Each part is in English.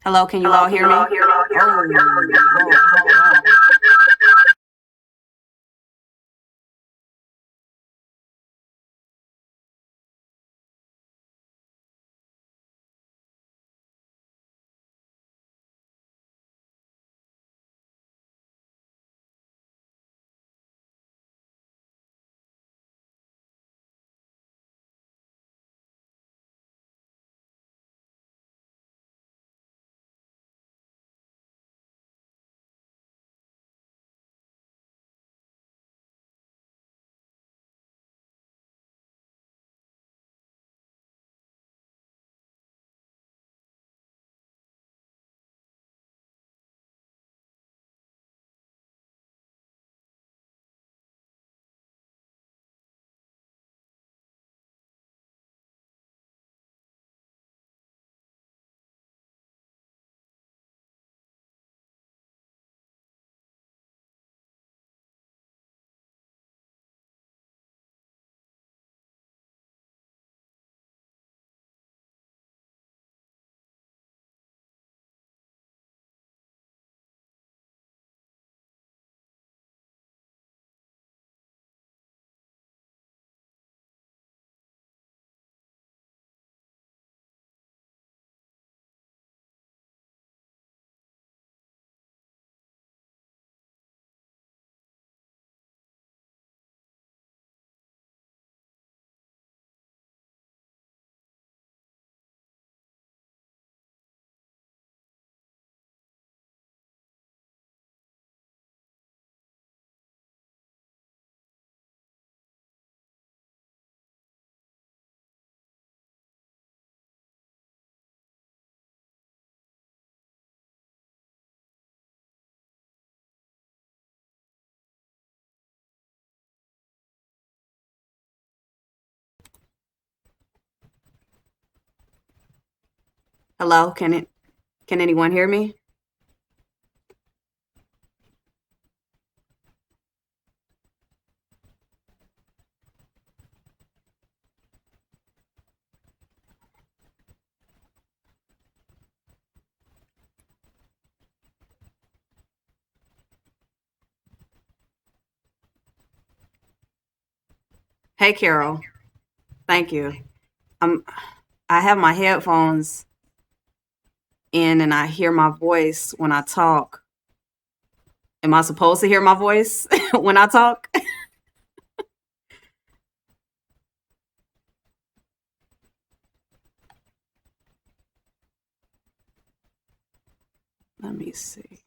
Hello, can you Hello, all can hear you me? all hear me? Oh, whoa, hold on. Hello, can anyone hear me? Hey, Carol. Thank you. I'm I have my headphones in and I hear my voice when I talk. Am I supposed to hear my voice when I talk? Let me see.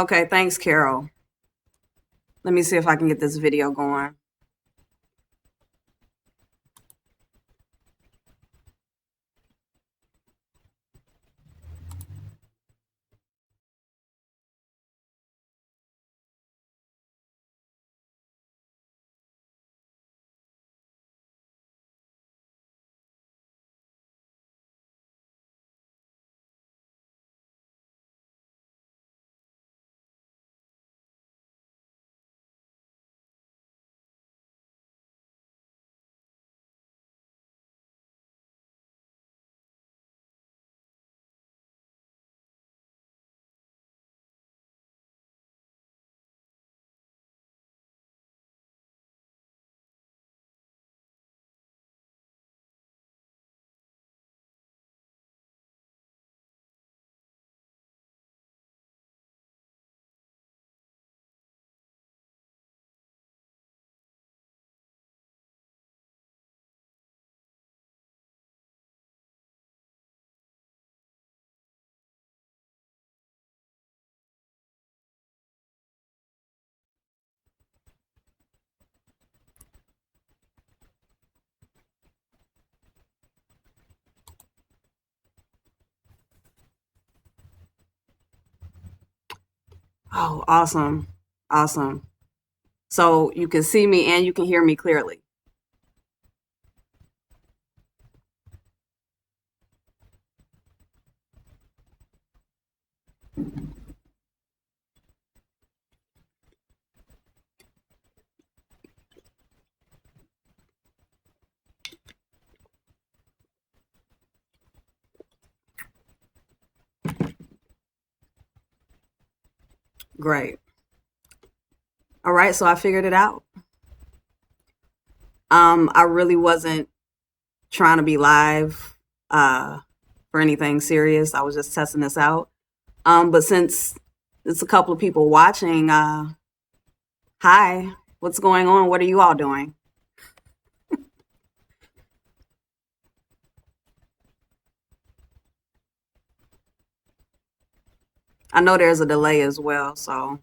Okay, thanks, Carol. Let me see if I can get this video going. Oh, awesome. Awesome. So you can see me and you can hear me clearly. Great. All right, so I figured it out. I really wasn't trying to be live for anything serious. I was just testing this out. But since it's a couple of people watching, hi, what's going on? What are you all doing? I know there's a delay as well, so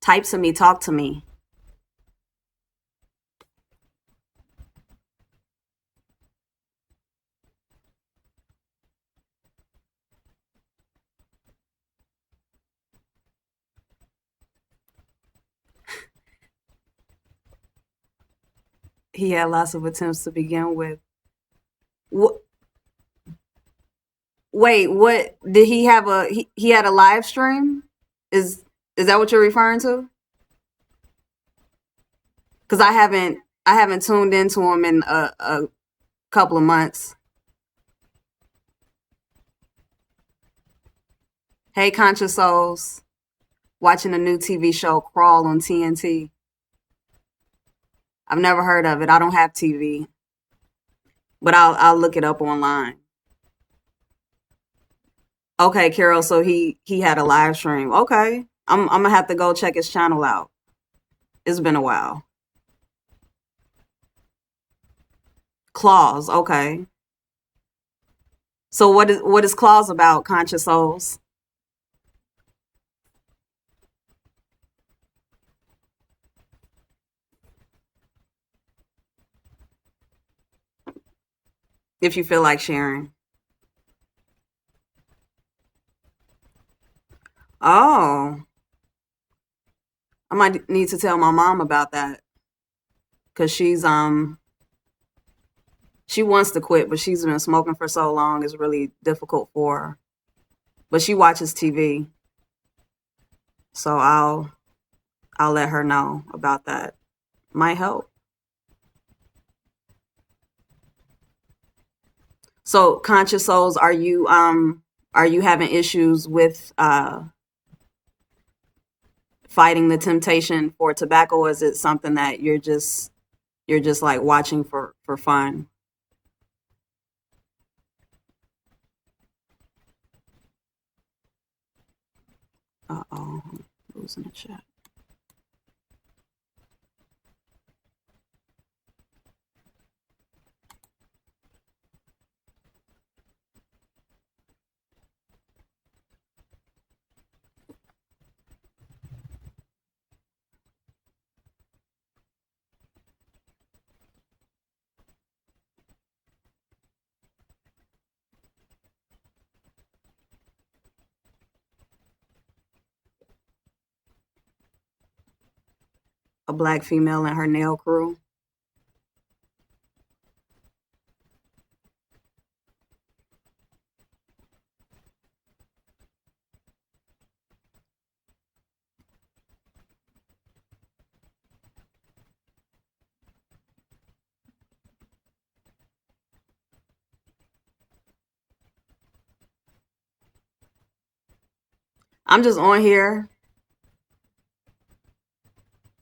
type to me, talk to me. He had lots of attempts to begin with. Wh- Wait, what did he have he had a live stream? Is that what you're referring to? Because I haven't tuned into him in a couple of months. Hey, conscious souls, watching a new TV show Crawl on TNT. I've never heard of it. I don't have TV, but I'll look it up online. Okay, Carol. So he had a live stream. Okay, I'm gonna have to go check his channel out. It's been a while. Claws. Okay. So what is Claws about? Conscious souls. If you feel like sharing. Oh, I might need to tell my mom about that because she wants to quit, but she's been smoking for so long. It's really difficult for her. But she watches TV, so I'll let her know about that. Might help. So, conscious souls, are you having issues with fighting the temptation for tobacco, or is it something that you're just like watching for fun? Who's in the chat? A black female and her nail crew. I'm just on here.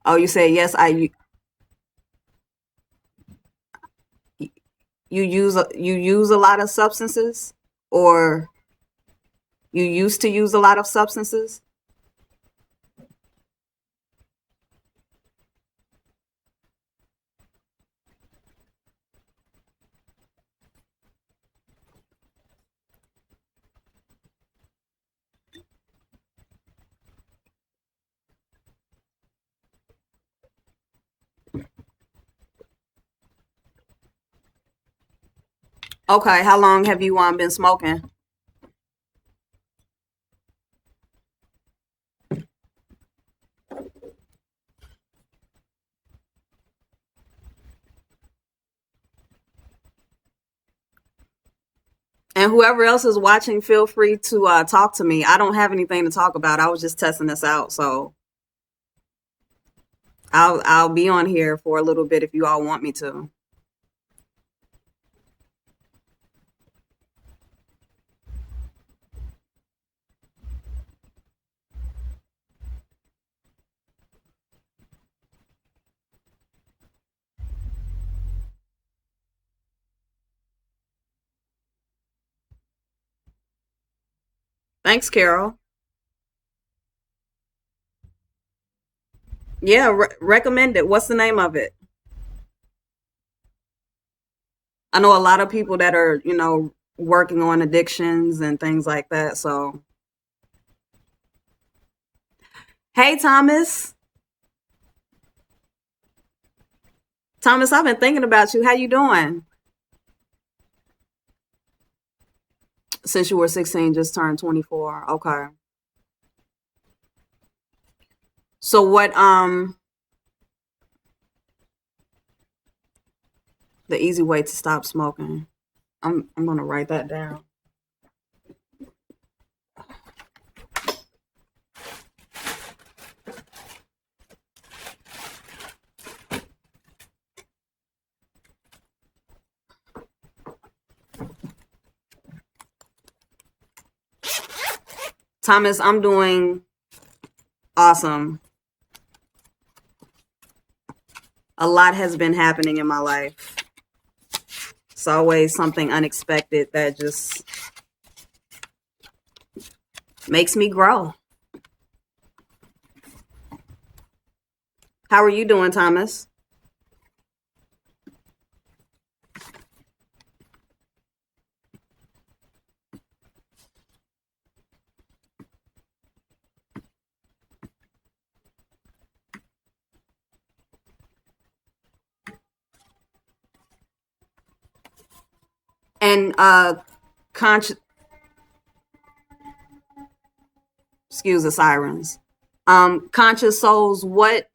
Oh, you say yes. You use a lot of substances, or you used to use a lot of substances. Okay, how long have you been smoking? And whoever else is watching, feel free to talk to me. I don't have anything to talk about. I was just testing this out, so I'll be on here for a little bit if you all want me to. Thanks, Carol. Yeah, recommend it. What's the name of it? I know a lot of people that are, working on addictions and things like that. So, hey, Thomas. Thomas, I've been thinking about you. How you doing? Since you were 16, just turned 24. Okay. So what the easy way to stop smoking? I'm gonna write that down. Thomas, I'm doing awesome. A lot has been happening in my life. It's always something unexpected that just makes me grow. How are you doing, Thomas? And conscious, excuse the sirens. Conscious souls, what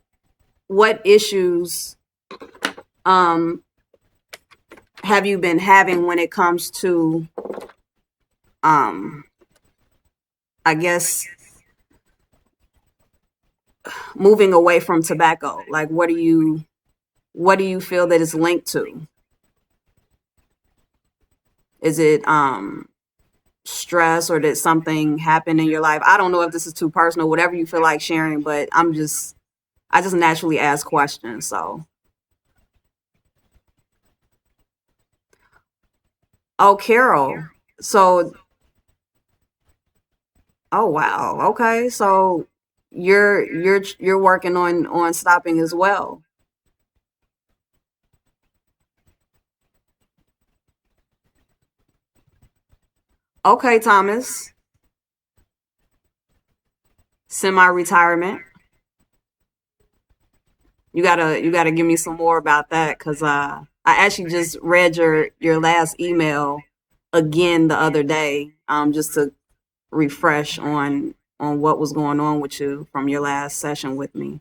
issues um have you been having when it comes to um I guess moving away from tobacco? Like what do you feel that it's linked to? Is it stress, or did something happen in your life? I don't know if this is too personal, whatever you feel like sharing, but I just naturally ask questions. So, oh, Carol. So, oh wow. Okay. So you're working on stopping as well. Okay, Thomas, semi-retirement. You gotta give me some more about that because I actually just read your last email again the other day, just to refresh on what was going on with you from your last session with me.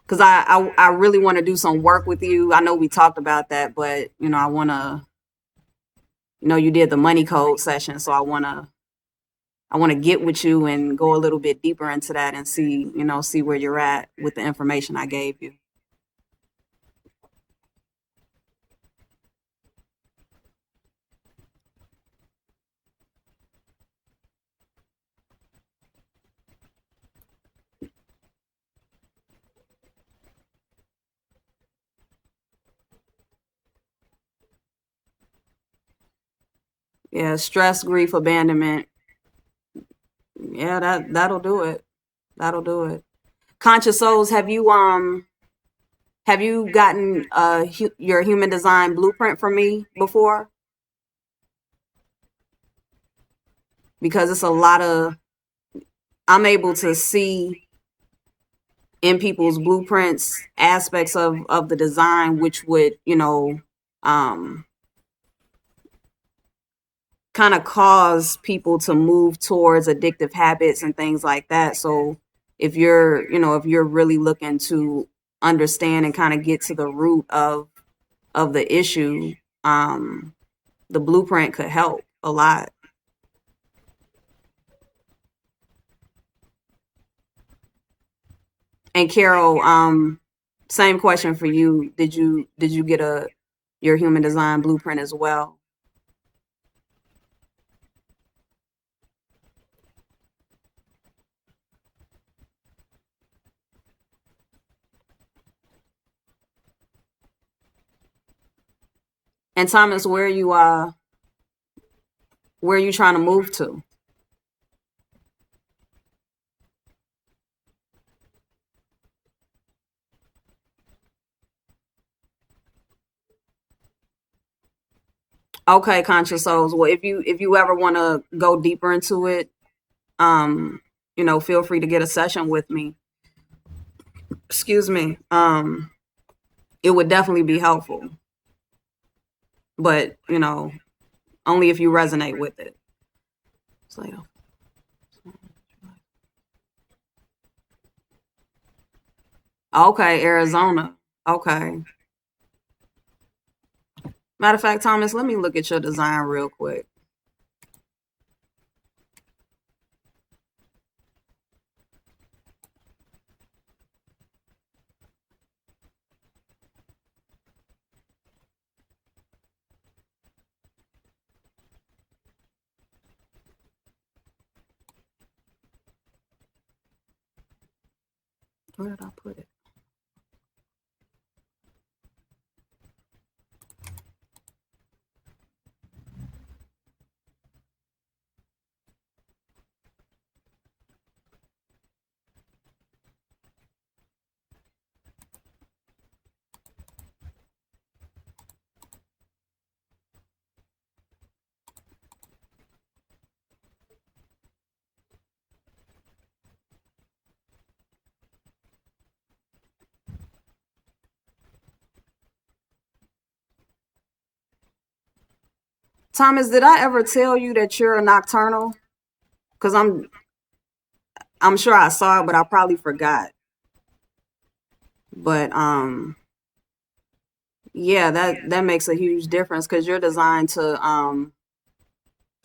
Because I really want to do some work with you. I know we talked about that, but I want to, you did the money code session, so I want to get with you and go a little bit deeper into that and see where you're at with the information I gave you. Yeah, stress, grief, abandonment. Yeah, that'll do it. That'll do it. Conscious souls, have you gotten your human design blueprint from me before? Because it's a lot of I'm able to see in people's blueprints aspects of the design which would um kind of cause people to move towards addictive habits and things like that. So if you're really looking to understand and kind of get to the root of the issue, um the blueprint could help a lot. And Carol, same question for you. Did you get a your human design blueprint as well? And Thomas, where are you trying to move to? Okay, conscious souls. Well, if you ever want to go deeper into it, um, feel free to get a session with me. Excuse me. It would definitely be helpful, but only if you resonate with it. So, okay, Arizona. Okay. Matter of fact, Thomas, let me look at your design real quick. Where did I put it? Thomas, did I ever tell you that you're a nocturnal? Because I'm sure I saw it, but I probably forgot. But yeah, that makes a huge difference because you're designed to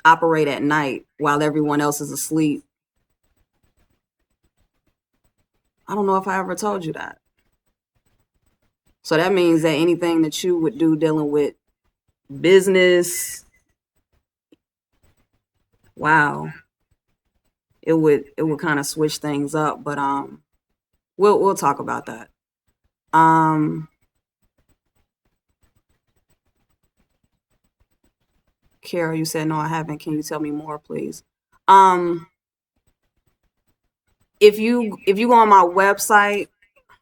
operate at night while everyone else is asleep. I don't know if I ever told you that. So that means that anything that you would do dealing with business, wow, it would kind of switch things up. But we'll talk about that. Um Carol, you said no, I haven't. Can you tell me more, please? Um, if you go on my website,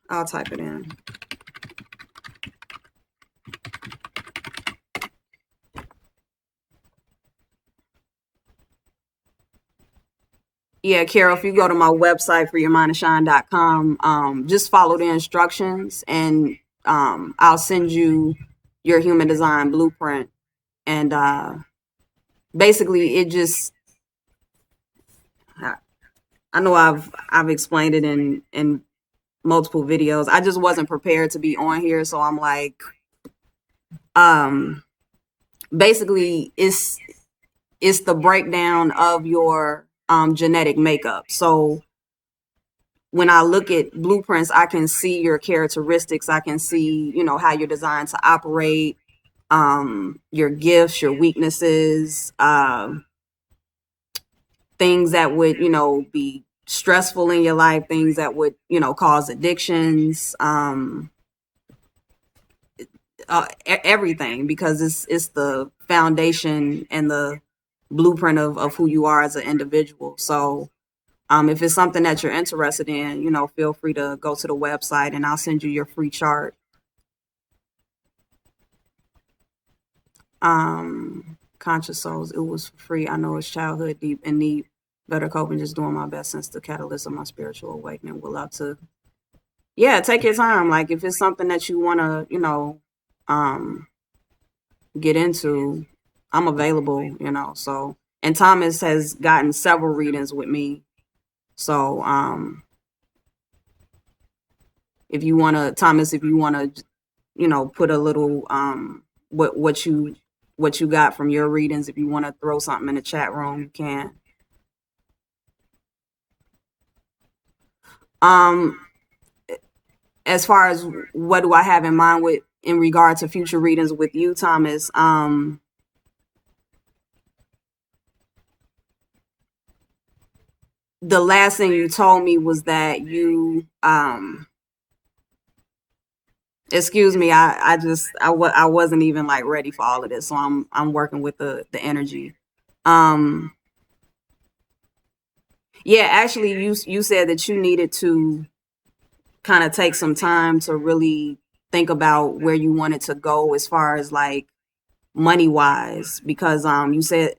I'll type it in. Yeah, Carol, if you go to my website freeyourmindandshine.com, just follow the instructions and I'll send you your human design blueprint. And basically it just I know I've explained it in multiple videos. I just wasn't prepared to be on here, so I'm like um basically it's the breakdown of your genetic makeup. So when I look at blueprints, I can see your characteristics. I can see, how you're designed to operate, your gifts, your weaknesses, things that would, be stressful in your life, things that would, cause addictions, everything, because it's the foundation and the blueprint of who you are as an individual. So if it's something that you're interested in, feel free to go to the website and I'll send you your free chart. Conscious souls, it was free. I know it's childhood deep in need. Better coping, just doing my best since the catalyst of my spiritual awakening. Would love to, yeah, take your time. Like if it's something that you want to, get into, I'm available, so, and Thomas has gotten several readings with me. So, if you want to, Thomas, if you want to, put a little, what you got from your readings, if you want to throw something in the chat room, you can. As far as what do I have in mind with in regard to future readings with you, Thomas, the last thing you told me was that you excuse me, I wasn't even like ready for all of this, so I'm working with the energy. Yeah, actually you said that you needed to kind of take some time to really think about where you wanted to go as far as like money wise, because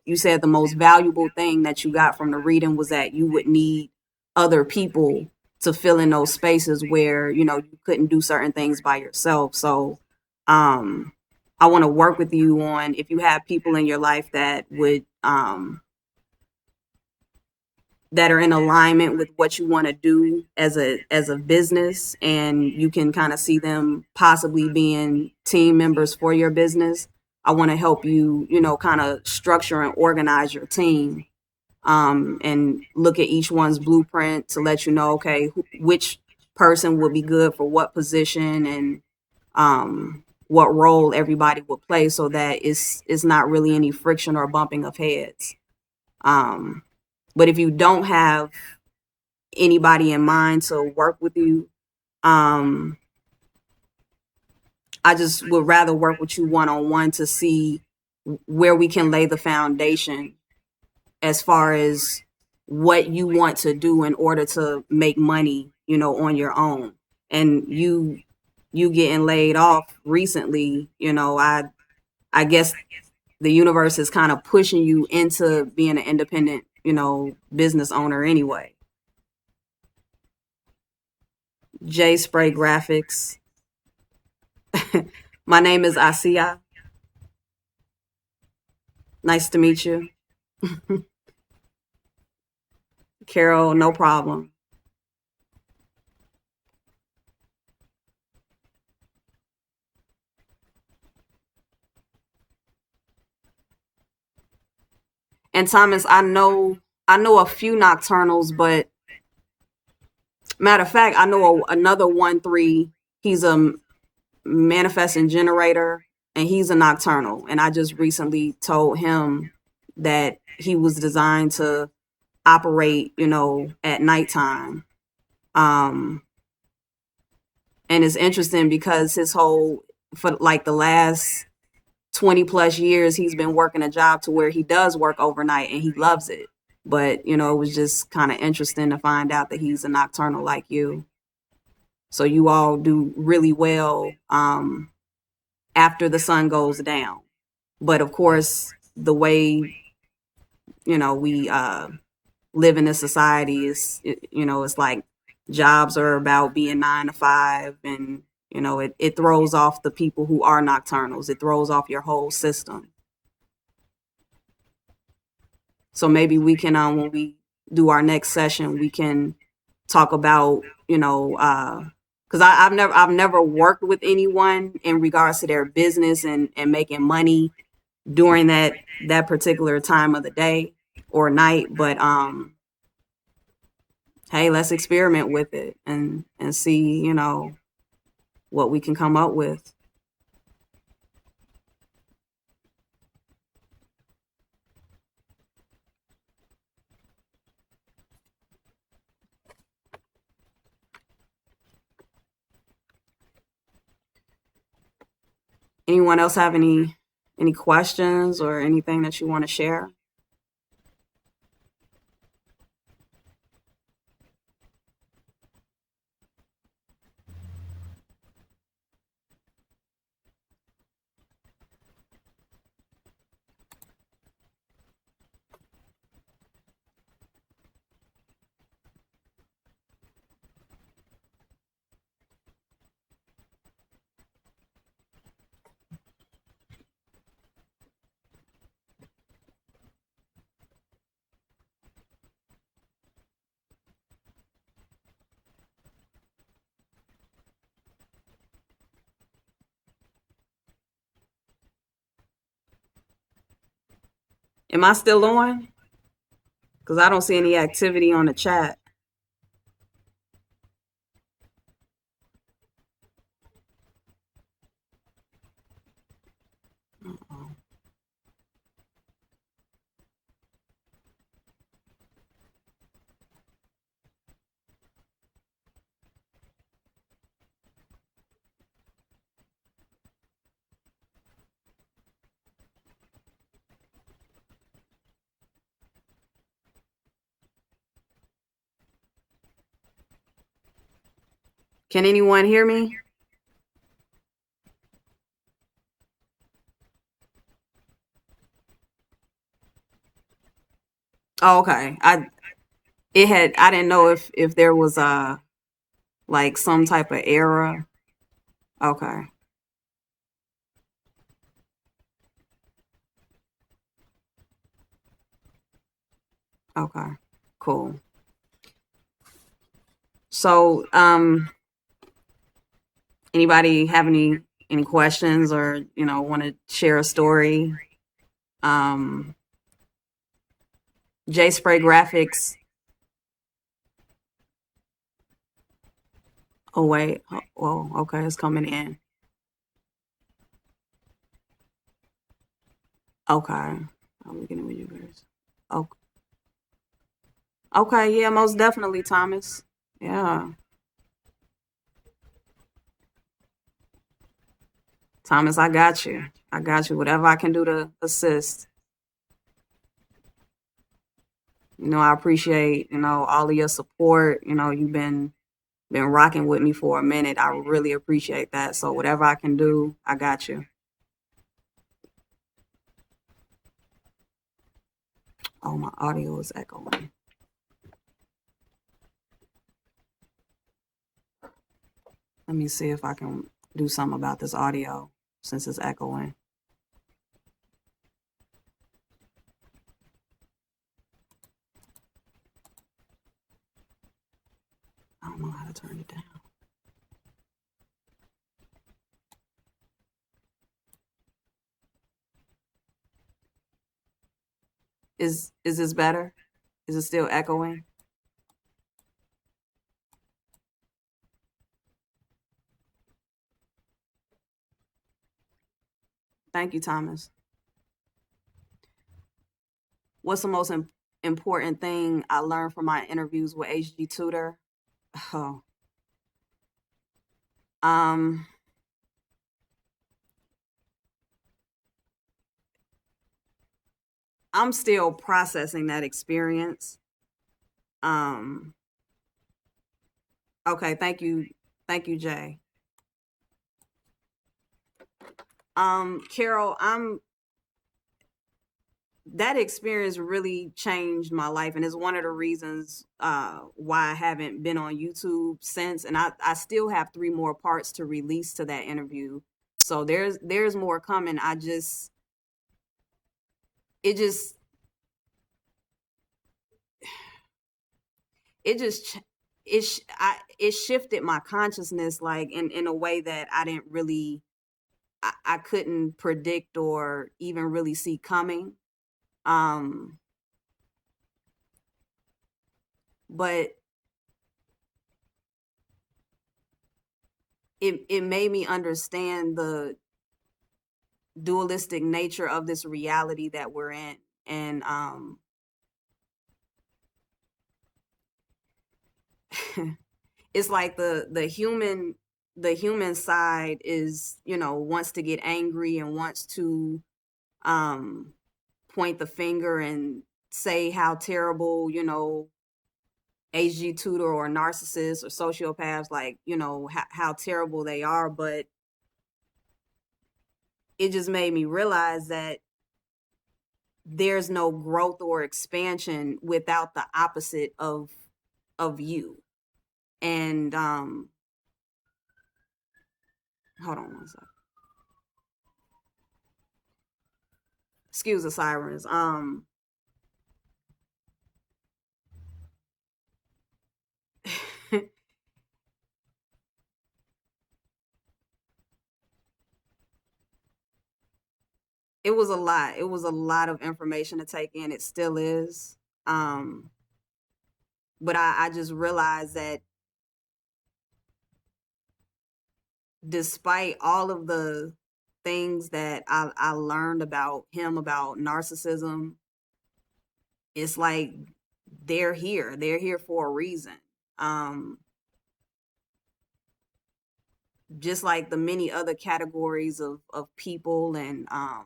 you said the most valuable thing that you got from the reading was that you would need other people to fill in those spaces where you couldn't do certain things by yourself. So I want to work with you on if you have people in your life that would that are in alignment with what you want to do as a business, and you can kind of see them possibly being team members for your business. I want to help you, kind of structure and organize your team, and look at each one's blueprint to let you know, okay, which person would be good for what position and what role everybody would play, so that it's not really any friction or bumping of heads. But if you don't have anybody in mind to work with you, I just would rather work with you one-on-one to see where we can lay the foundation as far as what you want to do in order to make money, on your own. And you getting laid off recently, I guess the universe is kind of pushing you into being an independent, business owner anyway. J Spray Graphics. My name is Asiya. Nice to meet you. Carol, no problem. And Thomas, I know a few nocturnals, but matter of fact, I know another 1-3. He's a manifesting generator and he's a nocturnal. And I just recently told him that he was designed to operate, at nighttime. And it's interesting because his whole, for like the last 20 plus years he's been working a job to where he does work overnight and he loves it. But, it was just kind of interesting to find out that he's a nocturnal like you. So you all do really well after the sun goes down. But of course, the way, we live in this society it's like jobs are about being 9 to 5, and it throws off the people who are nocturnals. It throws off your whole system. So maybe we can, when we do our next session, we can talk about, because I've never worked with anyone in regards to their business and making money during that particular time of the day or night. But hey, let's experiment with it and see, what we can come up with. Anyone else have any questions or anything that you want to share? Am I still on? Because I don't see any activity on the chat. Uh-oh. Can anyone hear me? Oh, okay. I didn't know if there was like some type of error. Okay. Okay. Cool. So, anybody have any questions or, want to share a story? J Spray Graphics. Oh wait. Oh, okay, it's coming in. Okay. I'm looking with you guys. Oh, okay. Yeah, most definitely, Thomas. Yeah, Thomas, I got you. I got you. Whatever I can do to assist. I appreciate all of your support. You've been rocking with me for a minute. I really appreciate that. So whatever I can do, I got you. Oh, my audio is echoing. Let me see if I can do something about this audio since it's echoing. I don't know how to turn it down. Is this better? Is it still echoing? Thank you, Thomas. What's the most important thing I learned from my interviews with HG Tutor? Oh, um, I'm still processing that experience. Um, okay, thank you, Jay. Carol, I'm that experience really changed my life, and is one of the reasons why I haven't been on YouTube since. And I still have three more parts to release to that interview, so there's more coming. I just it just it just it shifted my consciousness, like in a way that I didn't really I couldn't predict or even really see coming. Um, but it made me understand the dualistic nature of this reality that we're in. And it's like the human side is, wants to get angry and wants to um point the finger and say how terrible, HG tutor or narcissists or sociopaths, like, how terrible they are. But it just made me realize that there's no growth or expansion without the opposite of you. And hold on one second. Excuse the sirens. It was a lot. It was a lot of information to take in. It still is. Um, but I just realized that despite all of the things that I learned about him, about narcissism, it's like they're here. They're here for a reason. Um, just like the many other categories of people. And I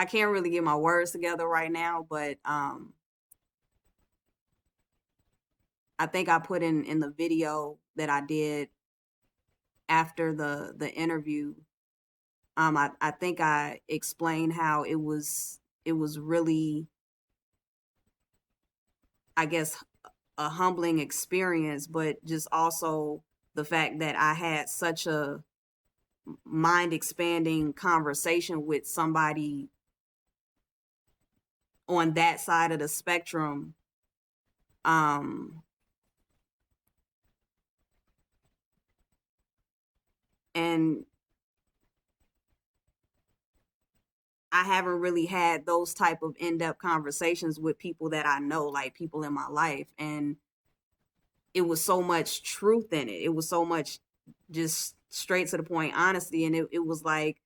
can't really get my words together right now, but I think I put in the video that I did after the interview. I think I explained how it was really, I guess, a humbling experience, but just also the fact that I had such a mind expanding conversation with somebody on that side of the spectrum. Um, and I haven't really had those type of in-depth conversations with people that I know, like people in my life. And it was so much truth in it. It was so much just straight to the point honesty. And it was like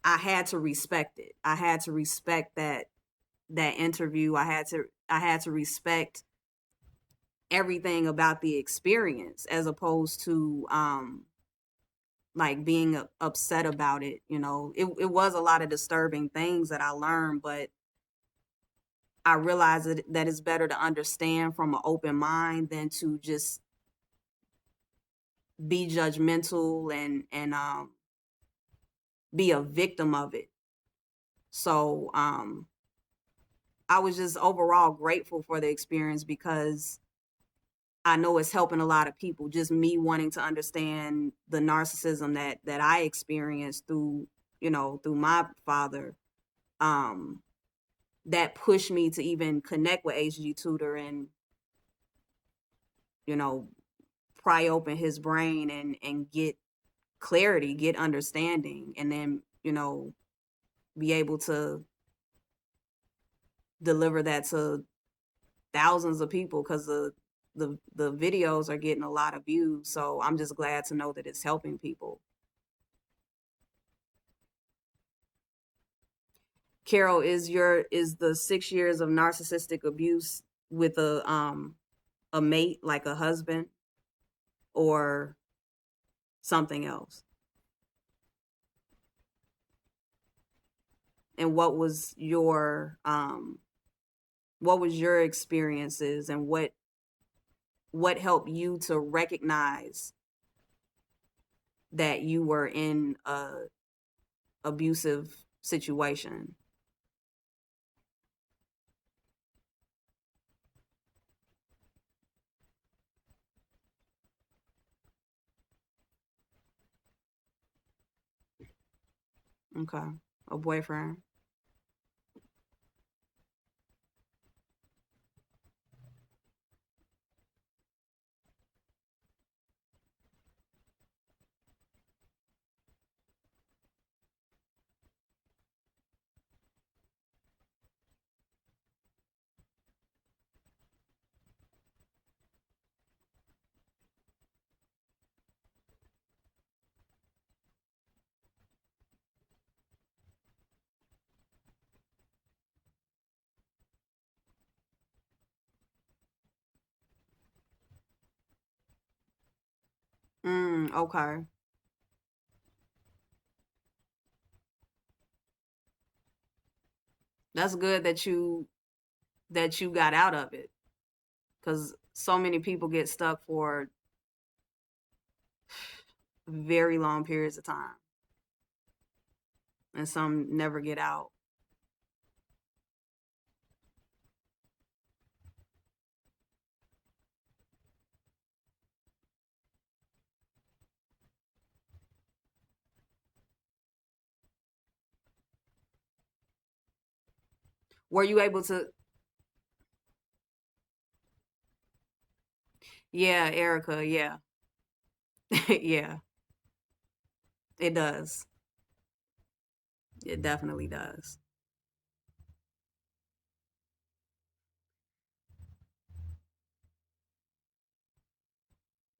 I had to respect it. I had to respect that interview. I had to respect everything about the experience, as opposed to like being upset about it. It was a lot of disturbing things that I learned, but I realized that it's better to understand from an open mind than to just be judgmental and be a victim of it. So I was just overall grateful for the experience, because I know it's helping a lot of people. Just me wanting to understand the narcissism that I experienced through my father. Um, that pushed me to even connect with HG Tutor and you know pry open his brain and get clarity, get understanding, and then be able to deliver that to thousands of people, because the videos are getting a lot of views. So I'm just glad to know that it's helping people. Carol, is the 6 years of narcissistic abuse with a mate, like a husband, or something else. And what was your experiences, and what helped you to recognize that you were in a abusive situation? Okay. A boyfriend. Okay. That's good that you got out of it, because so many people get stuck for very long periods of time, and some never get out. Were you able to? Yeah, Erica. Yeah, yeah. It does. It definitely does.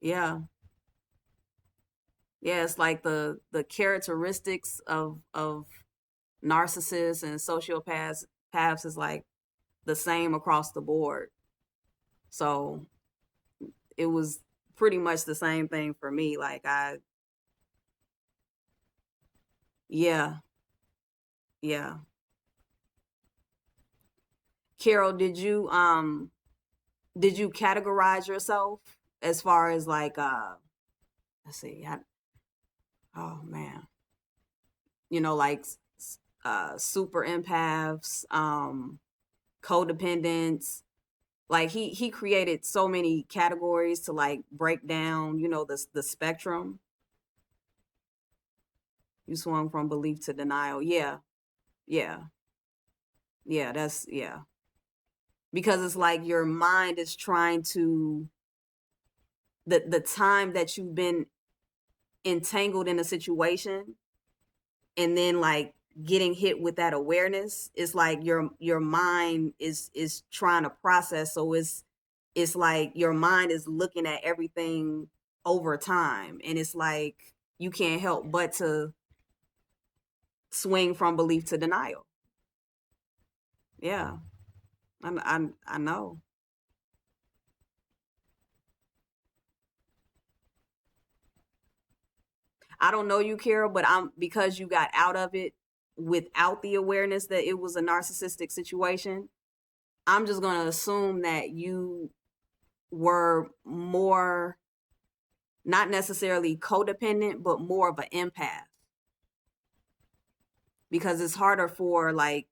Yeah, yeah. It's like the characteristics of narcissists and sociopaths paths is like the same across the board. So it was pretty much the same thing for me. Like yeah, yeah. Carol, did you categorize yourself as far as like let's see, oh man, like super empaths, codependents. Like he created so many categories to like break down, the spectrum. You swung from belief to denial. Yeah, yeah, yeah. That's yeah. Because it's like your mind is trying to the time that you've been entangled in a situation, and then like getting hit with that awareness, it's like your mind is trying to process. So it's like your mind is looking at everything over time, and it's like you can't help but to swing from belief to denial. Yeah, I know. I don't know you, Carol, but I'm because you got out of it without the awareness that it was a narcissistic situation. I'm just gonna assume that you were more, not necessarily codependent, but more of an empath, because it's harder for like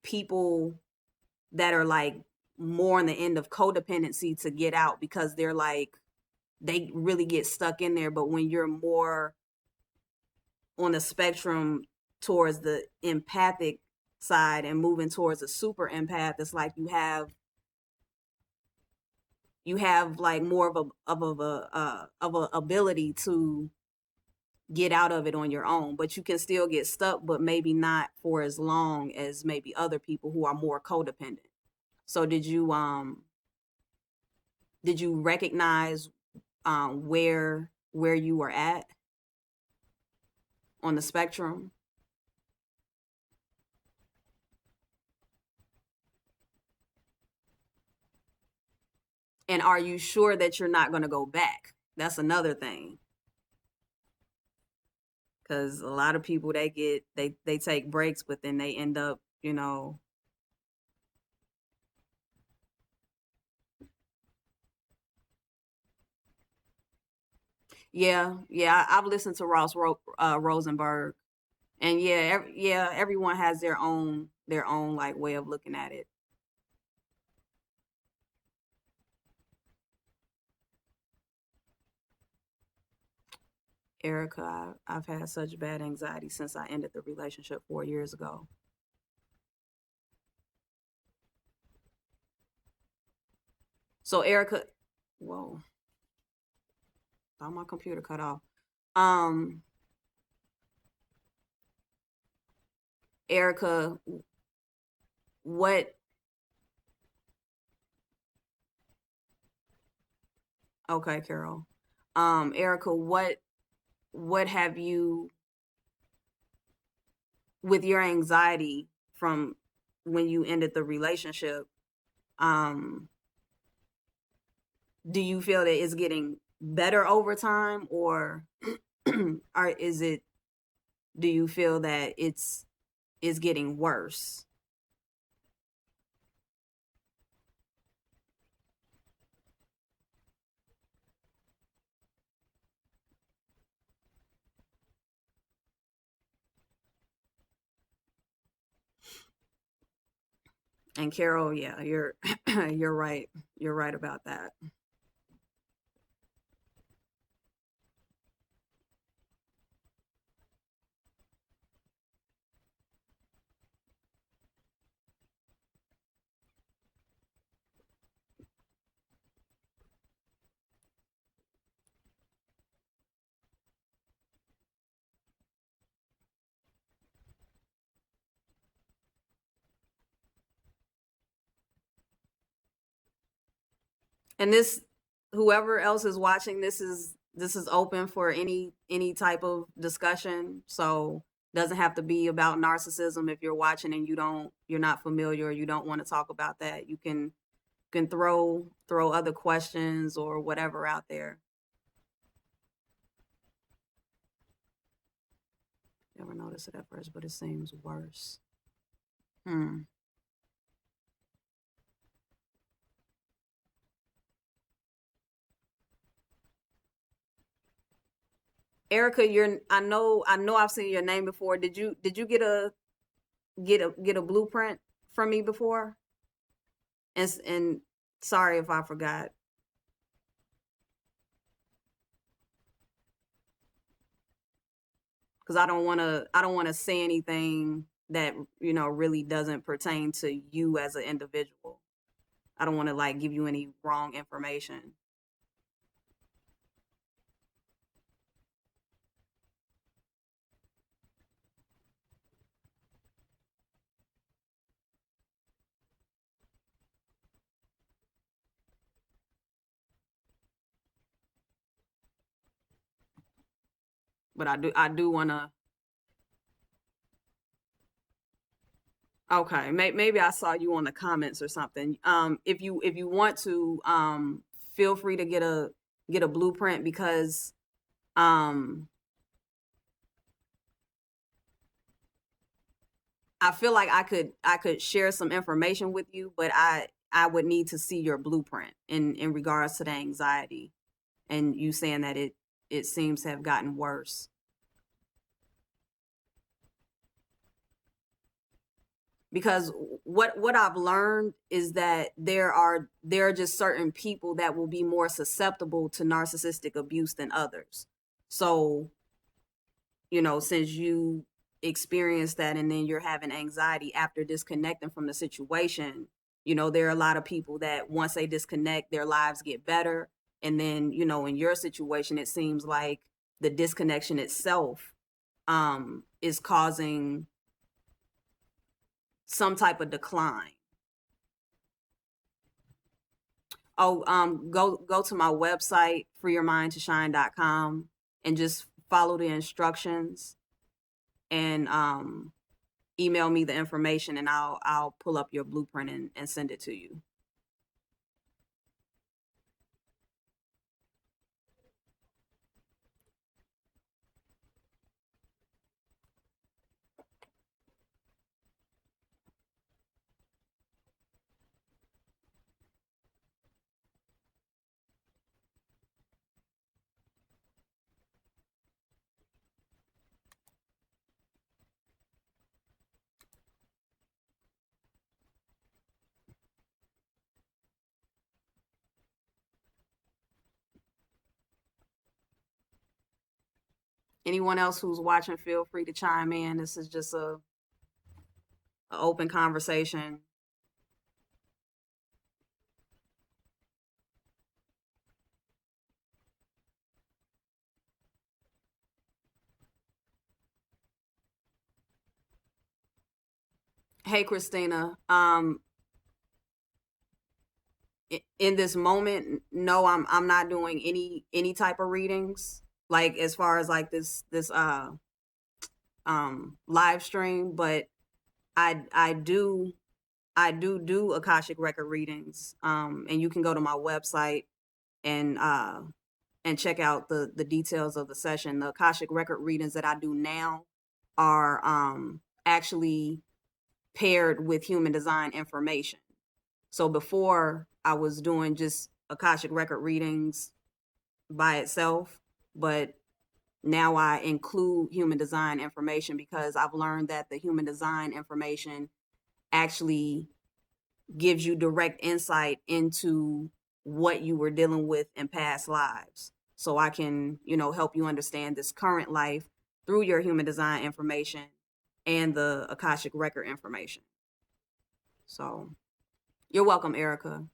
people that are like more on the end of codependency to get out, because they're like they really get stuck in there. But when you're more on the spectrum towards the empathic side and moving towards a super empath, it's like you have like more of a ability to get out of it on your own, but you can still get stuck, but maybe not for as long as maybe other people who are more codependent. So did you recognize where you were at on the spectrum? And are you sure that you're not going to go back? That's another thing. because a lot of people they take breaks, but then they end up, yeah. I've listened to Rosenberg, and yeah, everyone has their own like way of looking at it. Erica, I've had such bad anxiety since I ended the relationship 4 years ago. So Erica, whoa, thought my computer cut off. Um, Erica, what? Okay, Carol. Erica, what have you with your anxiety from when you ended the relationship? Um, do you feel that it's getting better over time, or is it? Do you feel that it's getting worse? And Carol, yeah, you're you're right. You're right about that. And this, whoever else is watching, this is open for any type of discussion. So doesn't have to be about narcissism. If you're watching and you're not familiar, or you don't want to talk about that, you can throw other questions or whatever out there. Never noticed it at first, but it seems worse. Hmm. Erica, I know I've seen your name before. Did you get a blueprint from me before? And sorry if I forgot, because I don't want to say anything that really doesn't pertain to you as an individual. I don't want to like give you any wrong information. But I do want to. Okay, maybe I saw you on the comments or something. If you want to, feel free to get a blueprint, because um I feel like I could share some information with you, but I would need to see your blueprint in regards to the anxiety, and you saying that it seems to have gotten worse. Because what I've learned is that there are just certain people that will be more susceptible to narcissistic abuse than others. So, since you experienced that, and then you're having anxiety after disconnecting from the situation, there are a lot of people that once they disconnect, their lives get better. And then, in your situation, it seems like the disconnection itself is causing some type of decline. Oh, go to my website, freeyourmindtoshine.com, and just follow the instructions, and email me the information, and I'll pull up your blueprint and send it to you. Anyone else who's watching, feel free to chime in. This is just a open conversation. Hey, Christina. In this moment, no, I'm not doing any type of readings. Like as far as like this live stream, but I do do Akashic record readings. And you can go to my website and check out the details of the session. The Akashic record readings that I do now are actually paired with human design information. So before I was doing just Akashic record readings by itself, but now I include human design information because I've learned that the human design information actually gives you direct insight into what you were dealing with in past lives. So I can, help you understand this current life through your human design information and the Akashic record information. So you're welcome, Erica.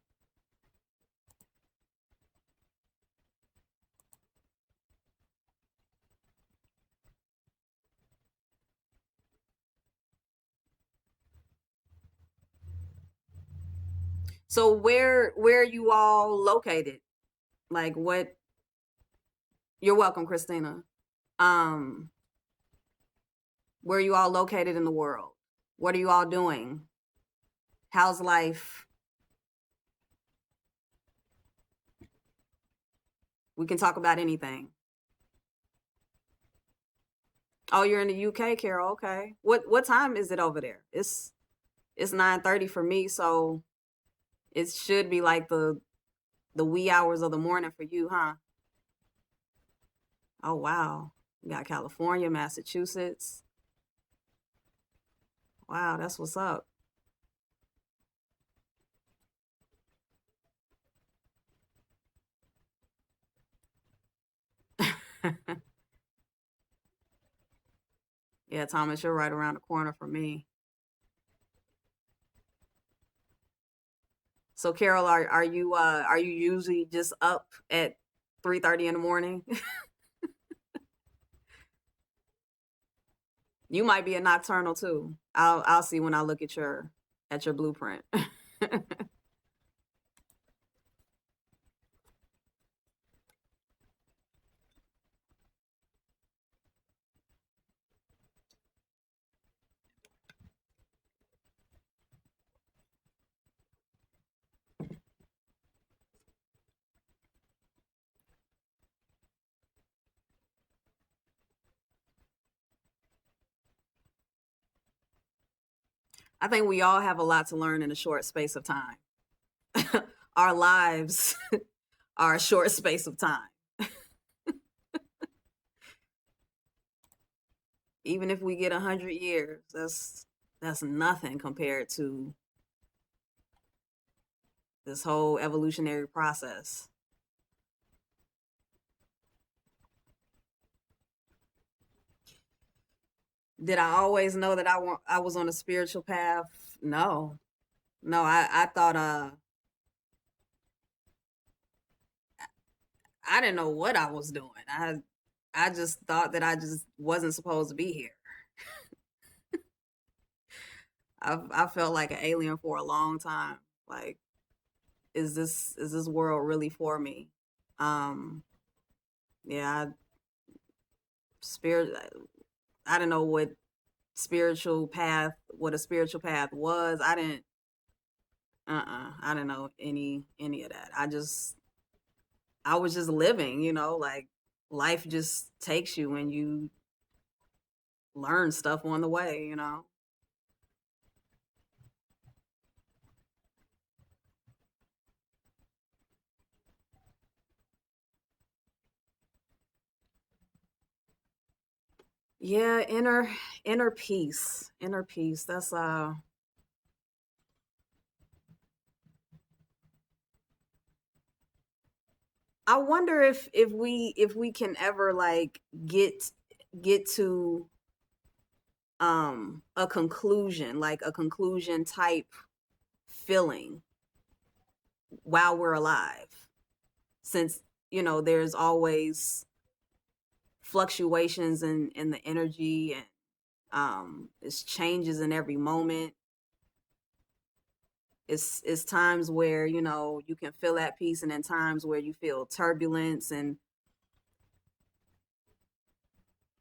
So where are you all located? Like what? You're welcome, Christina. Um, where are you all located in the world? What are you all doing? How's life? We can talk about anything. Oh, you're in the UK, Carol. Okay. What time is it over there? It's 9:30 for me, so it should be like the wee hours of the morning for you, huh? Oh wow. You got California, Massachusetts. Wow, that's what's up. Yeah, Thomas, you're right around the corner from me. So Carol, are you usually just up at 3:30 in the morning? You might be a nocturnal too. I'll see when I look at your blueprint. I think we all have a lot to learn in a short space of time. Our lives are a short space of time. Even if we get 100 years, that's nothing compared to this whole evolutionary process. Did I always know that I was on a spiritual path? No. No, I thought I didn't know what I was doing. I just thought that I just wasn't supposed to be here. I felt like an alien for a long time. Like, is this world really for me? Um, yeah, spirit. I didn't know what a spiritual path was. I didn't. I didn't know any of that. I was just living. Like life just takes you and you learn stuff on the way. Yeah, inner peace. Inner peace. That's I wonder if we can ever like get get to a conclusion, like a conclusion type feeling while we're alive, since there's always fluctuations in the energy, and it's changes in every moment. It's times where you can feel at peace, and then times where you feel turbulence. And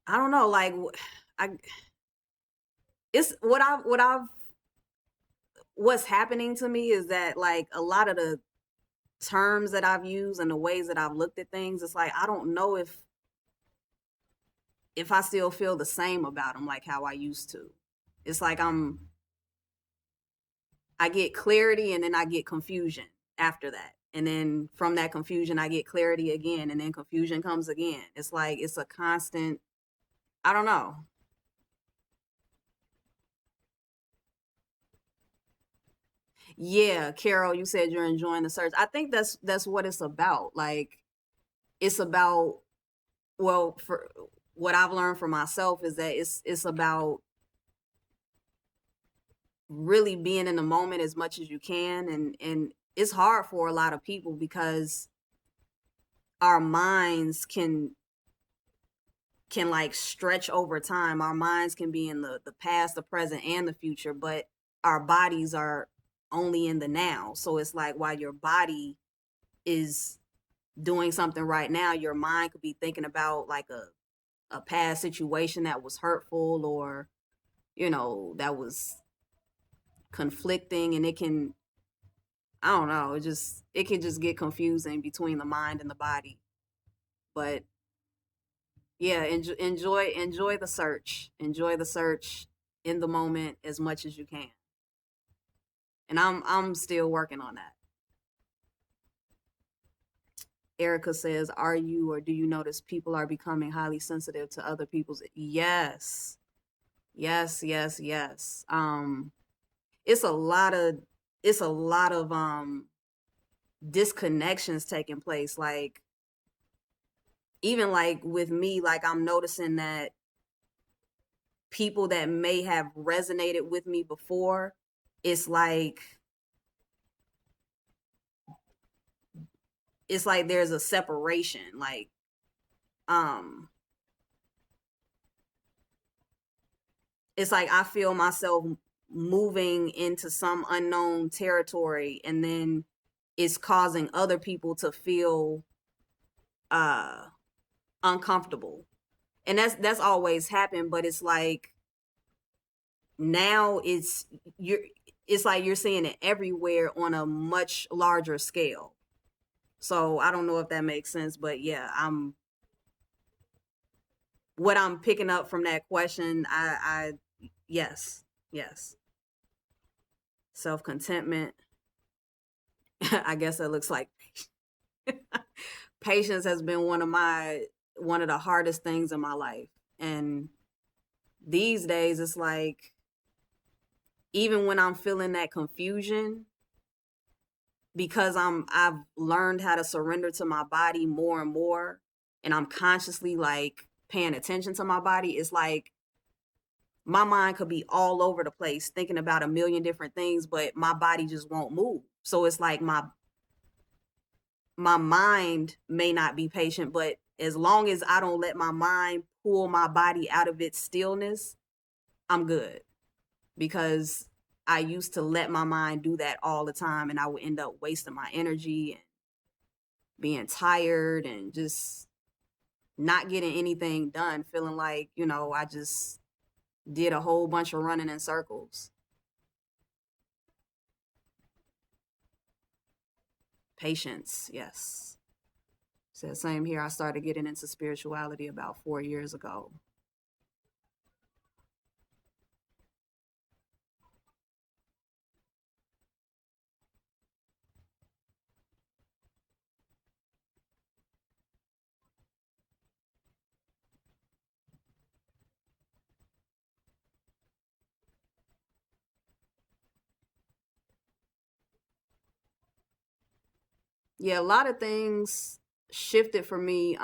I don't know, like, I it's what's happening to me is that, like, a lot of the terms that I've used and the ways that I've looked at things, it's like I don't know if I still feel the same about them like how I used to. It's like I get clarity, and then I get confusion after that. And then from that confusion I get clarity again, and then confusion comes again. It's like it's a constant, I don't know. Yeah, Carol, you said you're enjoying the search. I think that's what it's about. Like, it's about, well, for what I've learned for myself is that it's about really being in the moment as much as you can. And it's hard for a lot of people because our minds can like stretch over time. Our minds can be in the past, the present, and the future, but our bodies are only in the now. So it's like, while your body is doing something right now, your mind could be thinking about like a past situation that was hurtful, or that was conflicting. And it can, I don't know, it can just get confusing between the mind and the body. But yeah, enjoy the search. Enjoy the search in the moment as much as you can. And I'm still working on that. Erica says, "Are you, or do you notice people are becoming highly sensitive to other people's?" Yes. Yes, yes, yes. It's a lot of it's a lot of disconnections taking place. Like, even like with me, like, I'm noticing that people that may have resonated with me before, it's like there's a separation. Like, um it's like I feel myself moving into some unknown territory, and then it's causing other people to feel uh uncomfortable. And that's always happened, but it's like now you're it's like you're seeing it everywhere on a much larger scale. So I don't know if that makes sense, but yeah, what I'm picking up from that question, I yes, yes. Self-contentment. I guess that looks like patience has been one of the hardest things in my life. And these days it's like, even when I'm feeling that confusion, because I've learned how to surrender to my body more and more, and I'm consciously like paying attention to my body. It's like my mind could be all over the place thinking about a million different things, but my body just won't move. So it's like my mind may not be patient, but as long as I don't let my mind pull my body out of its stillness, I'm good. Because I used to let my mind do that all the time, and I would end up wasting my energy and being tired and just not getting anything done, feeling like, I just did a whole bunch of running in circles. Patience, yes. So same here. I started getting into spirituality about 4 years ago. Yeah, a lot of things shifted for me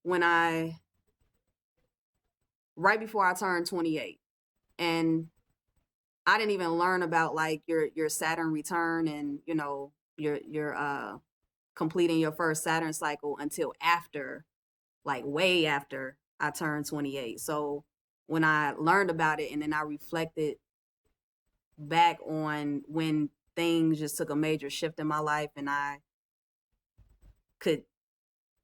when I right before I turned 28. And I didn't even learn about like your Saturn return and, you know, your completing your first Saturn cycle until after, like way after I turned 28. So when I learned about it and then I reflected back on when things just took a major shift in my life and could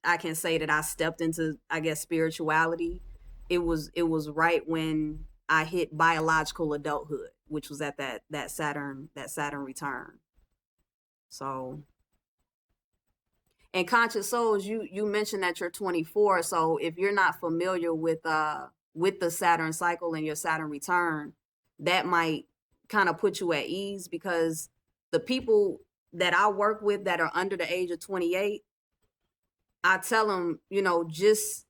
I can say that I stepped into, I guess, spirituality. It was right when I hit biological adulthood, which was at that Saturn return. So, and conscious souls, you mentioned that you're 24. So if you're not familiar with the Saturn cycle and your Saturn return, that might kind of put you at ease because the people that I work with that are under the age of 28, I tell them, you know, just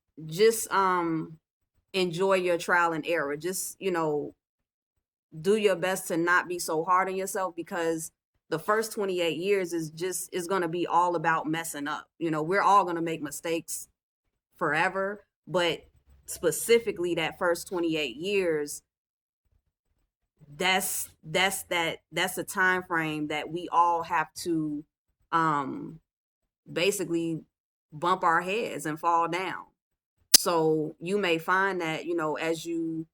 enjoy your trial and error. Just, you know, do your best to not be so hard on yourself because the first 28 years is going to be all about messing up. You know, we're all going to make mistakes forever, but specifically that first 28 years, that's a time frame that we all have to um basically bump our heads and fall down. So you may find that, you know, as you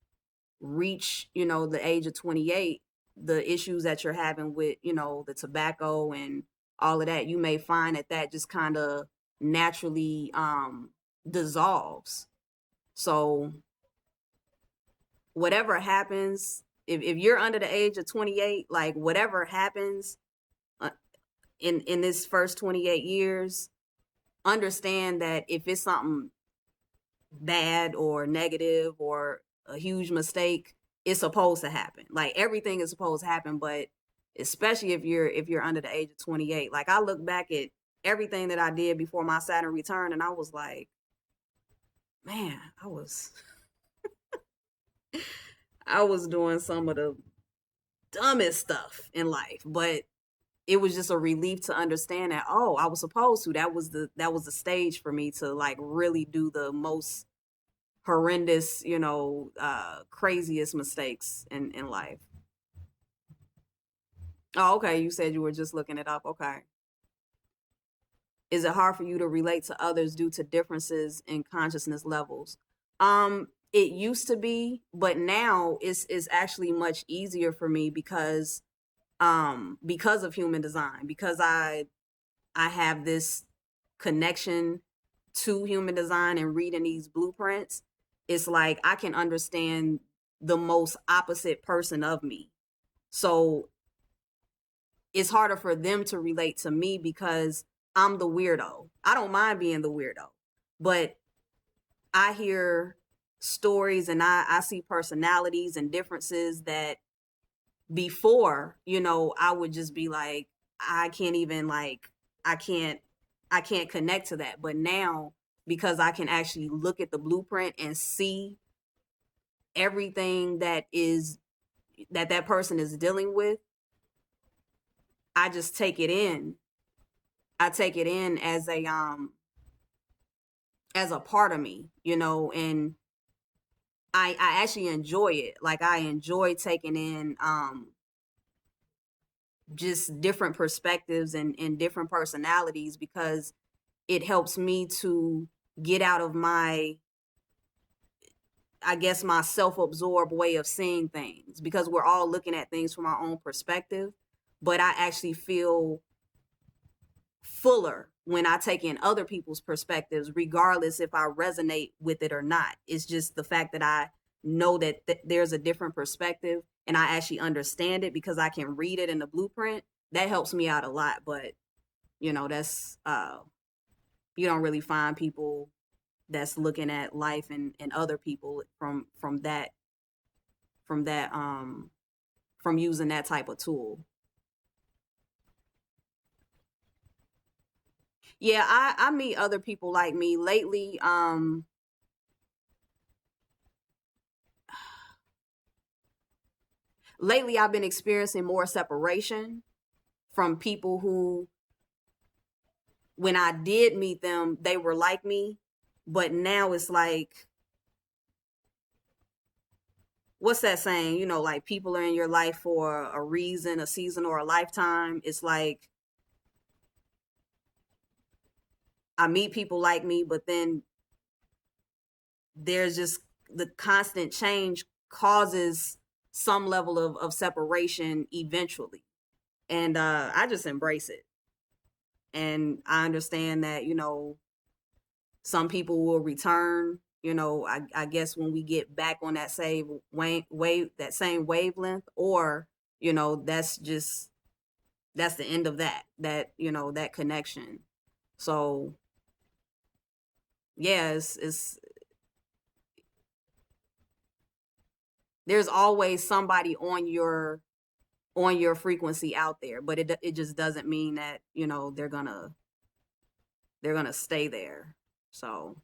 reach, you know, the age of 28, the issues that you're having with, you know, the tobacco and all of that, you may find that that just kind of naturally dissolves. So whatever happens, if you're under the age of 28, like whatever happens uh, in this first 28 years, understand that if it's something bad or negative or a huge mistake, it's supposed to happen. Like everything is supposed to happen, but especially if you're under the age of 28. Like I look back at everything that I did before my Saturn return and I was like, man, I was doing some of the dumbest stuff in life, but it was just a relief to understand that, oh, I was supposed to. That was the stage for me to like really do the most horrendous, you know, craziest mistakes in life. Oh, okay. You said you were just looking it up. Okay. Is it hard for you to relate to others due to differences in consciousness levels? It used to be, but now it's actually much easier for me because of human design, because I have this connection to human design and reading these blueprints. It's like I can understand the most opposite person of me. So it's harder for them to relate to me because I'm the weirdo. I don't mind being the weirdo, but I hear stories and I see personalities and differences that before, you know, I would just be like, I can't even like, I can't, I can't connect to that. But now, because I can actually look at the blueprint and see everything that person is dealing with, I just take it in. I take it in as a part of me, you know, and I actually enjoy it. Like I enjoy taking in just different perspectives and different personalities because it helps me to get out of my, I guess, my self-absorbed way of seeing things because we're all looking at things from our own perspective. But I actually feel fuller when I take in other people's perspectives, regardless if I resonate with it or not. It's just the fact that I know that there's a different perspective and I actually understand it because I can read it in the blueprint. That helps me out a lot. But you know, that's you don't really find people that's looking at life and other people from that from using that type of tool. Yeah, I meet other people like me lately. Lately I've been experiencing more separation from people who, when I did meet them, they were like me, but now it's like what's that saying? Like people are in your life for a reason, a season, or a lifetime. It's like I meet people like me, but then there's just the constant change causes some level of separation eventually. And I just embrace it. And I understand that, some people will return, I guess when we get back on that same that same wavelength, or, that's the end of that connection. So yeah, it's there's always somebody on your frequency out there, but it just doesn't mean that, they're gonna stay there. So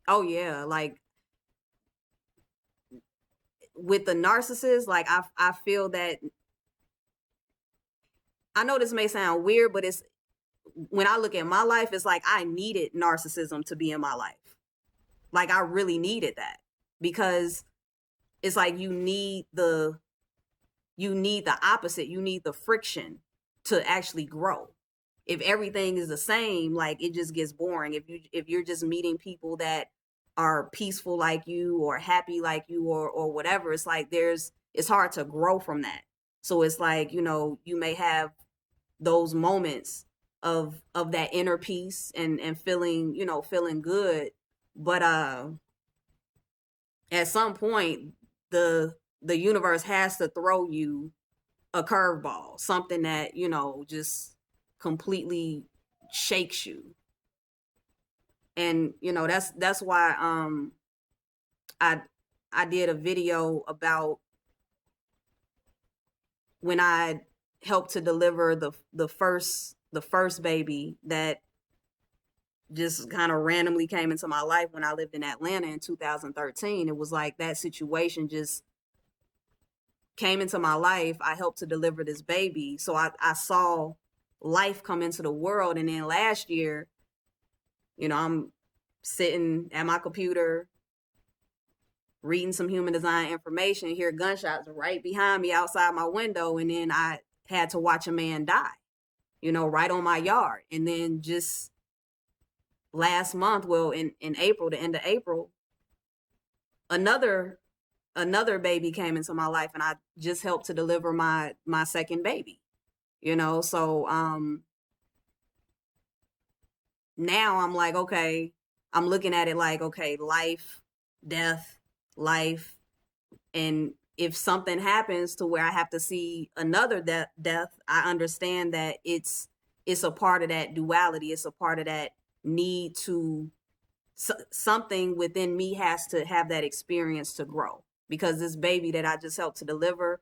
oh yeah, like with the narcissist, like I feel that, I know this may sound weird, but it's, when I look at my life, it's like I needed narcissism to be in my life. Like I really needed that, because it's like you need the opposite. You need the friction to actually grow. If everything is the same, like it just gets boring. If you're just meeting people that are peaceful like you, or happy like you, or whatever, it's like it's hard to grow from that. So it's like, you may have those moments of that inner peace, and feeling good, but at some point the universe has to throw you a curveball, something that, just completely shakes you. And that's why I I did a video about when I helped to deliver the first baby that just kind of randomly came into my life when I lived in Atlanta in 2013. It was like that situation just came into my life. I helped to deliver this baby. So I saw life come into the world. And then last year, I'm sitting at my computer reading some human design information, hear gunshots right behind me outside my window. And then I had to watch a man die, right on my yard. And then just last month, well, in April, the end of April, another baby came into my life, and I just helped to deliver my second baby. So now I'm like, okay, I'm looking at it like, okay, life, death, life. And if something happens to where I have to see another death, I understand that it's a part of that duality. It's a part of that need to, something within me has to have that experience to grow, because this baby that I just helped to deliver,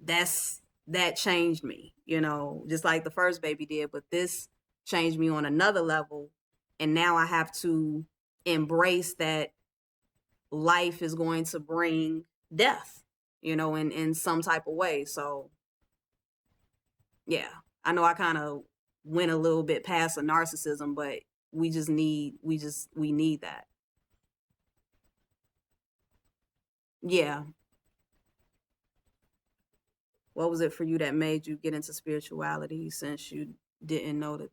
that changed me, just like the first baby did, but this changed me on another level. And now I have to embrace that life is going to bring death, in some type of way. So yeah, I know I kind of went a little bit past the narcissism, but we need that. Yeah. What was it for you that made you get into spirituality, since you didn't know that?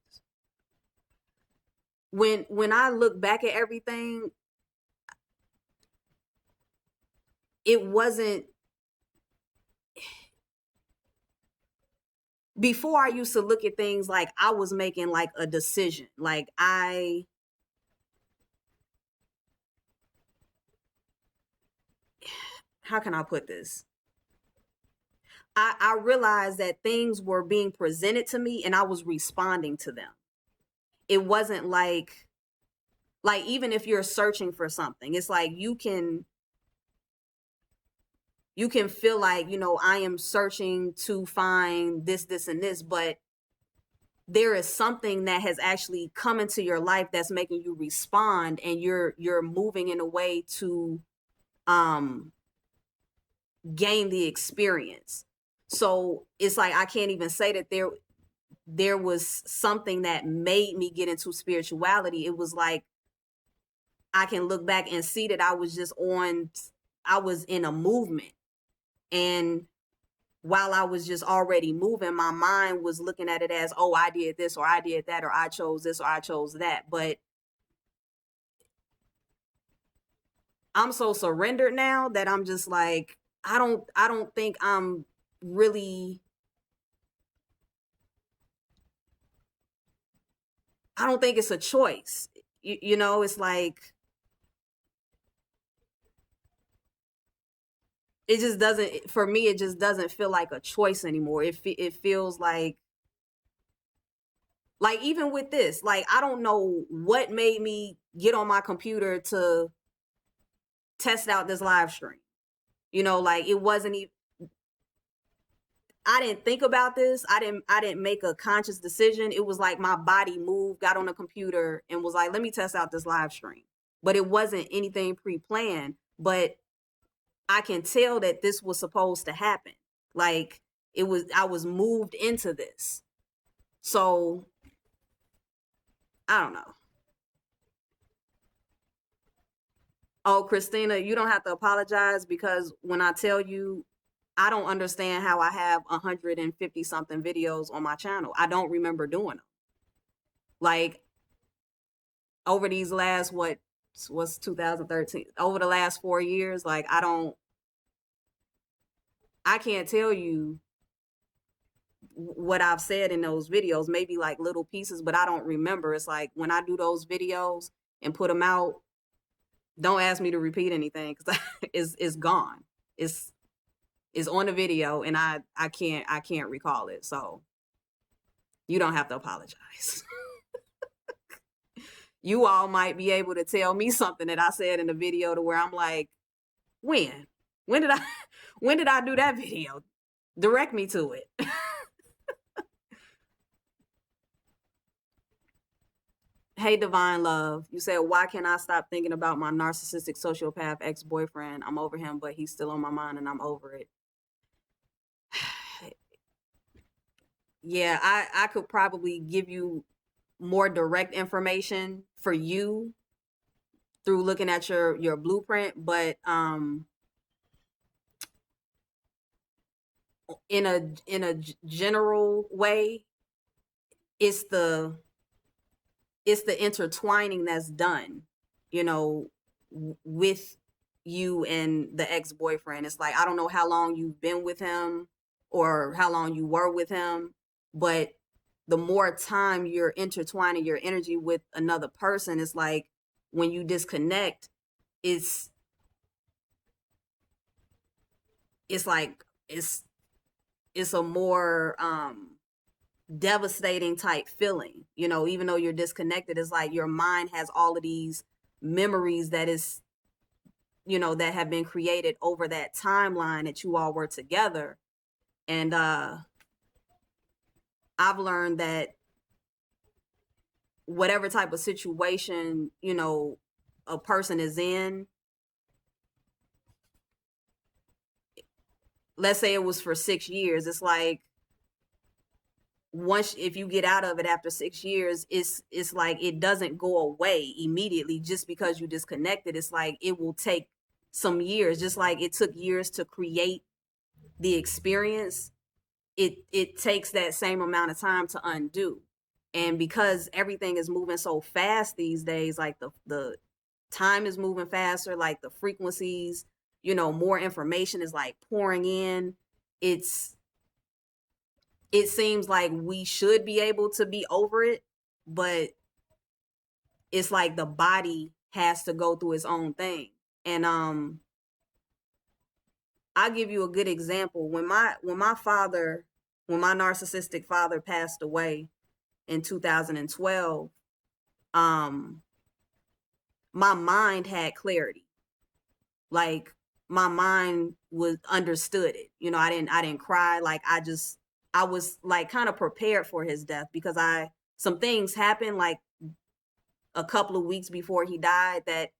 When I look back at everything, it wasn't, before I used to look at things like I was making like a decision. Like how can I put this? I realized that things were being presented to me and I was responding to them. It wasn't like even if you're searching for something, it's like you can feel like, I am searching to find this and this, but there is something that has actually come into your life that's making you respond, and you're moving in a way to um gain the experience. So it's like I can't even say that there was something that made me get into spirituality. It was like I can look back and see that I was in a movement. And while I was just already moving, my mind was looking at it as, oh, I did this or I did that or I chose this or I chose that. But I'm so surrendered now that I'm just like, I don't think I'm really, I don't think it's a choice. It's like, it just doesn't, for me, it just doesn't feel like a choice anymore. It feels like even with this, like, I don't know what made me get on my computer to test out this live stream. Like, it wasn't even, I didn't think about this. I didn't make a conscious decision. It was like my body moved, got on the computer and was like, let me test out this live stream. But it wasn't anything pre-planned, but I can tell that this was supposed to happen. Like, I was moved into this. So I don't know. Oh, Christina, you don't have to apologize, because when I tell you, I don't understand how I have 150 something videos on my channel. I don't remember doing them. Like, over these last, what's 2013? Over the last 4 years, like, I can't tell you what I've said in those videos, maybe like little pieces, but I don't remember. It's like when I do those videos and put them out, don't ask me to repeat anything, because it's gone. It's on the video, and I can't recall it. So you don't have to apologize. You all might be able to tell me something that I said in the video to where I'm like, when did I when did I do that video? Direct me to it. Hey, Divine Love, you said, why can't I stop thinking about my narcissistic sociopath ex-boyfriend? I'm over him, but he's still on my mind and I'm over it. Yeah, I could probably give you more direct information for you through looking at your blueprint, but in a general way, it's the intertwining that's done, with you and the ex-boyfriend. It's like, I don't know how long you've been with him or how long you were with him, but the more time you're intertwining your energy with another person, it's like when you disconnect, it's like it's a more devastating type feeling, even though you're disconnected. It's like your mind has all of these memories that have been created over that timeline that you all were together. And I've learned that whatever type of situation, a person is in, let's say it was for 6 years, it's like, once, if you get out of it after 6 years, it's like it doesn't go away immediately just because you disconnected. It's like it will take some years, just like it took years to create the experience. It takes that same amount of time to undo. And because everything is moving so fast these days, like the time is moving faster, like the frequencies, more information is like pouring in. It seems like we should be able to be over it, but it's like the body has to go through its own thing. And I'll give you a good example. When my narcissistic father passed away in 2012, my mind had clarity. Like, my mind was understood it. I didn't cry. Like, I was like kind of prepared for his death, because some things happened like a couple of weeks before he died that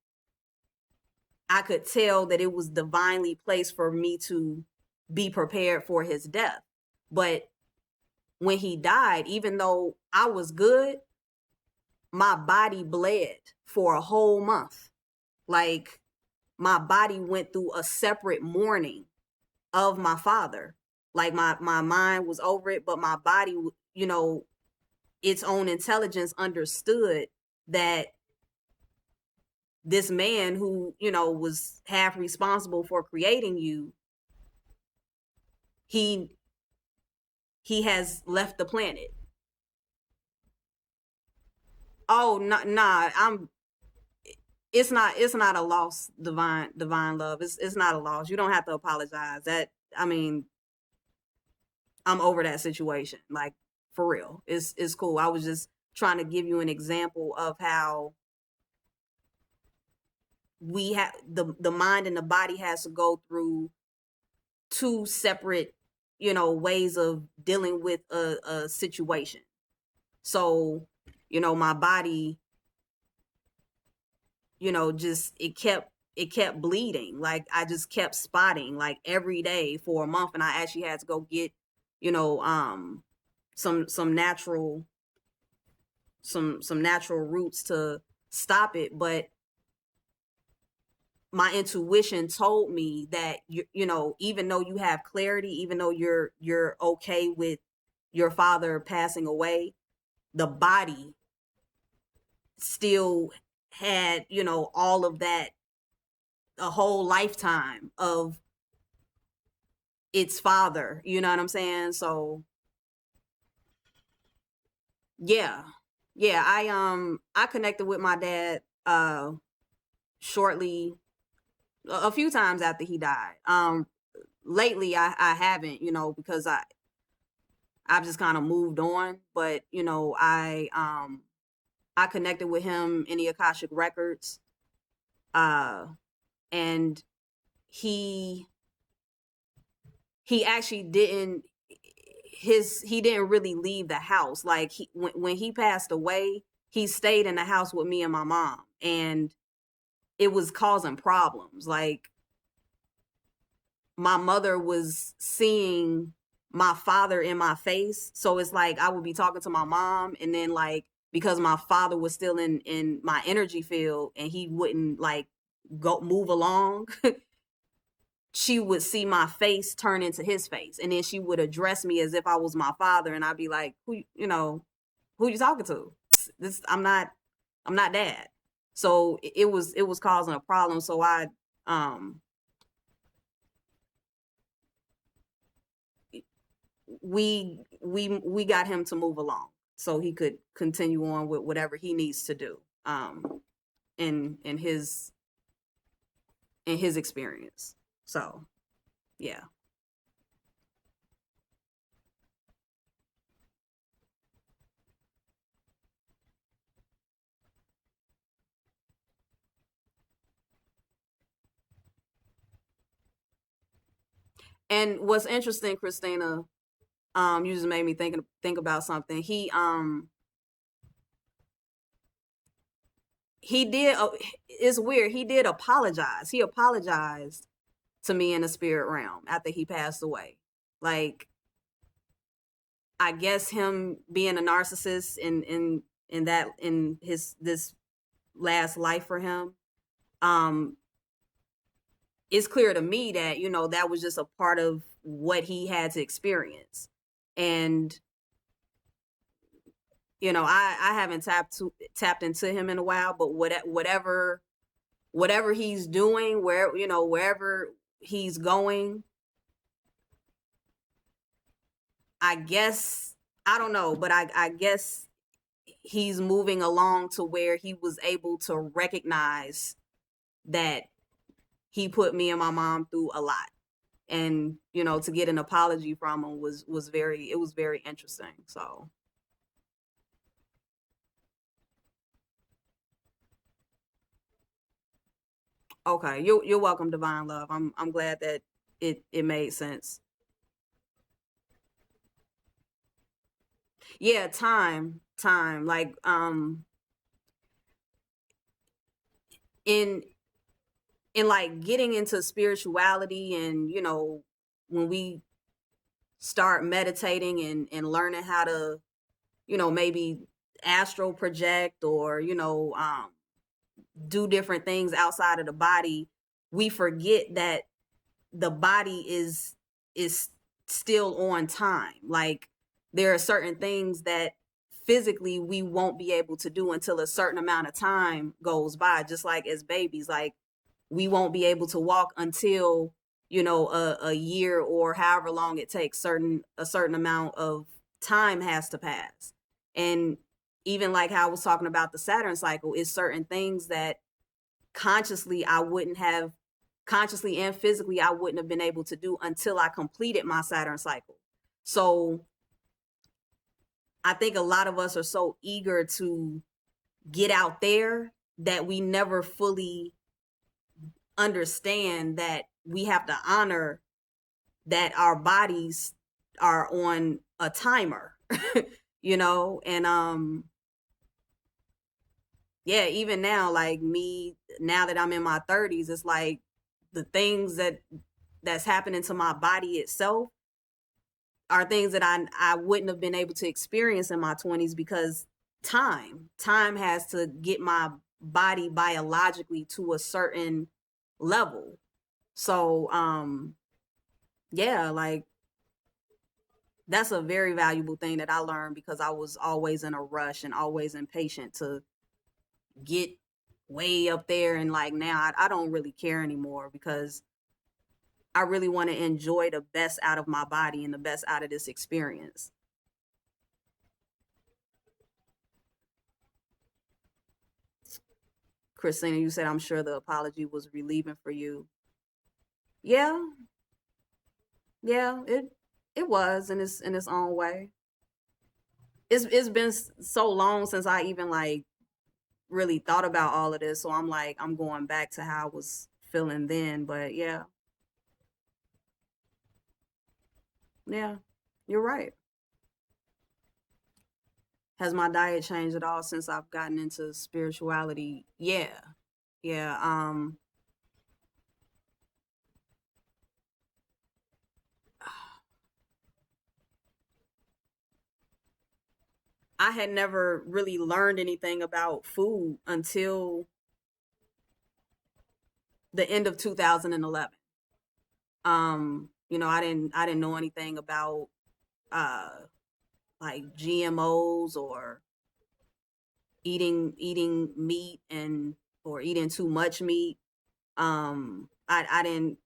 I could tell that it was divinely placed for me to be prepared for his death. But when he died, even though I was good, my body bled for a whole month. Like, my body went through a separate mourning of my father. Like, my mind was over it, but my body, its own intelligence understood that this man who, was half responsible for creating you, he has left the planet. Oh, nah, it's not a loss, divine love. It's not a loss. You don't have to apologize. I mean, I'm over that situation. Like, for real. It's cool. I was just trying to give you an example of how we have the mind and the body has to go through two separate, ways of dealing with a situation. So, my body, just it kept bleeding. Like, I just kept spotting like every day for a month, and I actually had to go get, some natural roots to stop it. But my intuition told me that even though you have clarity, even though you're okay with your father passing away, the body still had all of that, a whole lifetime of its father. You know what I'm saying? So yeah, yeah. I connected with my dad shortly, a few times after he died. Lately I haven't, because I've just kind of moved on. But I connected with him in the Akashic Records, and he actually didn't he didn't really leave the house. Like, when he passed away, he stayed in the house with me and my mom, and it was causing problems. Like, my mother was seeing my father in my face. So it's like I would be talking to my mom, and then, like, because my father was still in my energy field and he wouldn't like go move along, she would see my face turn into his face, and then she would address me as if I was my father, and I'd be like, who you talking to? This I'm not dad. So it was causing a problem. So I we got him to move along so he could continue on with whatever he needs to do in his experience. So yeah. And what's interesting, Christina, you just made me think about something. He did, it's weird, he did apologize. He apologized to me in the spirit realm after he passed away. Like, I guess him being a narcissist in his this last life for him, um, it's clear to me that that was just a part of what he had to experience. And I haven't tapped into him in a while, but whatever he's doing, wherever he's going, I guess, I don't know, but I guess he's moving along to where he was able to recognize that he put me and my mom through a lot. And to get an apology from him was very interesting. So okay, you're welcome, divine love. I'm glad that it made sense. Yeah, time, like, in like getting into spirituality, and when we start meditating and learning how to, maybe astral project or, do different things outside of the body, we forget that the body is still on time. Like there are certain things that physically we won't be able to do until a certain amount of time goes by. Just like as babies, like we won't be able to walk until a year or however long it takes. A certain amount of time has to pass. And even like how I was talking about the Saturn cycle, is certain things that consciously I wouldn't have, consciously and physically I wouldn't have been able to do until I completed my Saturn cycle. So I think a lot of us are so eager to get out there that we never fully understand that we have to honor that our bodies are on a timer, and yeah, even now, like me, now that I'm in my 30s, it's like the things that's happening to my body itself are things that I wouldn't have been able to experience in my 20s, because time has to get my body biologically to a certain level. So yeah, like that's a very valuable thing that I learned, because I was always in a rush and always impatient to get way up there. And like now I don't really care anymore, because I really want to enjoy the best out of my body and the best out of this experience. Christina, you said, I'm sure the apology was relieving for you. Yeah, yeah, it was in its own way. It's been so long since I even like really thought about all of this, so I'm like I'm going back to how I was feeling then. But yeah, yeah, you're right. Has my diet changed at all since I've gotten into spirituality? Yeah. Yeah. I had never really learned anything about food until the end of 2011. I didn't know anything about uh like GMOs or eating meat and or eating too much meat. I didn't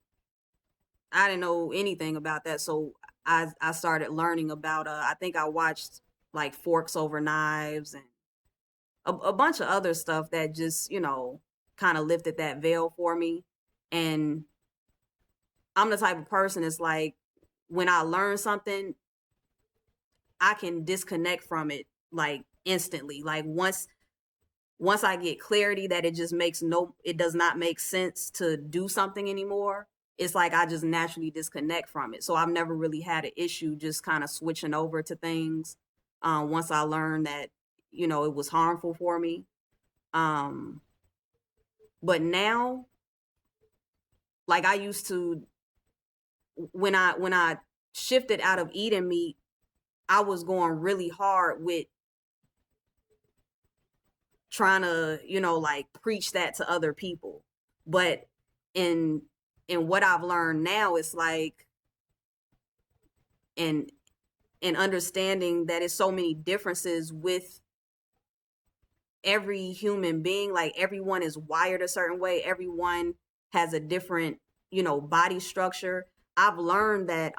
know anything about that. So I started learning about I think I watched like Forks Over Knives and a bunch of other stuff that just, kind of lifted that veil for me. And I'm the type of person, it's like when I learn something, I can disconnect from it like instantly. Like once I get clarity that it does not make sense to do something anymore, it's like I just naturally disconnect from it. So I've never really had an issue just kind of switching over to things once I learned that, it was harmful for me. Um, but now, like I used to, when I shifted out of eating meat, I was going really hard with trying to, like preach that to other people. But in in what I've learned now, it's like in understanding that it's so many differences with every human being. Like everyone is wired a certain way. Everyone has a different, body structure. I've learned that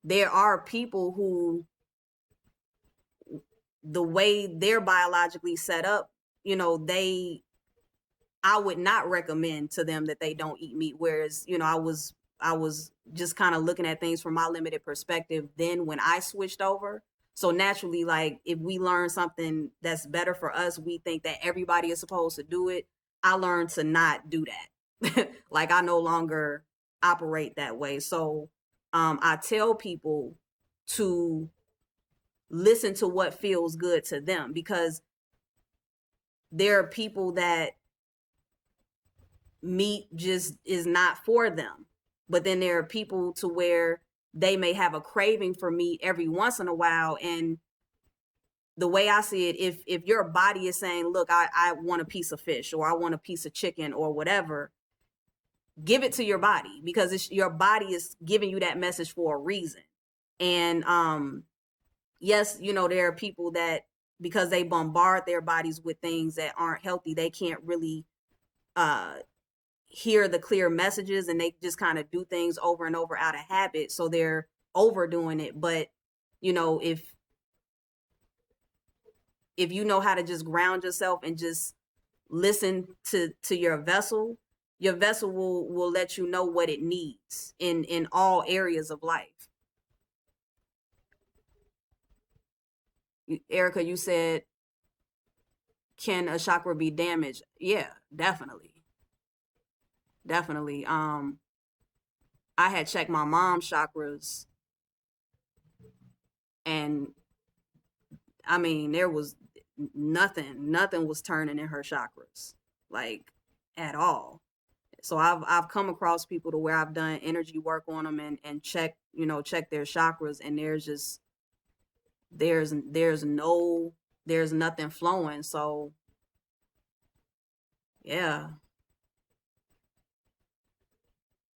there are people who, the way they're biologically set up, they I would not recommend to them that they don't eat meat. Whereas, I was just kind of looking at things from my limited perspective then when I switched over. So naturally, like if we learn something that's better for us, we think that everybody is supposed to do it. I learned to not do that. Like I no longer operate that way. So I tell people to listen to what feels good to them, because there are people that meat just is not for them. But then there are people to where they may have a craving for meat every once in a while. And the way I see it, if your body is saying, look, I want a piece of fish, or I want a piece of chicken, or whatever, give it to your body, because your body is giving you that message for a reason. And yes, there are people that, because they bombard their bodies with things that aren't healthy, they can't really hear the clear messages, and they just kind of do things over and over out of habit. So they're overdoing it. But if you know how to just ground yourself and just listen to your vessel will let you know what it needs in all areas of life. Erica, you said, can a chakra be damaged? Yeah, definitely. Definitely. I had checked my mom's chakras, and I mean, there was nothing was turning in her chakras, like, at all. So I've come across people to where I've done energy work on them and check their chakras, and there's nothing flowing. So yeah.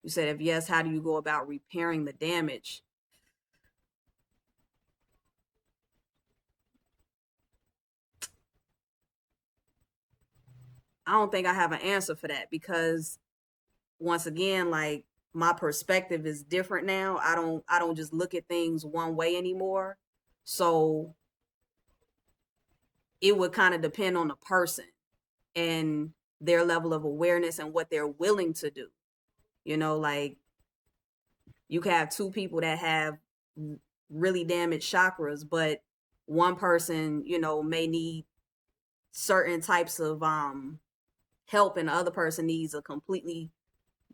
You said, if yes, how do you go about repairing the damage? I don't think I have an answer for that, because once again, like, my perspective is different now. I don't just look at things one way anymore. So it would kind of depend on the person and their level of awareness and what they're willing to do. Like, you can have two people that have really damaged chakras, but one person, may need certain types of help, and the other person needs a completely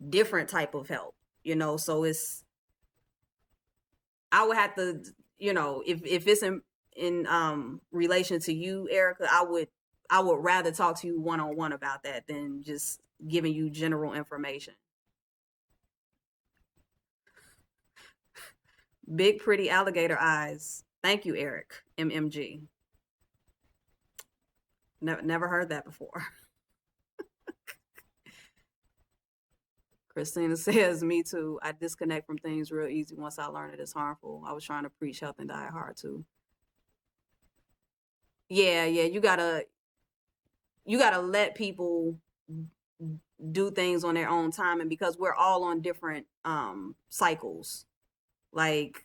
different type of help. So I would have to, if it's in relation to you, Erica, I would rather talk to you one-on-one about that than just giving you general information. Big pretty alligator eyes. Thank you, Eric. MMG. Never heard that before. Christina says, me too. I disconnect from things real easy once I learn it is harmful. I was trying to preach health and diet hard too. Yeah, yeah. You gotta let people do things on their own time, and because we're all on different cycles. Like,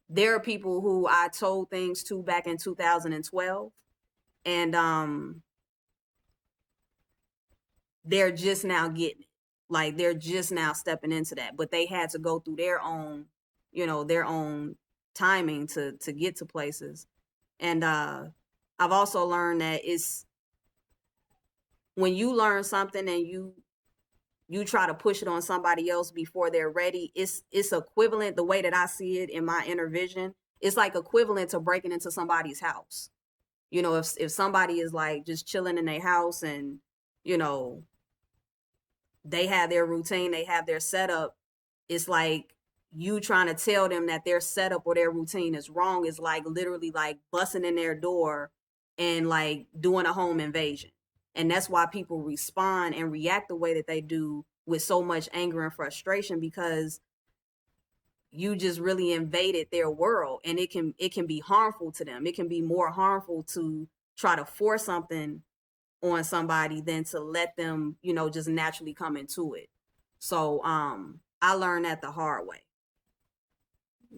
there are people who I told things to back in 2012, and they're just now getting it. Like, they're just now stepping into that, but they had to go through their own timing to get to places. And I've also learned that it's when you learn something and you try to push it on somebody else before they're ready, it's equivalent, the way that I see it in my inner vision, it's like equivalent to breaking into somebody's house. If somebody is like just chilling in their house, and you know they have their routine, they have their setup, it's like you trying to tell them that their setup or their routine is wrong is like literally like busting in their door and like doing a home invasion. And that's why people respond and react the way that they do with so much anger and frustration, because you just really invaded their world, and it can be harmful to them. It can be more harmful to try to force something on somebody than to let them, just naturally come into it. So I learned that the hard way.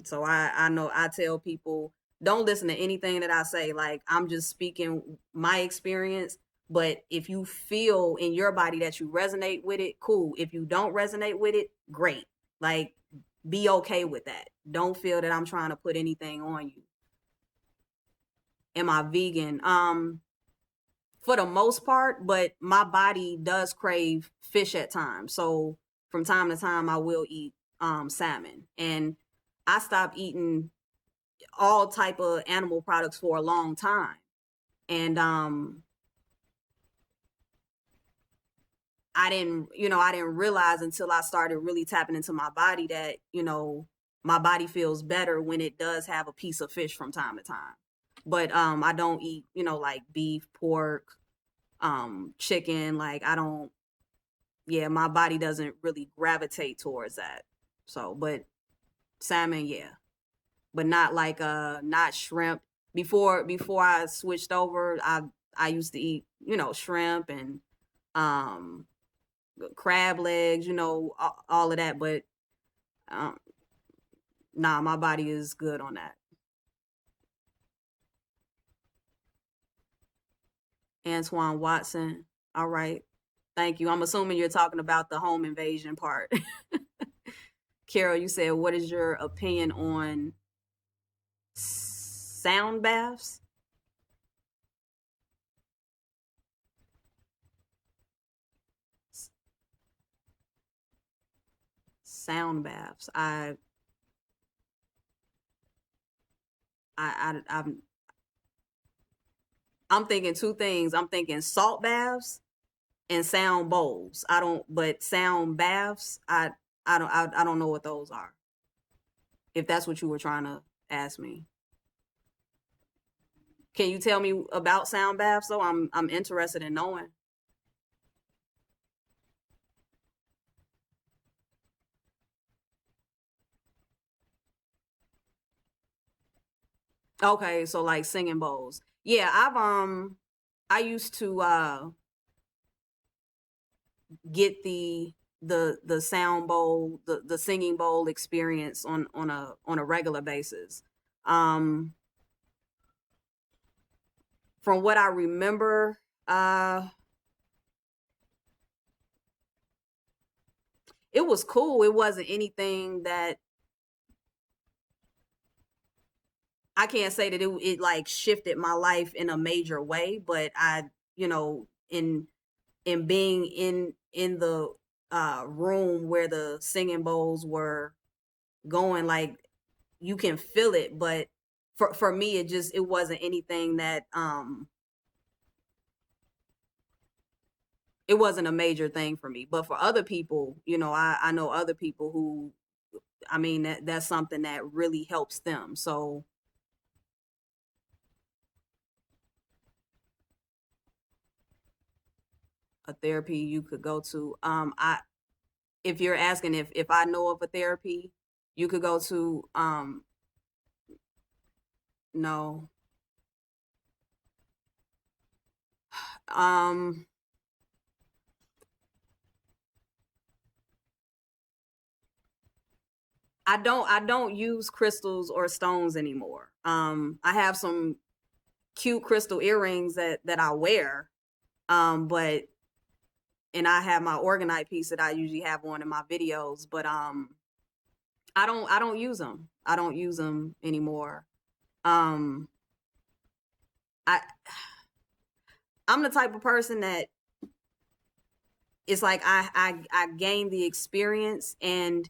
So I know I tell people, don't listen to anything that I say. Like, I'm just speaking my experience. But if you feel in your body that you resonate with it, cool. If you don't resonate with it, great. Like, be okay with that. Don't feel that I'm trying to put anything on you. Am I vegan? For the most part, but my body does crave fish at times. So from time to time, I will eat salmon, and I stopped eating all type of animal products for a long time. And I didn't realize until I started really tapping into my body that, my body feels better when it does have a piece of fish from time to time. But I don't eat, like beef, pork, chicken. Like I don't, yeah, my body doesn't really gravitate towards that. So, but salmon, yeah, but not like not shrimp. Before I switched over, I used to eat, shrimp and um crab legs, all of that. But um, nah, my body is good on that. Antoine Watson. All right. Thank you. I'm assuming you're talking about the home invasion part. Carol, you said, what is your opinion on sound baths? Sound baths. I'm thinking two things. I'm thinking salt baths and sound bowls. But sound baths, I don't know what those are. If that's what you were trying to ask me. Can you tell me about sound baths though? I'm interested in knowing. Okay, so like singing bowls. Yeah, I used to get the sound bowl, the singing bowl experience on a regular basis. Um from what I remember, it was cool. It wasn't anything that I can't say that it like shifted my life in a major way, but in being in the room where the singing bowls were going, like you can feel it. But for me, it wasn't anything that it wasn't a major thing for me. But for other people, I know other people who, I mean, that's something that really helps them. So a therapy you could go to, I if you're asking if I know of a therapy you could go to, no. um I don't use crystals or stones anymore. I have some cute crystal earrings that I wear, but and I have my organite piece that I usually have on in my videos, but I don't use them. I don't use them anymore. um I I'm the type of person that it's like I gain the experience, and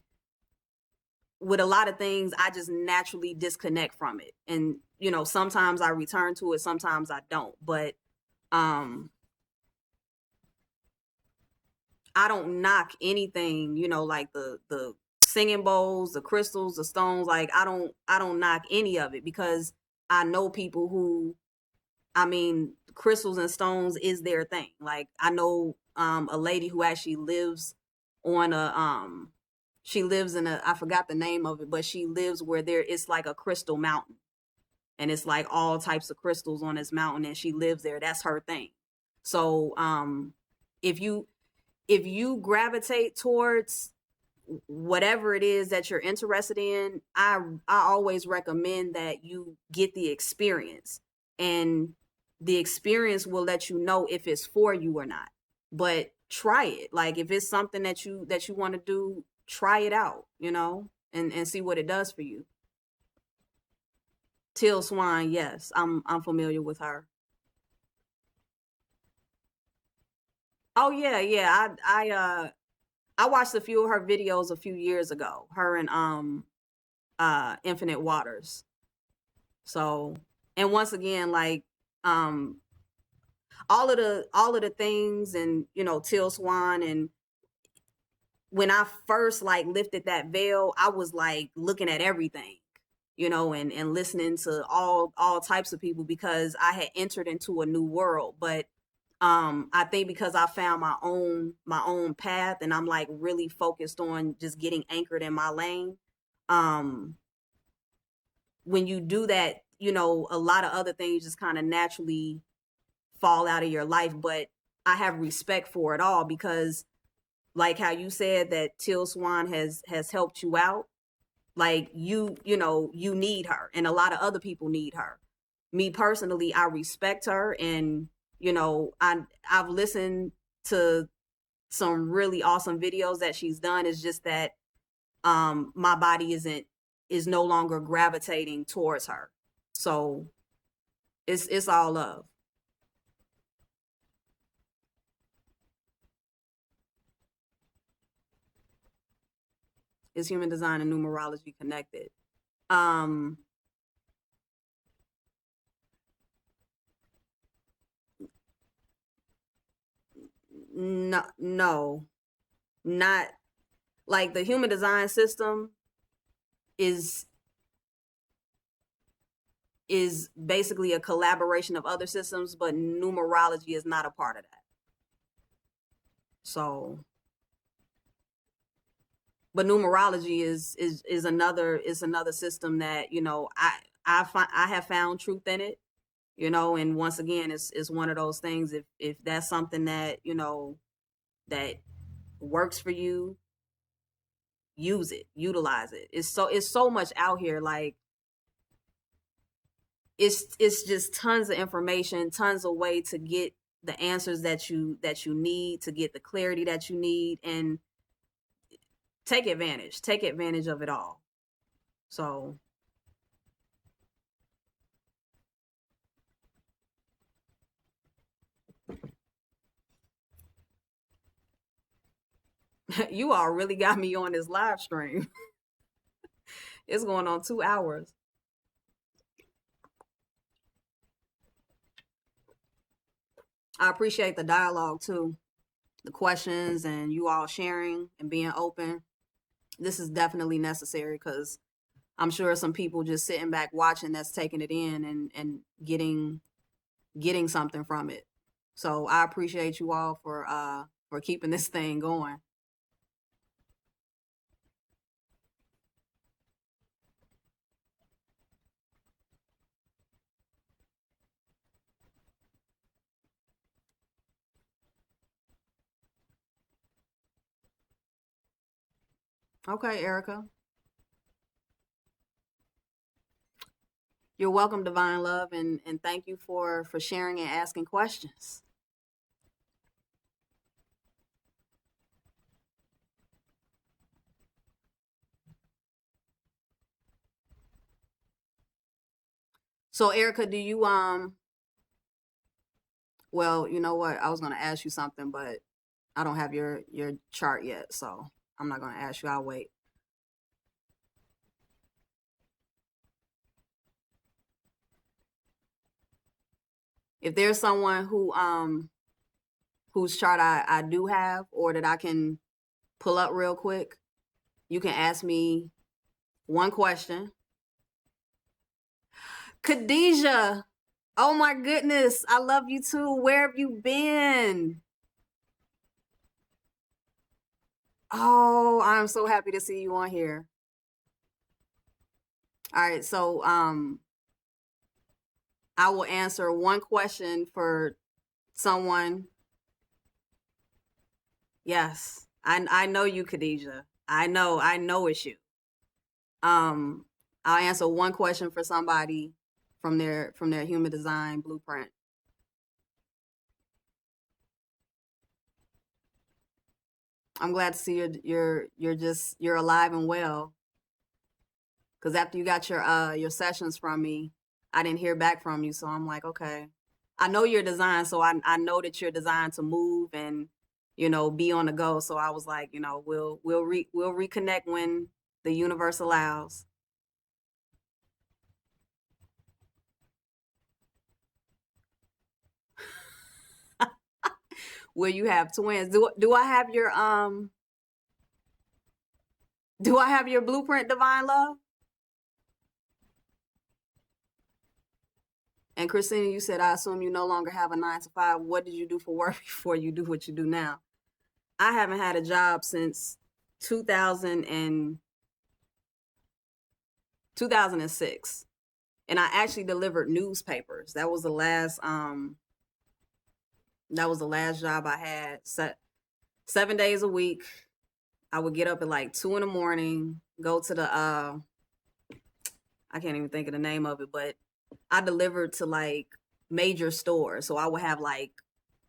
with a lot of things I just naturally disconnect from it, and sometimes I return to it, sometimes I don't. But um I don't knock anything, like the singing bowls, the crystals, the stones. Like I don't knock any of it, because I know people who, I mean, crystals and stones is their thing. Like I know a lady who actually lives on a she lives in a, I forgot the name of it, but she lives where there it's like a crystal mountain, and it's like all types of crystals on this mountain, and she lives there. That's her thing. So if you if you gravitate towards whatever it is that you're interested in, I always recommend that you get the experience, and the experience will let you know if it's for you or not. But try it. Like if it's something that you want to do, try it out, and see what it does for you. Till Swine, yes, I'm familiar with her. Oh yeah, yeah. I watched a few of her videos a few years ago. Her and Infinite Waters. So, and once again, like um all of the things, and Till Swan. And when I first like lifted that veil, I was like looking at everything, and listening to all types of people, because I had entered into a new world. But I think because I found my own path, and I'm like really focused on just getting anchored in my lane. um when you do that, a lot of other things just kind of naturally fall out of your life. But I have respect for it all, because like how you said that Till Swan has helped you out. Like you need her, and a lot of other people need her. Me personally, I respect her, and I've listened to some really awesome videos that she's done. It's just that my body is no longer gravitating towards her. So it's all love. Is human design and numerology connected? Um no, no, not like the human design system is is basically a collaboration of other systems, but numerology is not a part of that. So, but numerology is another system that I have found truth in it. And once again, it's one of those things. If that's something that that works for you, use it, utilize it. It's so much out here. Like it's just tons of information, tons of way to get the answers that you need, to get the clarity that you need, and take advantage of it all. So you all really got me on this live stream. It's going on 2 hours. I appreciate the dialogue too, the questions, and you all sharing and being open. This is definitely necessary, because I'm sure some people just sitting back watching, that's taking it in, and getting something from it. So I appreciate you all for keeping this thing going. Okay, Erica. You're welcome, Divine Love, and thank you for sharing and asking questions. So Erica, do you well, you know what? I was gonna ask you something, but I don't have your chart yet, so I'm not gonna ask you. I'll wait. If there's someone whose chart I do have, or that I can pull up real quick, you can ask me one question. Khadijah, oh my goodness, I love you too. Where have you been? Oh, I'm so happy to see you on here. All right, so I will answer one question for someone. Yes, I know you, Khadijah. I know it's you. Um, I'll answer one question for somebody from their human design blueprint. I'm glad to see you're alive and well. Because after you got your sessions from me, I didn't hear back from you, so I'm like, okay. I know you're designed, so I know that you're designed to move and be on the go. So I was like, we'll reconnect when the universe allows. Will you have twins? Do I have your do I have your blueprint, Divine Love? And Christina, you said, I assume you no longer have a 9 to 5. What did you do for work before you do what you do now? I haven't had a job since 2006. And I actually delivered newspapers. That was the last job I had. 7 days a week. I would get up at like 2 in the morning, go to the I can't even think of the name of it, but I delivered to like major stores. So I would have like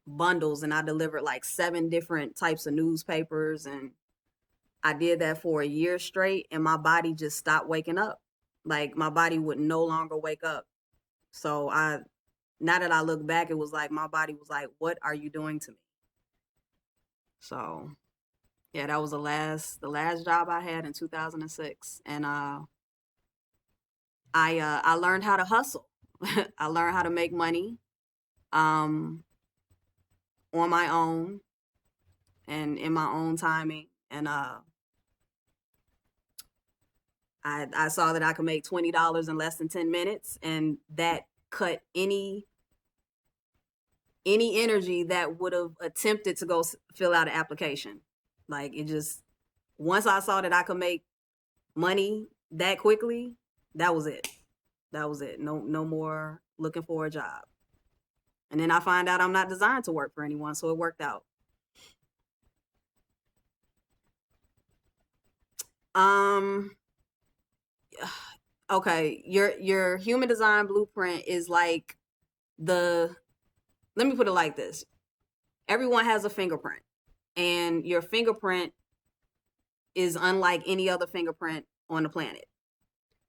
bundles, and I delivered like 7 different types of newspapers, and I did that for a year straight, and my body just stopped waking up. Like my body would no longer wake up. So now that I look back, it was like my body was like, what are you doing to me? So yeah, that was the last job I had in 2006. And I learned how to hustle. I learned how to make money on my own and in my own timing. And I saw that I could make $20 in less than 10 minutes, and that cut any energy that would have attempted to go fill out an application. Like it just, once I saw that I could make money that quickly, that was it. That was it. No more looking for a job. And then I find out I'm not designed to work for anyone, so it worked out. Okay, your human design blueprint is like let me put it like this. Everyone has a fingerprint, and your fingerprint is unlike any other fingerprint on the planet.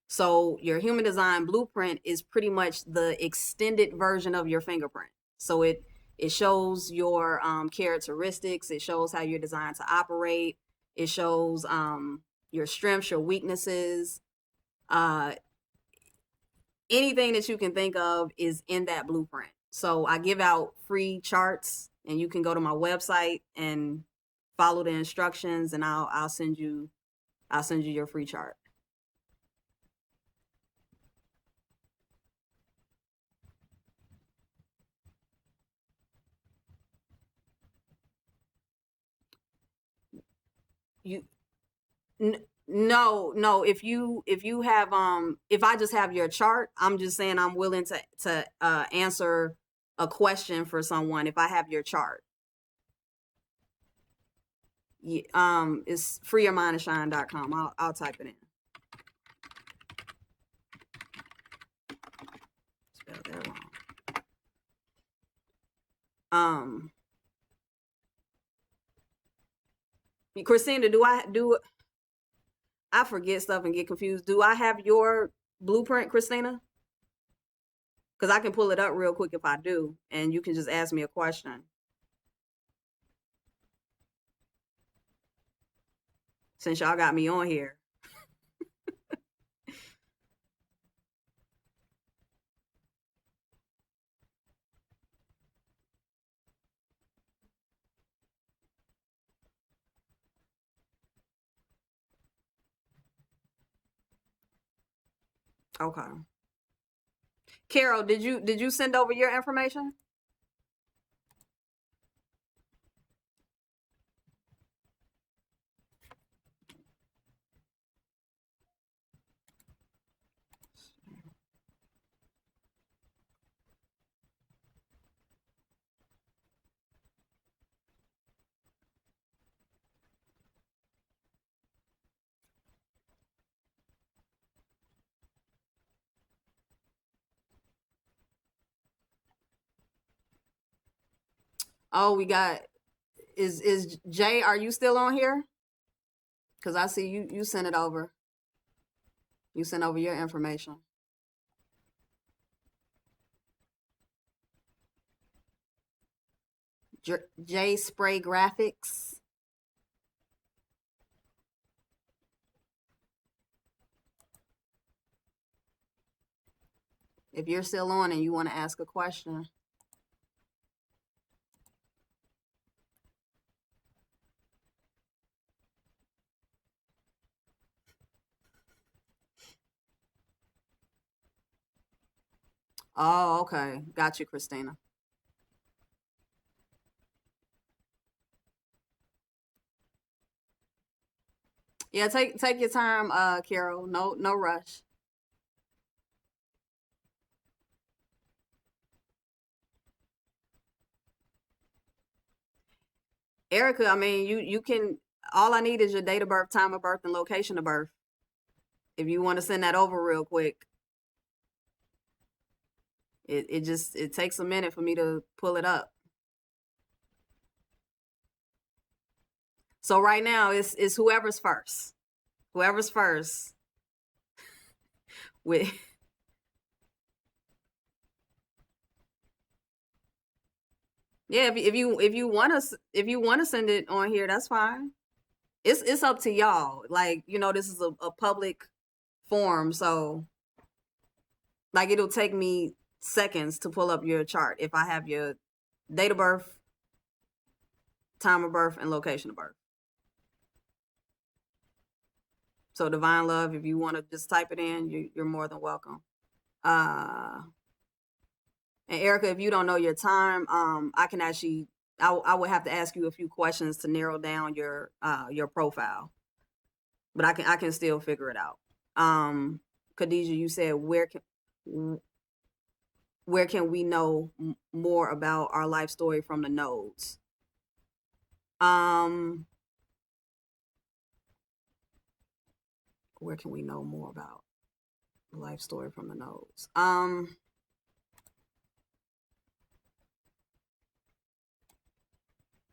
So your human design blueprint is pretty much the extended version of your fingerprint. So it shows your characteristics. It shows how you're designed to operate. It shows your strengths, your weaknesses. Anything that you can think of is in that blueprint. So I give out free charts, and you can go to my website and follow the instructions, and I'll send you your free chart. You no, if you have if I just have your chart, I'm just saying I'm willing to answer a question for someone if I have your chart. It's freeyourmindandshine.com. I'll type it in. Spelled that wrong. Christina, I forget stuff and get confused. Do I have your blueprint, Christina? Because I can pull it up real quick if I do, and you can just ask me a question. Since y'all got me on here. Okay. Carol, did you send over your information? Oh, we got is Jay, are you still on here? Because I see you sent it over. You sent over your information. J Spray Graphics. If you're still on and you want to ask a question. Oh, okay. Got you, Christina. Yeah, take your time, Carol. No rush. Erica, I mean, you can. All I need is your date of birth, time of birth, and location of birth. If you want to send that over real quick, it takes a minute for me to pull it up. So right now it's whoever's first. Whoever's first with yeah. If you want to send it on here, that's fine. It's up to y'all. Like this is a public forum, so like it'll take me seconds to pull up your chart if I have your date of birth, time of birth, and location of birth. So Divine Love, if you want to just type it in, you're more than welcome. And Erica, if you don't know your time, I can actually I would have to ask you a few questions to narrow down your profile, but I can still figure it out. Khadijah, you said where can we know more about our life story from the nodes? Um, where can we know more about the life story from the nodes?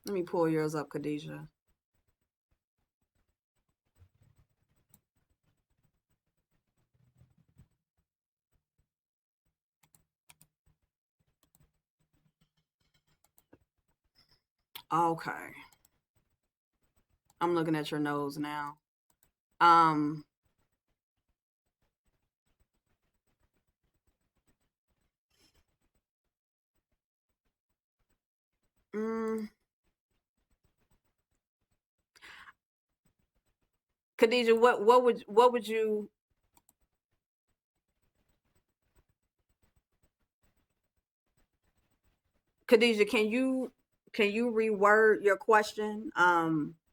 Let me pull yours up, Khadijah. Okay. I'm looking at your nose now. Um, mm, Khadijah, what would you Khadijah, can you reword your question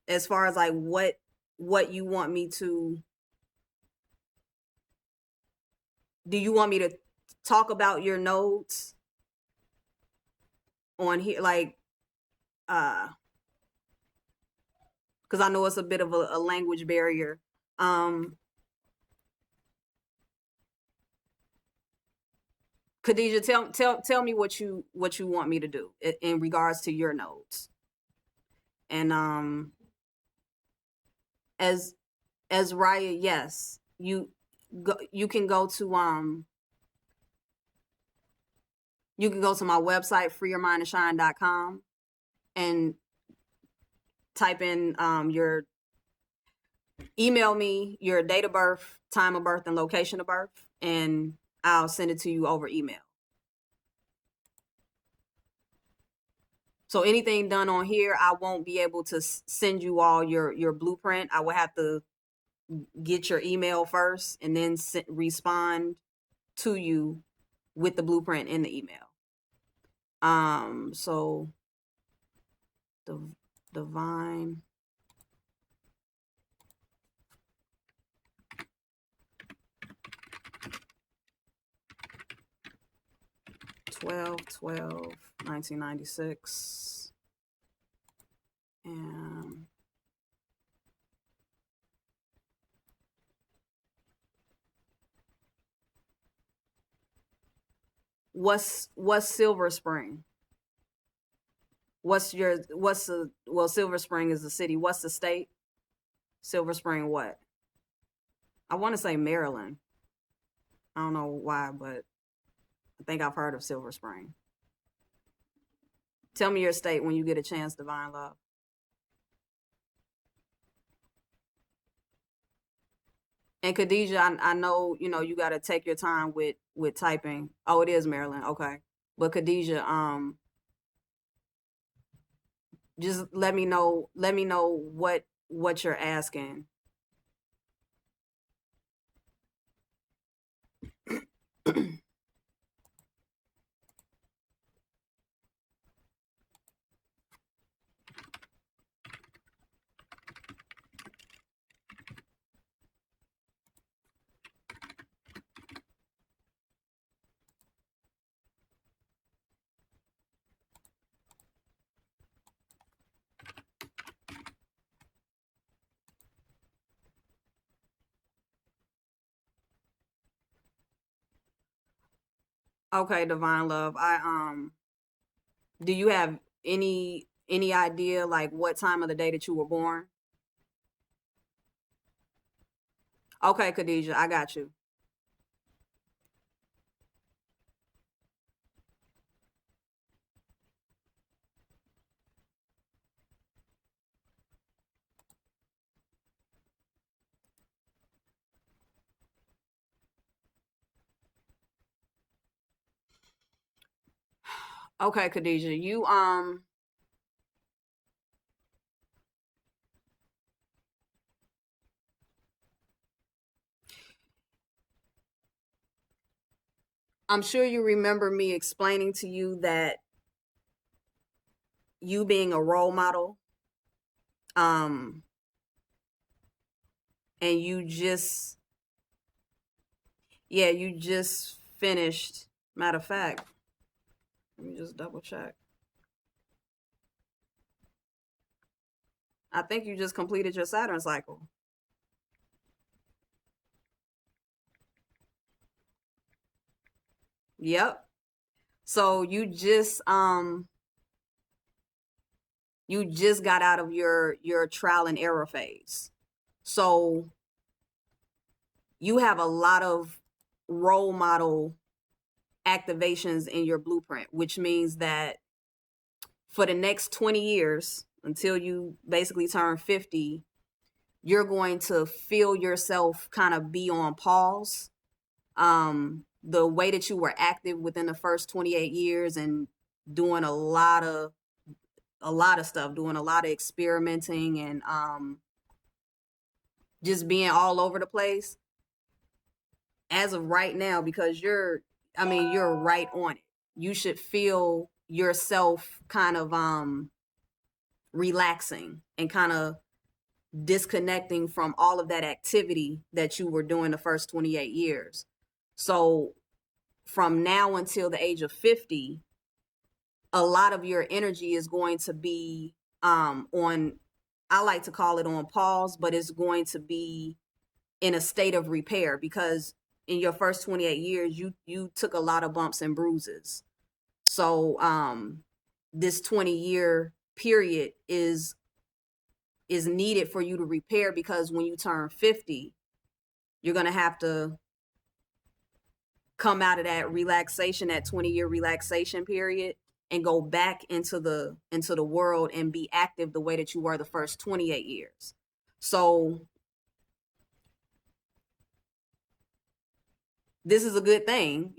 as far as like what you want me to do you want me to talk about your notes on here like uh because I know it's a bit of a language barrier. Um Khadijah, tell me what you want me to do in regards to your notes. And as Raya, yes, you can go to you can go to my website freeyourmindandshine.com and type in your email me your date of birth, time of birth, and location of birth, and I'll send it to you over email. So anything done on here, I won't be able to send you all your blueprint. I will have to get your email first and then respond to you with the blueprint in the email. So the divine 12/12/1996 and what's Silver Spring? What's the Silver Spring is the city. What's the state? Silver Spring what? I want to say Maryland. I don't know why, but I think I've heard of Silver Spring. Tell me your state when you get a chance, Divine Love. And Khadijah, I know you got to take your time with typing. Oh, it is Maryland. Okay, but Khadijah, just let me know. Let me know what you're asking. Okay, divine love. Do you have any idea like what time of the day that you were born? Okay, Khadijah, I got you. Okay, Khadijah, you I'm sure you remember me explaining to you that you being a role model, um, and you just, yeah, you just finished. Matter of fact, let me just double check. I think you just completed your Saturn cycle. Yep. So you just got out of your trial and error phase. So you have a lot of role model activations in your blueprint, which means that for the next 20 years until you basically turn 50, you're going to feel yourself kind of be on pause. The way that you were active within the first 28 years and doing a lot of stuff, doing a lot of experimenting and just being all over the place. As of right now, because you're right on it. You should feel yourself kind of relaxing and kind of disconnecting from all of that activity that you were doing the first 28 years. So from now until the age of 50, a lot of your energy is going to be on, I like to call it on pause, but it's going to be in a state of repair because in your first 28 years, you took a lot of bumps and bruises. So this 20-year period is needed for you to repair because when you turn 50, you're going to have to come out of that relaxation, that 20-year relaxation period and go back into the world and be active the way that you were the first 28 years. So this is a good thing,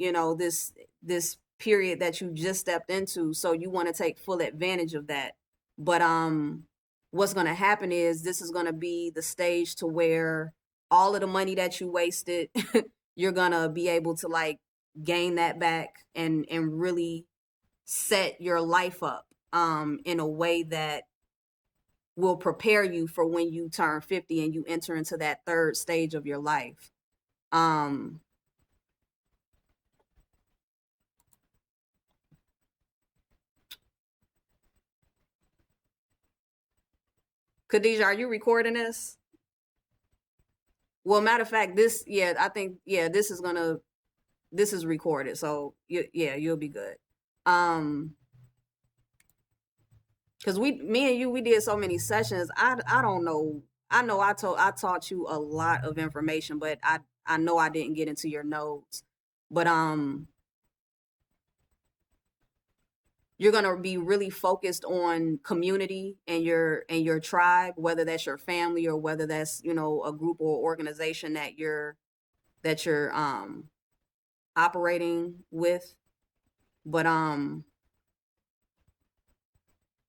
this period that you just stepped into. So you want to take full advantage of that. But what's going to happen is this is going to be the stage to where all of the money that you wasted, you're going to be able to like gain that back and really set your life up in a way that will prepare you for when you turn 50 and you enter into that third stage of your life. Um, Khadijah, are you recording this? Well, matter of fact, yeah, I think, yeah, this is recorded. So, yeah, you'll be good. Um, because me and you, we did so many sessions. I don't know. I know I taught you a lot of information, but I know I didn't get into your notes. But you're going to be really focused on community and your tribe, whether that's your family or whether that's a group or organization that you're operating with. But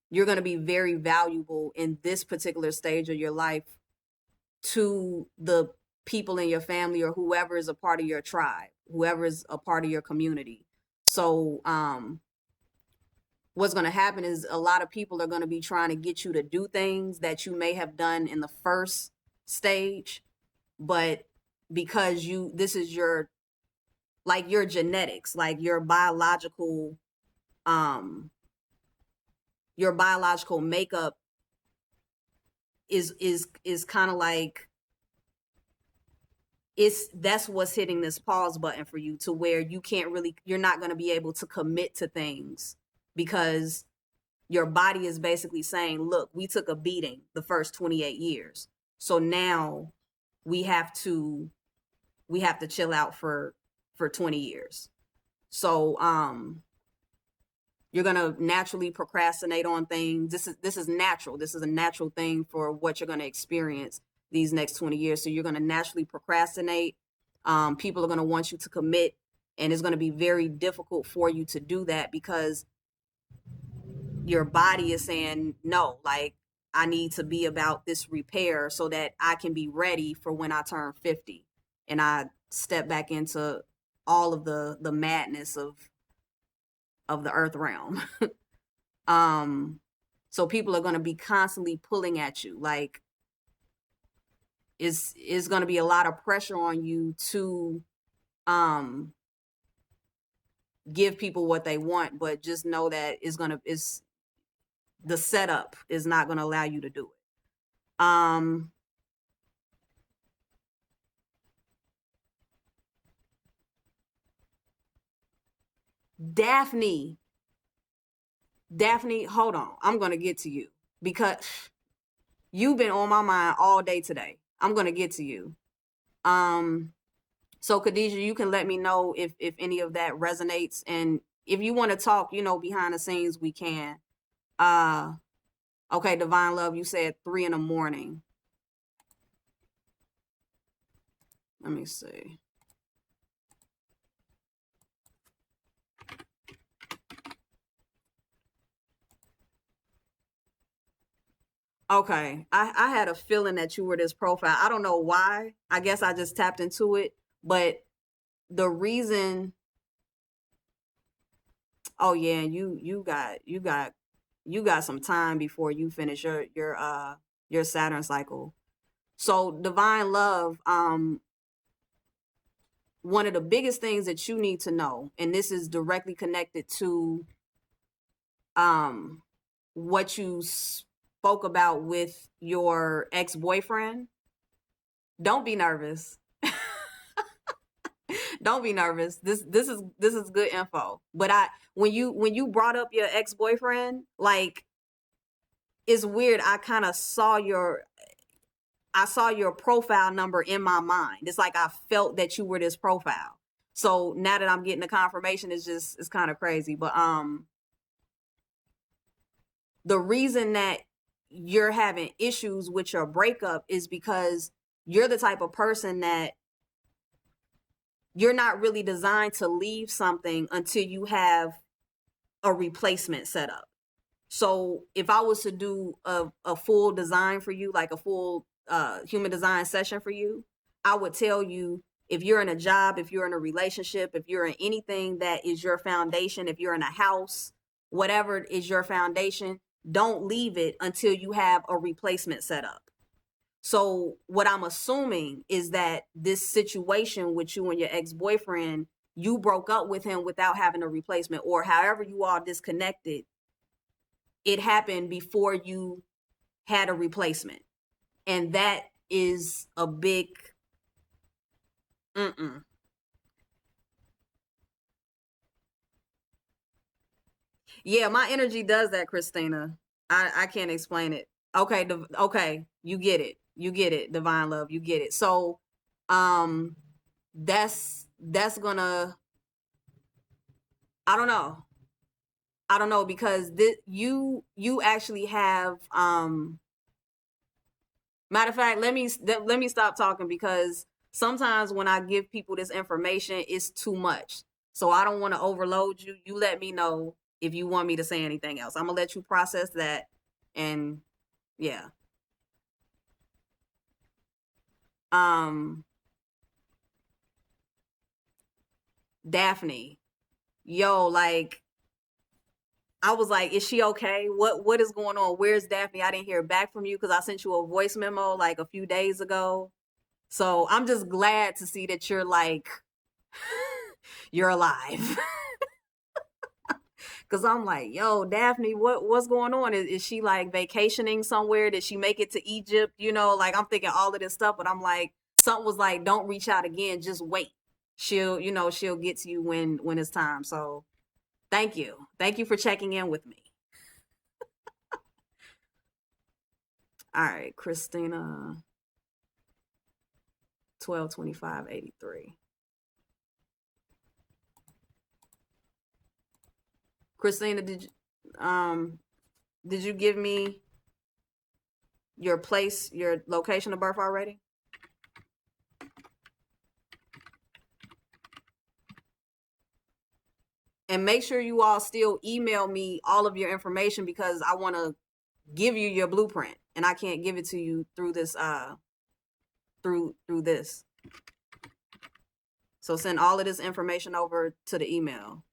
you're going to be very valuable in this particular stage of your life to the people in your family or whoever is a part of your tribe, whoever is a part of your community. So what's going to happen is a lot of people are going to be trying to get you to do things that you may have done in the first stage, but because this is your genetics, like um your biological makeup is kind of like that's what's hitting this pause button for you, to where you're not going to be able to commit to things, because your body is basically saying, look, we took a beating the first 28 years. So now we have to chill out for 20 years. So you're going to naturally procrastinate on things. This is natural. This is a natural thing for what you're going to experience these next 20 years. So you're going to naturally procrastinate. People are going to want you to commit, and it's going to be very difficult for you to do that, because your body is saying, no, like, I need to be about this repair so that I can be ready for when I turn 50 and I step back into all of the madness of the earth realm. So people are going to be constantly pulling at you. Like, it's going to be a lot of pressure on you to give people what they want, but just know that the setup is not going to allow you to do it. Daphne, hold on. I'm going to get to you, because you've been on my mind all day today. I'm going to get to you. So Khadijah, you can let me know if any of that resonates. And if you want to talk, behind the scenes, we can. Okay, Divine Love, you said 3 a.m. Let me see. Okay, I had a feeling that you were this profile. I don't know why. I guess I just tapped into it. But the reason, oh yeah, you got some time before you finish your Saturn cycle. So Divine Love, one of the biggest things that you need to know, and this is directly connected to what you spoke about with your ex-boyfriend. Don't be nervous. Don't be nervous. This is good info. But when you brought up your ex-boyfriend, like, it's weird. I kind of saw your profile number in my mind. It's like I felt that you were this profile. So now that I'm getting the confirmation, it's kind of crazy. But the reason that you're having issues with your breakup is because you're the type of person that you're not really designed to leave something until you have a replacement set up. So if I was to do a full design for you, like a full human design session for you, I would tell you, if you're in a job, if you're in a relationship, if you're in anything that is your foundation, if you're in a house, whatever is your foundation, don't leave it until you have a replacement set up. So what I'm assuming is that this situation with you and your ex-boyfriend, you broke up with him without having a replacement, or however you all disconnected, it happened before you had a replacement. And that is a big Yeah, my energy does that, Christina. I can't explain it. Okay, okay, you get it. You get it, Divine Love. You get it. So, that's gonna. I don't know. I don't know, because you actually have. Matter of fact, let me stop talking, because sometimes when I give people this information, it's too much. So I don't want to overload you. You let me know if you want me to say anything else. I'm gonna let you process that, and yeah. Daphne, yo, like, I was like, is she okay? What is going on? Where's Daphne? I didn't hear back from you, because I sent you a voice memo like a few days ago. So I'm just glad to see that you're like, you're alive. Cause I'm like, yo, Daphne, what's going on? Is she like vacationing somewhere? Did she make it to Egypt? Like, I'm thinking all of this stuff, but I'm like, something was like, don't reach out again, just wait. She'll get to you when it's time. So thank you. Thank you for checking in with me. All right, Christina, 122583. Christina, did you give me your location of birth already? And make sure you all still email me all of your information, because I want to give you your blueprint, and I can't give it to you through this through this. So send all of this information over to the email.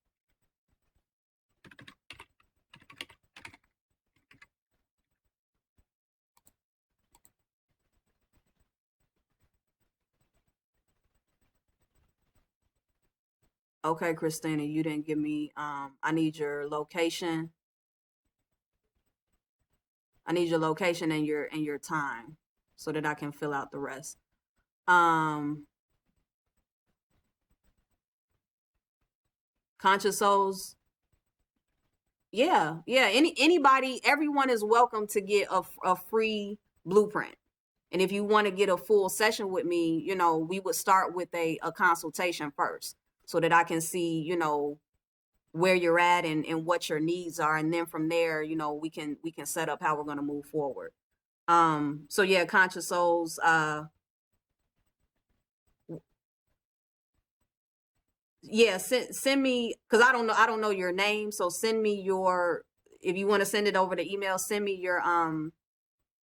Okay, Christina, you didn't give me I need your location. I need your location and your time so that I can fill out the rest. Conscious Souls. Yeah. Anybody, everyone is welcome to get a free blueprint. And if you want to get a full session with me, we would start with a consultation first, so that I can see, where you're at and what your needs are. And then from there, we can set up how we're going to move forward. So yeah, Conscious Souls, yeah, send me, because I don't know your name. So send me if you want to send it over the email, send me your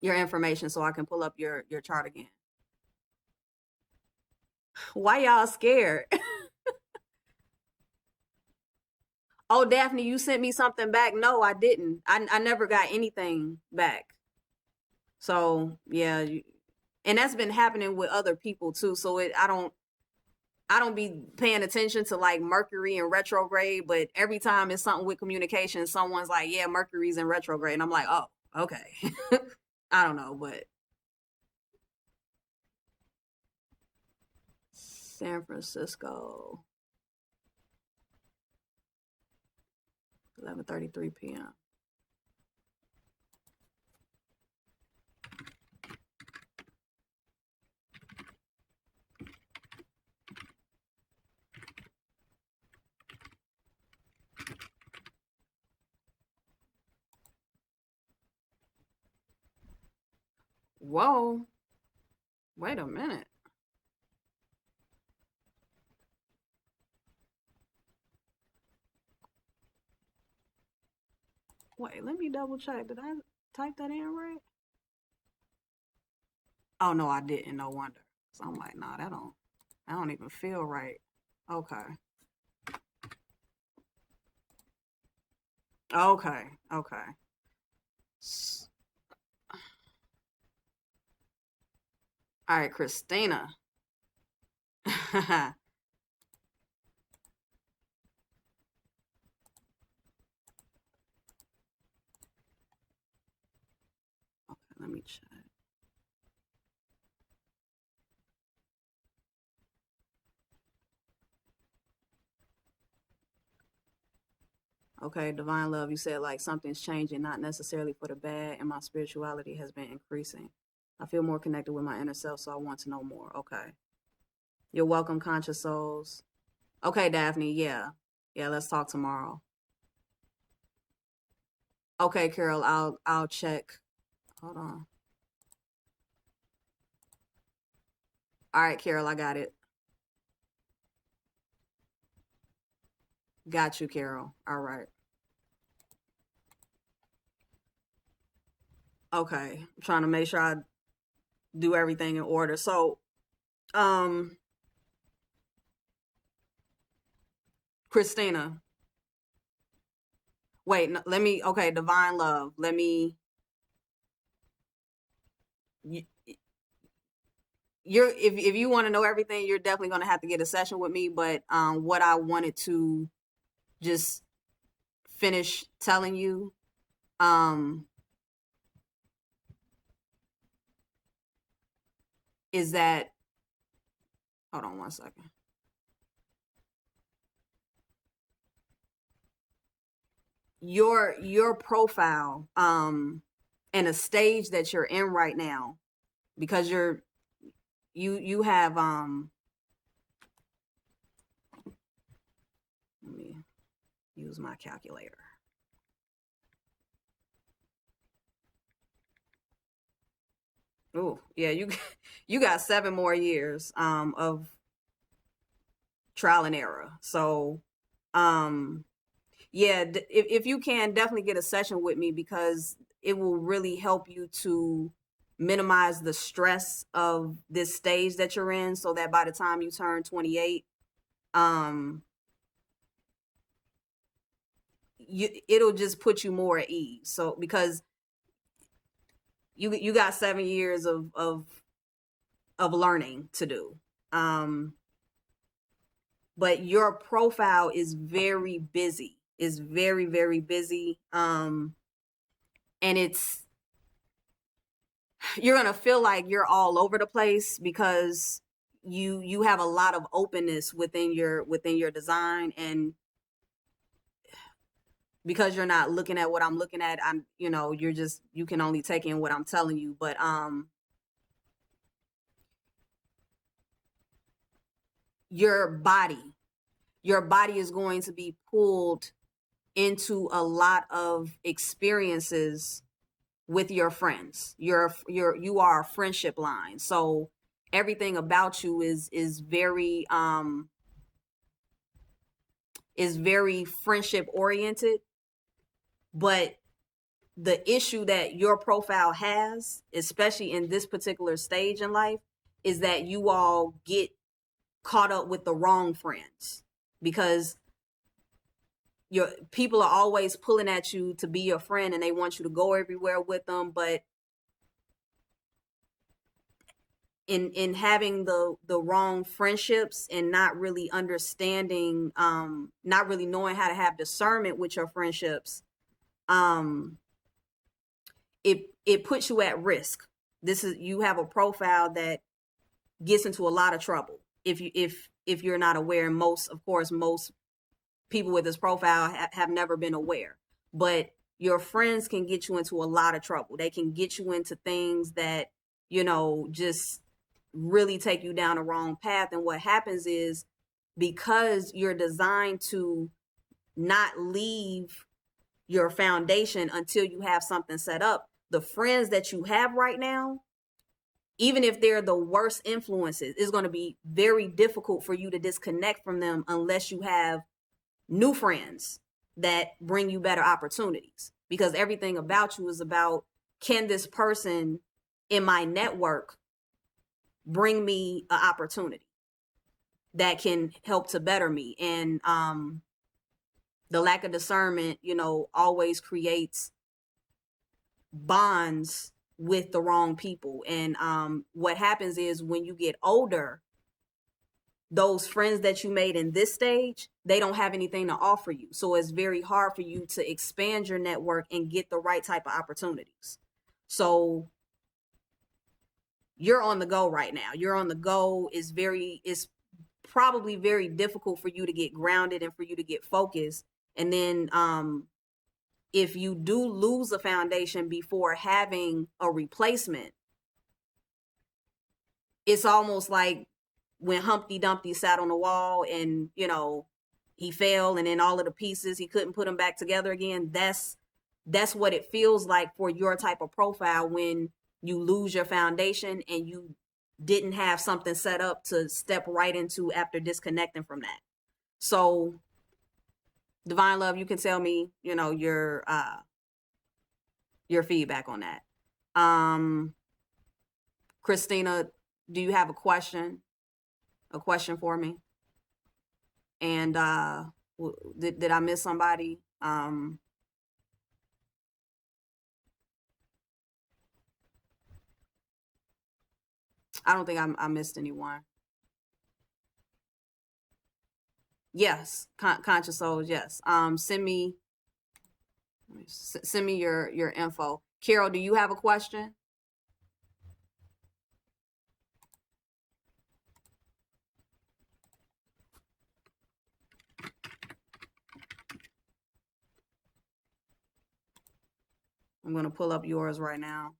information so I can pull up your chart again. Why y'all scared? Oh, Daphne, you sent me something back. No, I didn't. I never got anything back. So yeah, and that's been happening with other people too. So I don't be paying attention to like Mercury and retrograde, but every time it's something with communication, someone's like, yeah, Mercury's in retrograde. And I'm like, oh, okay. I don't know, but San Francisco, 11:33 p.m. Whoa. Wait a minute. Wait, let me double check. Did I type that in right? Oh no, I didn't. No wonder. So I'm like, nah, I don't even feel right. Okay. Okay. Okay. All right, Christina. Okay, let me check. Okay, Divine Love, you said like something's changing, not necessarily for the bad, and my spirituality has been increasing. I feel more connected with my inner self, so I want to know more. Okay. You're welcome, Conscious Souls. Okay, Daphne, yeah. Yeah, let's talk tomorrow. Okay, Carol, I'll check. Hold on. All right, Carol, I got it. Got you, Carol. All right. Okay. I'm trying to make sure I do everything in order. So, um, Christina, wait, no, okay, Divine Love, you, if you want to know everything, you're definitely going to have to get a session with me. But what I wanted to just finish telling you, is that Hold on one second. Your profile, and a stage that you're in right now, because you have let me use my calculator. Oh, yeah, you got 7 more years of trial and error. So, yeah, if you can, definitely get a session with me, because it will really help you to minimize the stress of this stage that you're in, so that by the time you turn 28, um, it'll just put you more at ease. So because you got 7 years of learning to do. But your profile is very busy. Is very, very busy. And you're gonna feel like you're all over the place, because you have a lot of openness within your design, and because you're not looking at what I'm looking at, you can only take in what I'm telling you. But your body is going to be pulled into a lot of experiences with your friends. You are a friendship line. So everything about you is very friendship oriented. But the issue that your profile has, especially in this particular stage in life, is that you all get caught up with the wrong friends, because your people are always pulling at you to be your friend, and they want you to go everywhere with them. But in having the wrong friendships, and not really understanding, not really knowing how to have discernment with your friendships, it puts you at risk. You have a profile that gets into a lot of trouble if you're not aware. And most people with this profile have never been aware. But your friends can get you into a lot of trouble. They can get you into things that, just really take you down the wrong path. And what happens is, because you're designed to not leave your foundation until you have something set up, the friends that you have right now, even if they're the worst influences, it's going to be very difficult for you to disconnect from them, unless you have new friends that bring you better opportunities. Because everything about you is about, can this person in my network bring me an opportunity that can help to better me? And the lack of discernment, always creates bonds with the wrong people. And what happens is, when you get older, those friends that you made in this stage, they don't have anything to offer you. So it's very hard for you to expand your network and get the right type of opportunities. So you're on the go right now. You're on the go. It's probably very difficult for you to get grounded and for you to get focused. And then if you do lose a foundation before having a replacement, it's almost like when Humpty Dumpty sat on the wall and, he fell, and then all of the pieces, he couldn't put them back together again. That's what it feels like for your type of profile, when you lose your foundation and you didn't have something set up to step right into after disconnecting from that. So, Divine Love, you can tell me, your feedback on that. Christina, do you have a question for me? And did I miss somebody? I don't think I missed anyone. Yes, conscious souls. Yes. Send me your info. Carol, do you have a question? I'm going to pull up yours right now.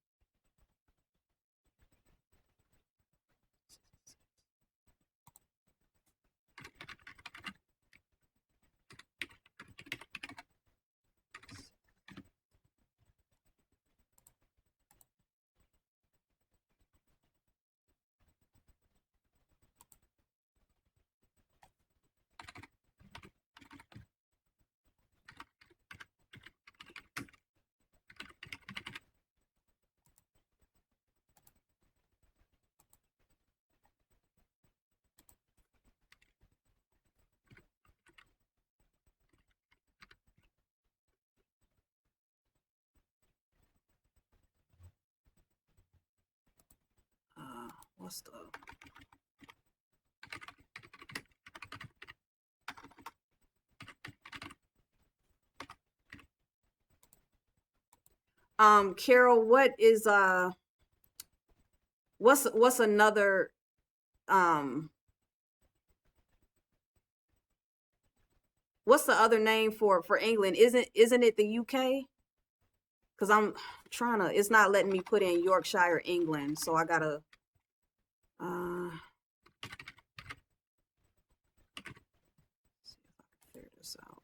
What's the... Carol, what is what's another what's the other name for England? Isn't it the UK? Because I'm trying to, it's not letting me put in Yorkshire, England, so I gotta see if I can figure this out.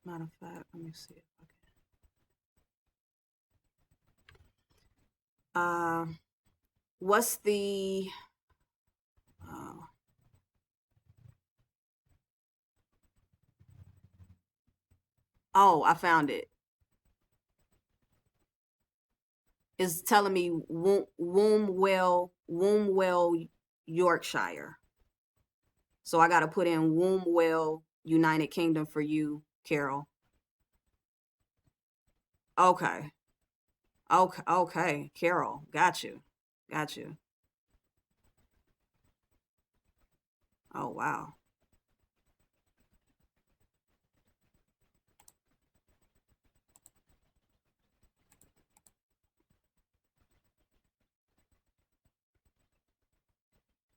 Matter of fact, let me see if I can. What's the oh, I found it. It's telling me Wombwell, Yorkshire. So I got to put in Wombwell, United Kingdom for you, Carol. Okay. Okay. Okay. Carol. Got you. Got you. Oh, wow.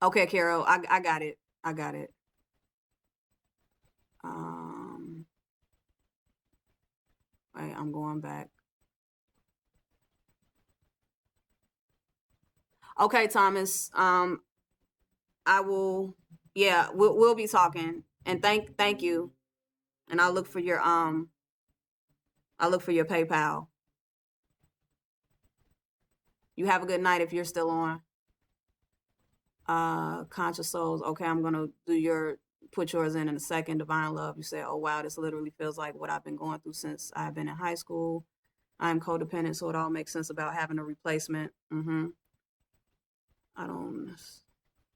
Okay, Carol. I got it. I got it. Um, wait, I'm going back. Okay, Thomas. I will, yeah, we'll be talking. And thank you. And I'll look for your PayPal. You have a good night if you're still on. Conscious Souls. Okay, I'm gonna put yours in a second. Divine Love. You say, oh wow, this literally feels like what I've been going through since I've been in high school. I'm codependent, so it all makes sense about having a replacement. I don't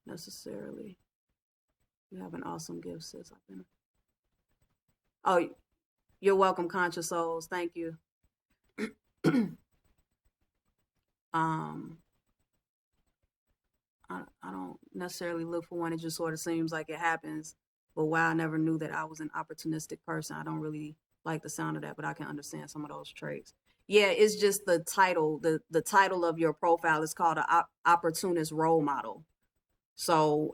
necessarily. You have an awesome gift, sis. Oh, you're welcome, Conscious Souls. Thank you. um, I don't necessarily look for one. It just sort of seems like it happens. But wow, I never knew that I was an opportunistic person. I don't really like the sound of that, but I can understand some of those traits. Yeah, it's just the title. The title of your profile is called an opportunist role model. So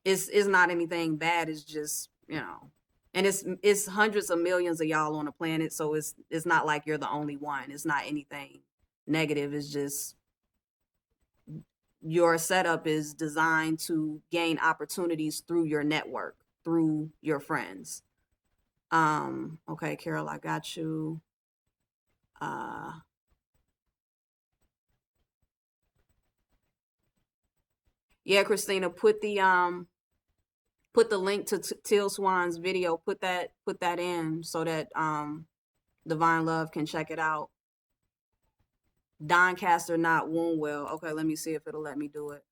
it's not anything bad. It's just, and it's hundreds of millions of y'all on the planet. So it's not like you're the only one. It's not anything negative. It's just your setup is designed to gain opportunities through your network, through your friends. Okay, Carol, I got you. Yeah, Christina, put the link to Teal Swan's video. Put that in so that Divine Love can check it out. Doncaster, not Woundwell. Okay, let me see if it'll let me do it.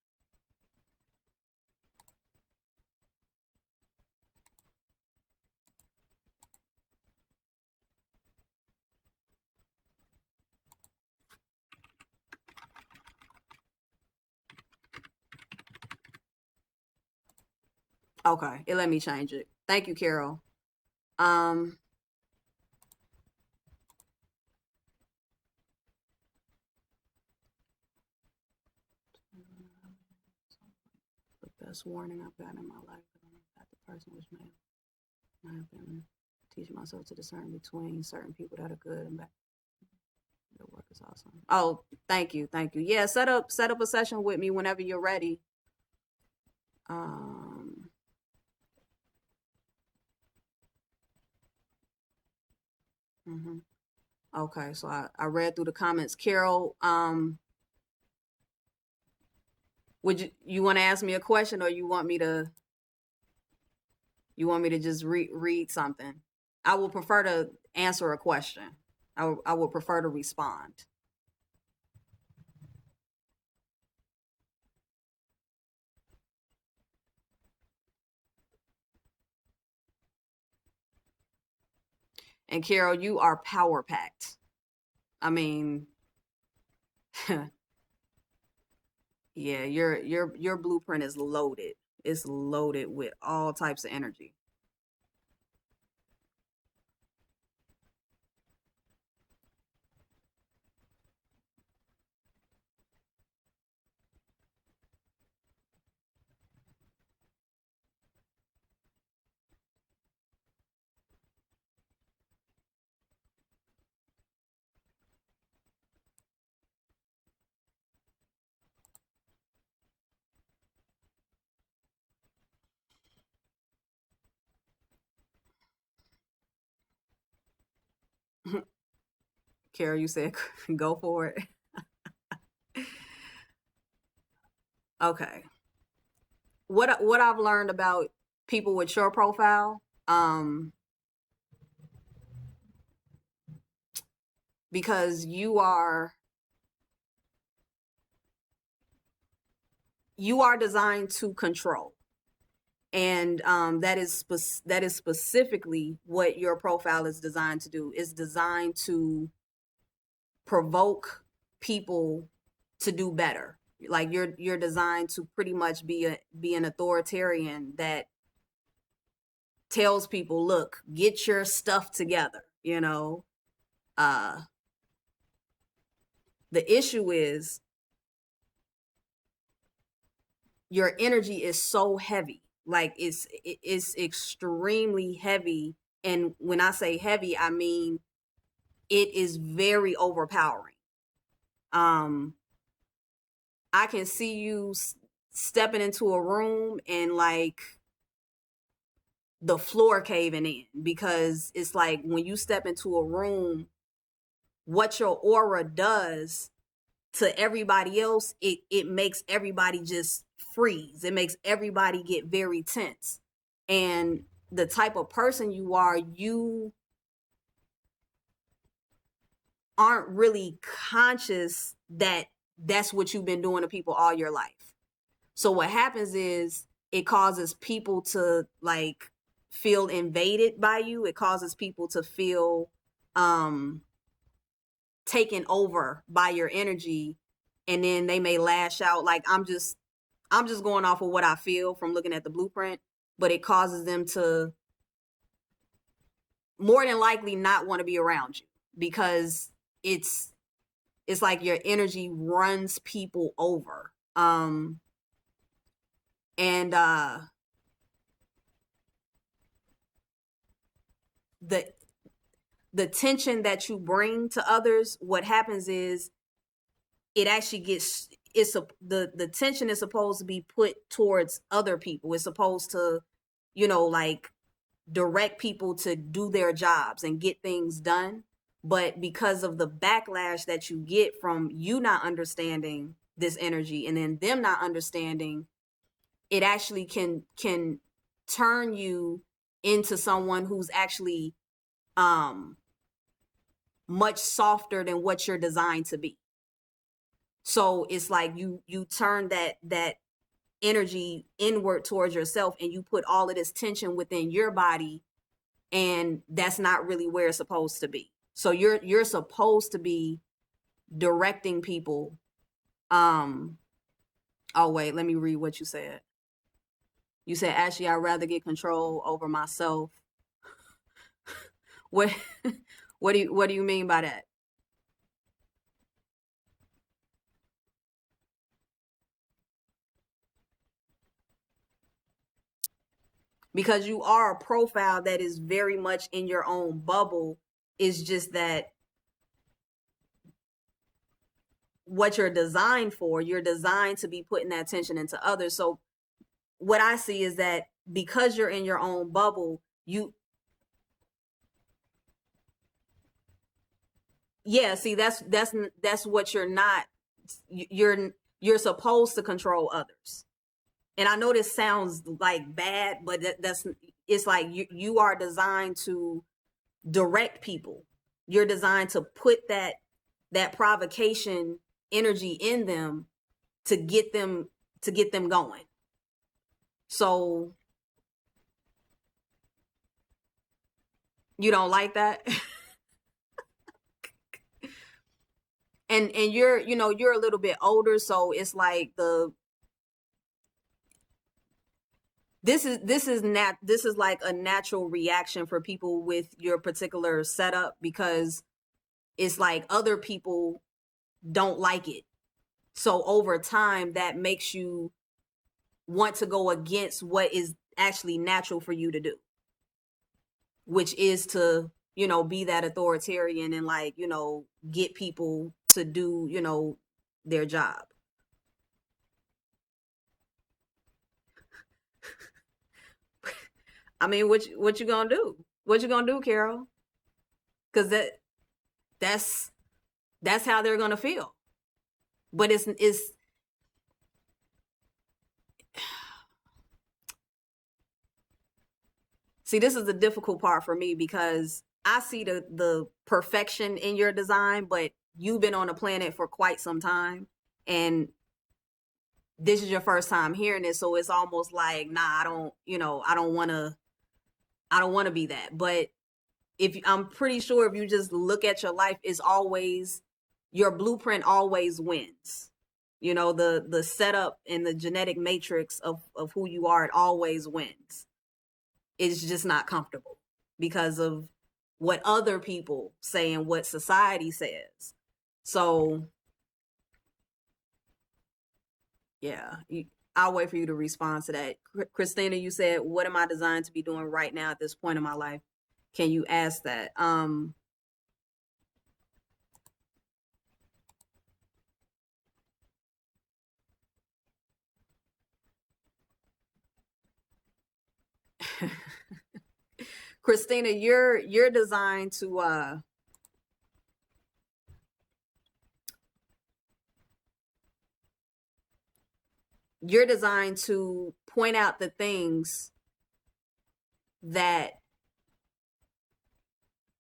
Okay, it let me change it. Thank you, Carol. Um, best warning I've gotten in my life that the person was male. I have been teaching myself to discern between certain people that are good and bad. Your work is awesome. Oh, thank you. Yeah, set up a session with me whenever you're ready. Okay, so I read through the comments. Carol, would you want to ask me a question, or you want me to just read something? I would prefer to answer a question. I would prefer to respond. And Carol, you are power packed. I mean, yeah, your blueprint is loaded. It's loaded with all types of energy. Carol, you said go for it. Okay. What I've learned about people with your profile, because you are designed to control, and that is specifically what your profile is designed to do. It's designed to provoke people to do better. Like you're designed to pretty much be an authoritarian that tells people, look, get your stuff together. The issue is your energy is so heavy. Like it's extremely heavy. And when I say heavy, I mean it is very overpowering. I can see you stepping into a room and like the floor caving in, because it's like when you step into a room, what your aura does to everybody else, it makes everybody just freeze. It makes everybody get very tense. And the type of person you are, you aren't really conscious that that's what you've been doing to people all your life. So what happens is it causes people to like feel invaded by you. It causes people to feel taken over by your energy, and then they may lash out. Like I'm just going off of what I feel from looking at the blueprint, but it causes them to more than likely not want to be around you, because it's like your energy runs people over. And the tension that you bring to others, what happens is it actually gets the tension is supposed to be put towards other people. It's supposed to, like direct people to do their jobs and get things done. But because of the backlash that you get from you not understanding this energy and then them not understanding, it actually can turn you into someone who's actually much softer than what you're designed to be. So it's like you turn that energy inward towards yourself, and you put all of this tension within your body, and that's not really where it's supposed to be. So you're supposed to be directing people. Oh wait, let me read what you said. You said, actually, I'd rather get control over myself. What what do you mean by that? because you are a profile that is very much in your own bubble. It's just that what you're designed for, you're designed to be putting that attention into others. So what I see is that because you're in your own bubble, see, that's what you're not. You're supposed to control others. And I know this sounds like bad, but it's like you are designed to direct people. You're designed to put that provocation energy in them to get them going. So you don't like that? and you're a little bit older, so it's like this is like a natural reaction for people with your particular setup, because it's like other people don't like it. So over time, that makes you want to go against what is actually natural for you to do, which is to, be that authoritarian and like, get people to do, their job. I mean, what you gonna do? What you gonna do, Carol? Because that's how they're gonna feel. But it's see, this is the difficult part for me, because I see the perfection in your design, but you've been on the planet for quite some time, and this is your first time hearing this, so it's almost like, nah, I don't want to be that. But I'm pretty sure if you just look at your life, it's always, your blueprint always wins. The setup and the genetic matrix of who you are, it always wins. It's just not comfortable because of what other people say and what society says. So yeah, I'll wait for you to respond to that. Christina, you said, what am I designed to be doing right now at this point in my life? Can you ask that? Christina, you're designed to point out the things that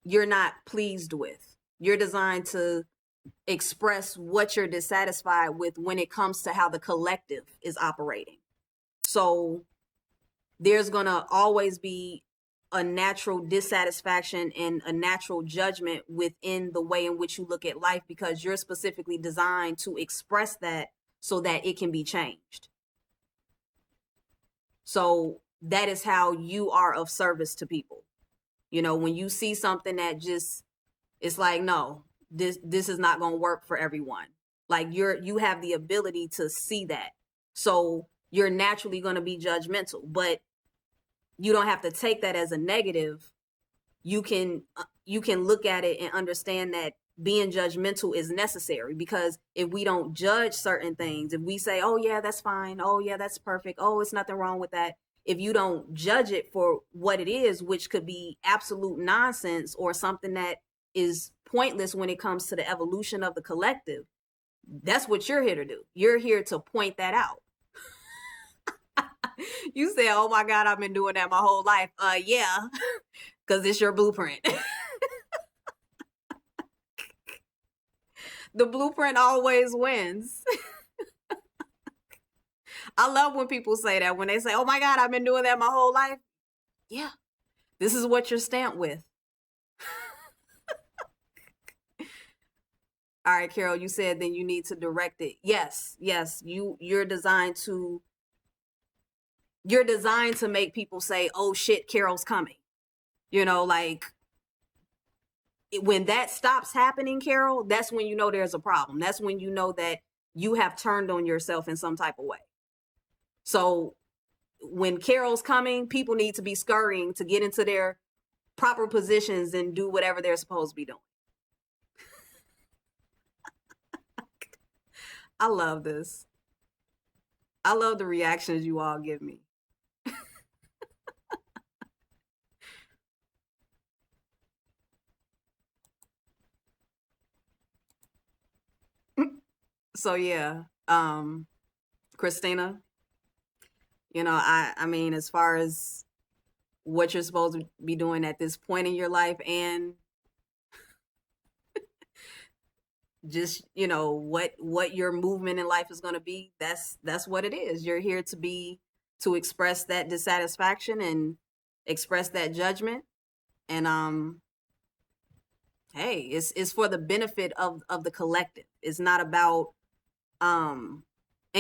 you're not pleased with. You're designed to express what you're dissatisfied with when it comes to how the collective is operating. So there's going to always be a natural dissatisfaction and a natural judgment within the way in which you look at life, because you're specifically designed to express that so that it can be changed. So that is how you are of service to people. When you see something that just, it's like, no, this is not going to work for everyone. Like you have the ability to see that. So you're naturally going to be judgmental, but you don't have to take that as a negative. You can look at it and understand that being judgmental is necessary, because if we don't judge certain things, if we say, oh yeah, that's fine, oh yeah, that's perfect, oh, it's nothing wrong with that, if you don't judge it for what it is, which could be absolute nonsense or something that is pointless when it comes to the evolution of the collective, that's what you're here to do. You're here to point that out. You say, oh my God, I've been doing that my whole life. Yeah, because it's your blueprint. The blueprint always wins. I love when people say that, when they say, oh my God, I've been doing that my whole life. Yeah, this is what you're stamped with. All right, Carol, you said then you need to direct it. Yes, you're designed to make people say, oh shit, Carol's coming. Like when that stops happening, Carol, that's when you know there's a problem. That's when you know that you have turned on yourself in some type of way. So when Carol's coming, people need to be scurrying to get into their proper positions and do whatever they're supposed to be doing. I love this. I love the reactions you all give me. So yeah, Christina, I mean, as far as what you're supposed to be doing at this point in your life, and just what your movement in life is going to be, that's what it is. You're here to express that dissatisfaction and express that judgment, and hey, it's for the benefit of the collective. It's not about and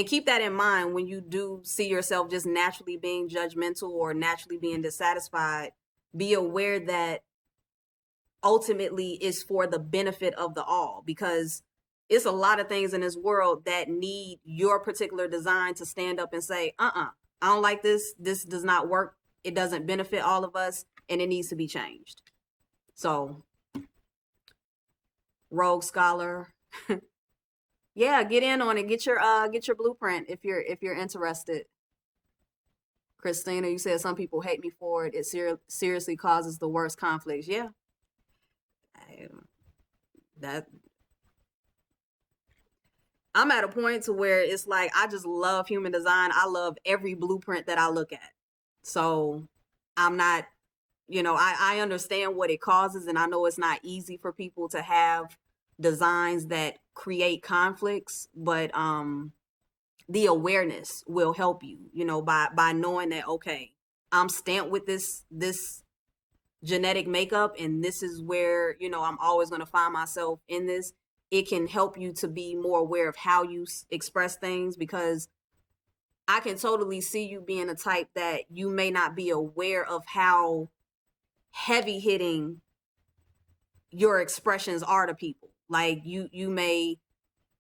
keep that in mind when you do see yourself just naturally being judgmental or naturally being dissatisfied. Be aware that ultimately is for the benefit of the all, because it's a lot of things in this world that need your particular design to stand up and say, I don't like this. This does not work. It doesn't benefit all of us, and it needs to be changed. So, Rogue Scholar, yeah, get in on it. Get your blueprint if you're interested. Christina, you said some people hate me for it. It seriously causes the worst conflicts. Yeah, that I'm at a point to where it's like I just love human design. I love every blueprint that I look at. So I'm not, I understand what it causes, and I know it's not easy for people to have designs that create conflicts, but the awareness will help you, by knowing that, okay, I'm stamped with this genetic makeup, and this is where, I'm always going to find myself in this. It can help you to be more aware of how you express things, because I can totally see you being a type that you may not be aware of how heavy hitting your expressions are to people. Like you may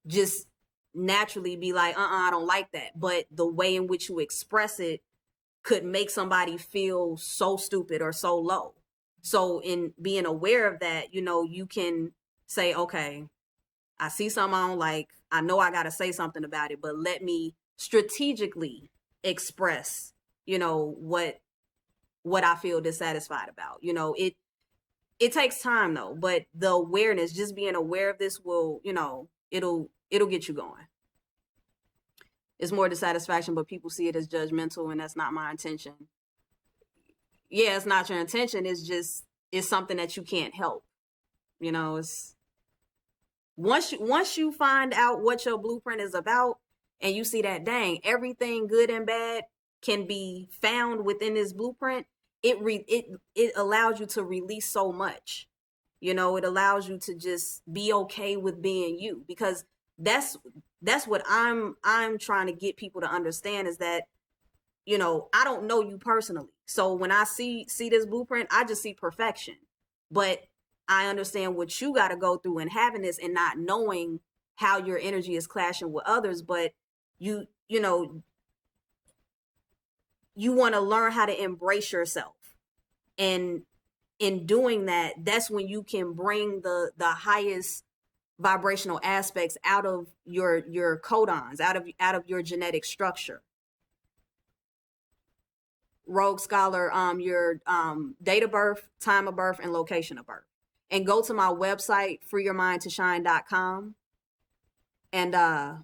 just naturally be like, I don't like that. But the way in which you express it could make somebody feel so stupid or so low. So in being aware of that, you can say, okay, I see something I don't like. I know I got to say something about it, but let me strategically express, what I feel dissatisfied about. It takes time though, but the awareness, just being aware of this will, it'll get you going. It's more dissatisfaction, but people see it as judgmental, and that's not my intention. Yeah, it's not your intention. It's something that you can't help. It's once you find out what your blueprint is about, and you see that, dang, everything good and bad can be found within this blueprint. It allows you to release so much. It allows you to just be okay with being you, because that's what I'm trying to get people to understand, is that, I don't know you personally. So when I see this blueprint, I just see perfection. But I understand what you got to go through in having this and not knowing how your energy is clashing with others. But you want to learn how to embrace yourself. And in doing that, that's when you can bring the highest vibrational aspects out of your codons, out of your genetic structure. Rogue Scholar, your date of birth, time of birth, and location of birth. And go to my website, freeyourmindtoshine.com. And I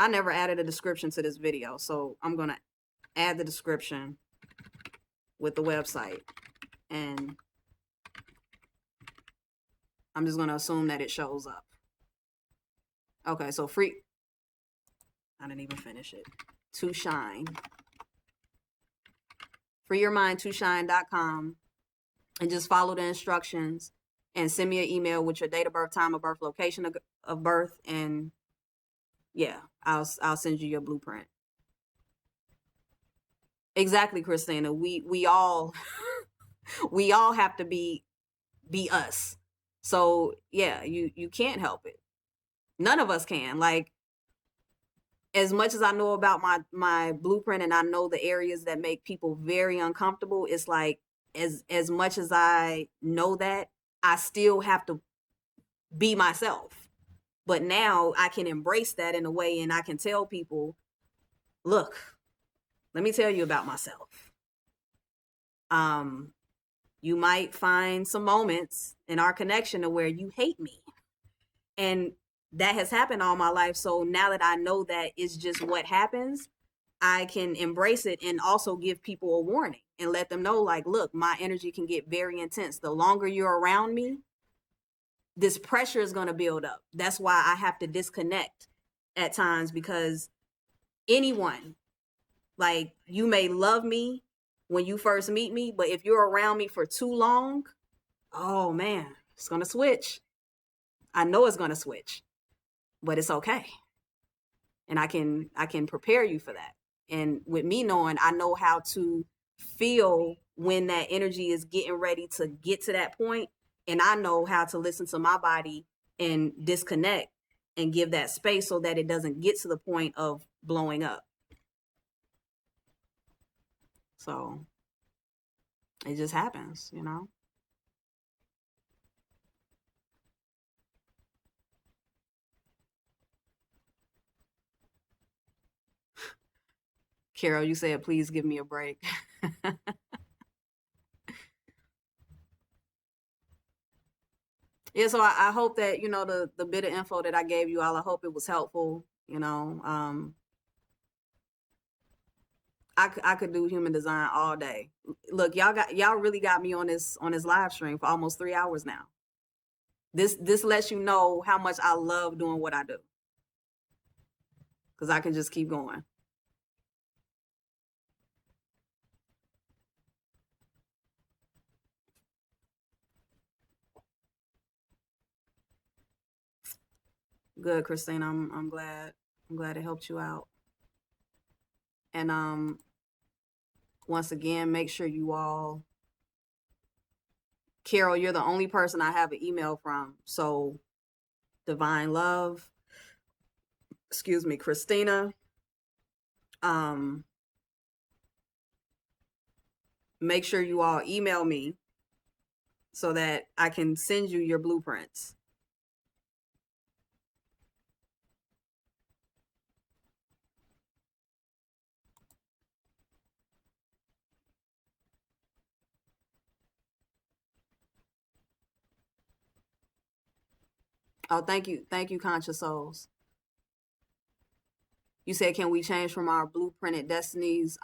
never added a description to this video, so I'm gonna add the description with the website, and I'm just gonna assume that it shows up. Okay, so I didn't even finish it. To shine. freeyourmindtoshine.com, and just follow the instructions and send me an email with your date of birth, time of birth, location of birth, and yeah, I'll send you your blueprint. Exactly, Christina. We all we all have to be us. So yeah, you can't help it. None of us can. Like, as much as I know about my blueprint and I know the areas that make people very uncomfortable, it's like as much as I know that, I still have to be myself. But now I can embrace that in a way, and I can tell people, look, let me tell you about myself. You might find some moments in our connection to where you hate me. And that has happened all my life. So now that I know that it's just what happens, I can embrace it and also give people a warning and let them know, like, look, my energy can get very intense. The longer you're around me, this pressure is going to build up. That's why I have to disconnect at times, because anyone, like, you may love me when you first meet me, but if you're around me for too long, oh man, it's going to switch. I know it's going to switch, but it's okay. And I can prepare you for that. And with me knowing, I know how to feel when that energy is getting ready to get to that point, and I know how to listen to my body and disconnect and give that space so that it doesn't get to the point of blowing up. So it just happens, you know. Carol, you said, please give me a break. Yeah, so I hope that, you know, the bit of info that I gave you all, I hope it was helpful. You know, I could do human design all day. Look, y'all really got me on this live stream for almost 3 hours now. This lets you know how much I love doing what I do, because I can just keep going. Good, Christine. I'm glad. I'm glad it helped you out. And once again, make sure you all, Carol, you're the only person I have an email from. So Divine Love, excuse me, Christina, make sure you all email me so that I can send you your blueprints. Oh, thank you, Conscious Souls. You said, can we change from our blueprinted destinies?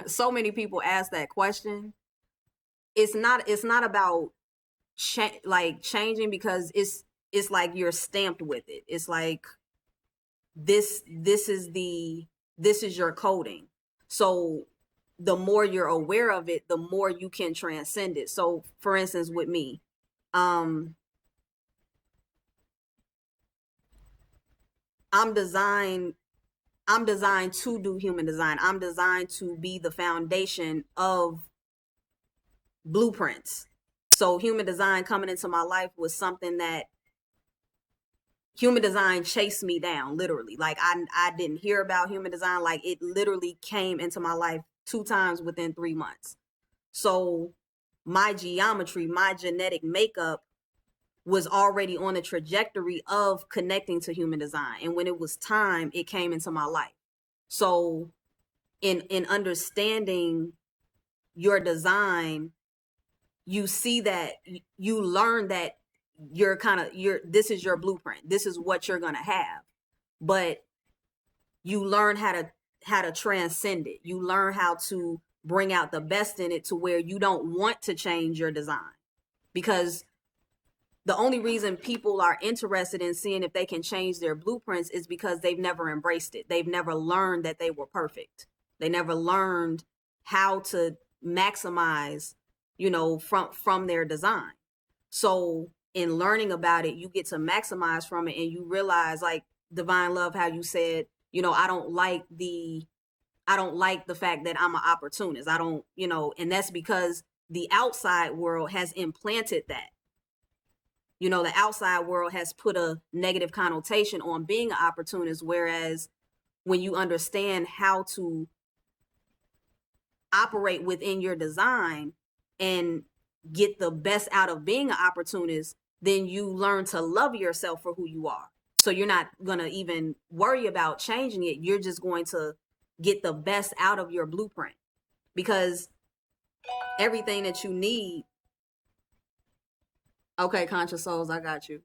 So many people ask that question. It's not about changing, because it's like you're stamped with it. It's like this is your coding. So the more you're aware of it, the more you can transcend it. So for instance, with me, I'm designed to do human design. I'm designed to be the foundation of blueprints. So human design coming into my life was something that human design chased me down, literally. Like I didn't hear about human design. Like, it literally came into my life 2 times within 3 months. So my geometry, my genetic makeup was already on a trajectory of connecting to human design. And when it was time, it came into my life. So in understanding your design, you see that, you learn that this is your blueprint. This is what you're going to have. But you learn how to transcend it. You learn how to bring out the best in it to where you don't want to change your design. Because the only reason people are interested in seeing if they can change their blueprints is because they've never embraced it. They've never learned that they were perfect. They never learned how to maximize, you know, from their design. So in learning about it, you get to maximize from it, and you realize, like Divine Love, how you said, you know, I don't like the fact that I'm an opportunist. I don't, you know, and that's because the outside world has implanted that. the outside world has put a negative connotation on being an opportunist, whereas when you understand how to operate within your design and get the best out of being an opportunist, then you learn to love yourself for who you are. So you're not going to even worry about changing it. You're just going to get the best out of your blueprint, because everything that you need. Okay, conscious souls, I got you.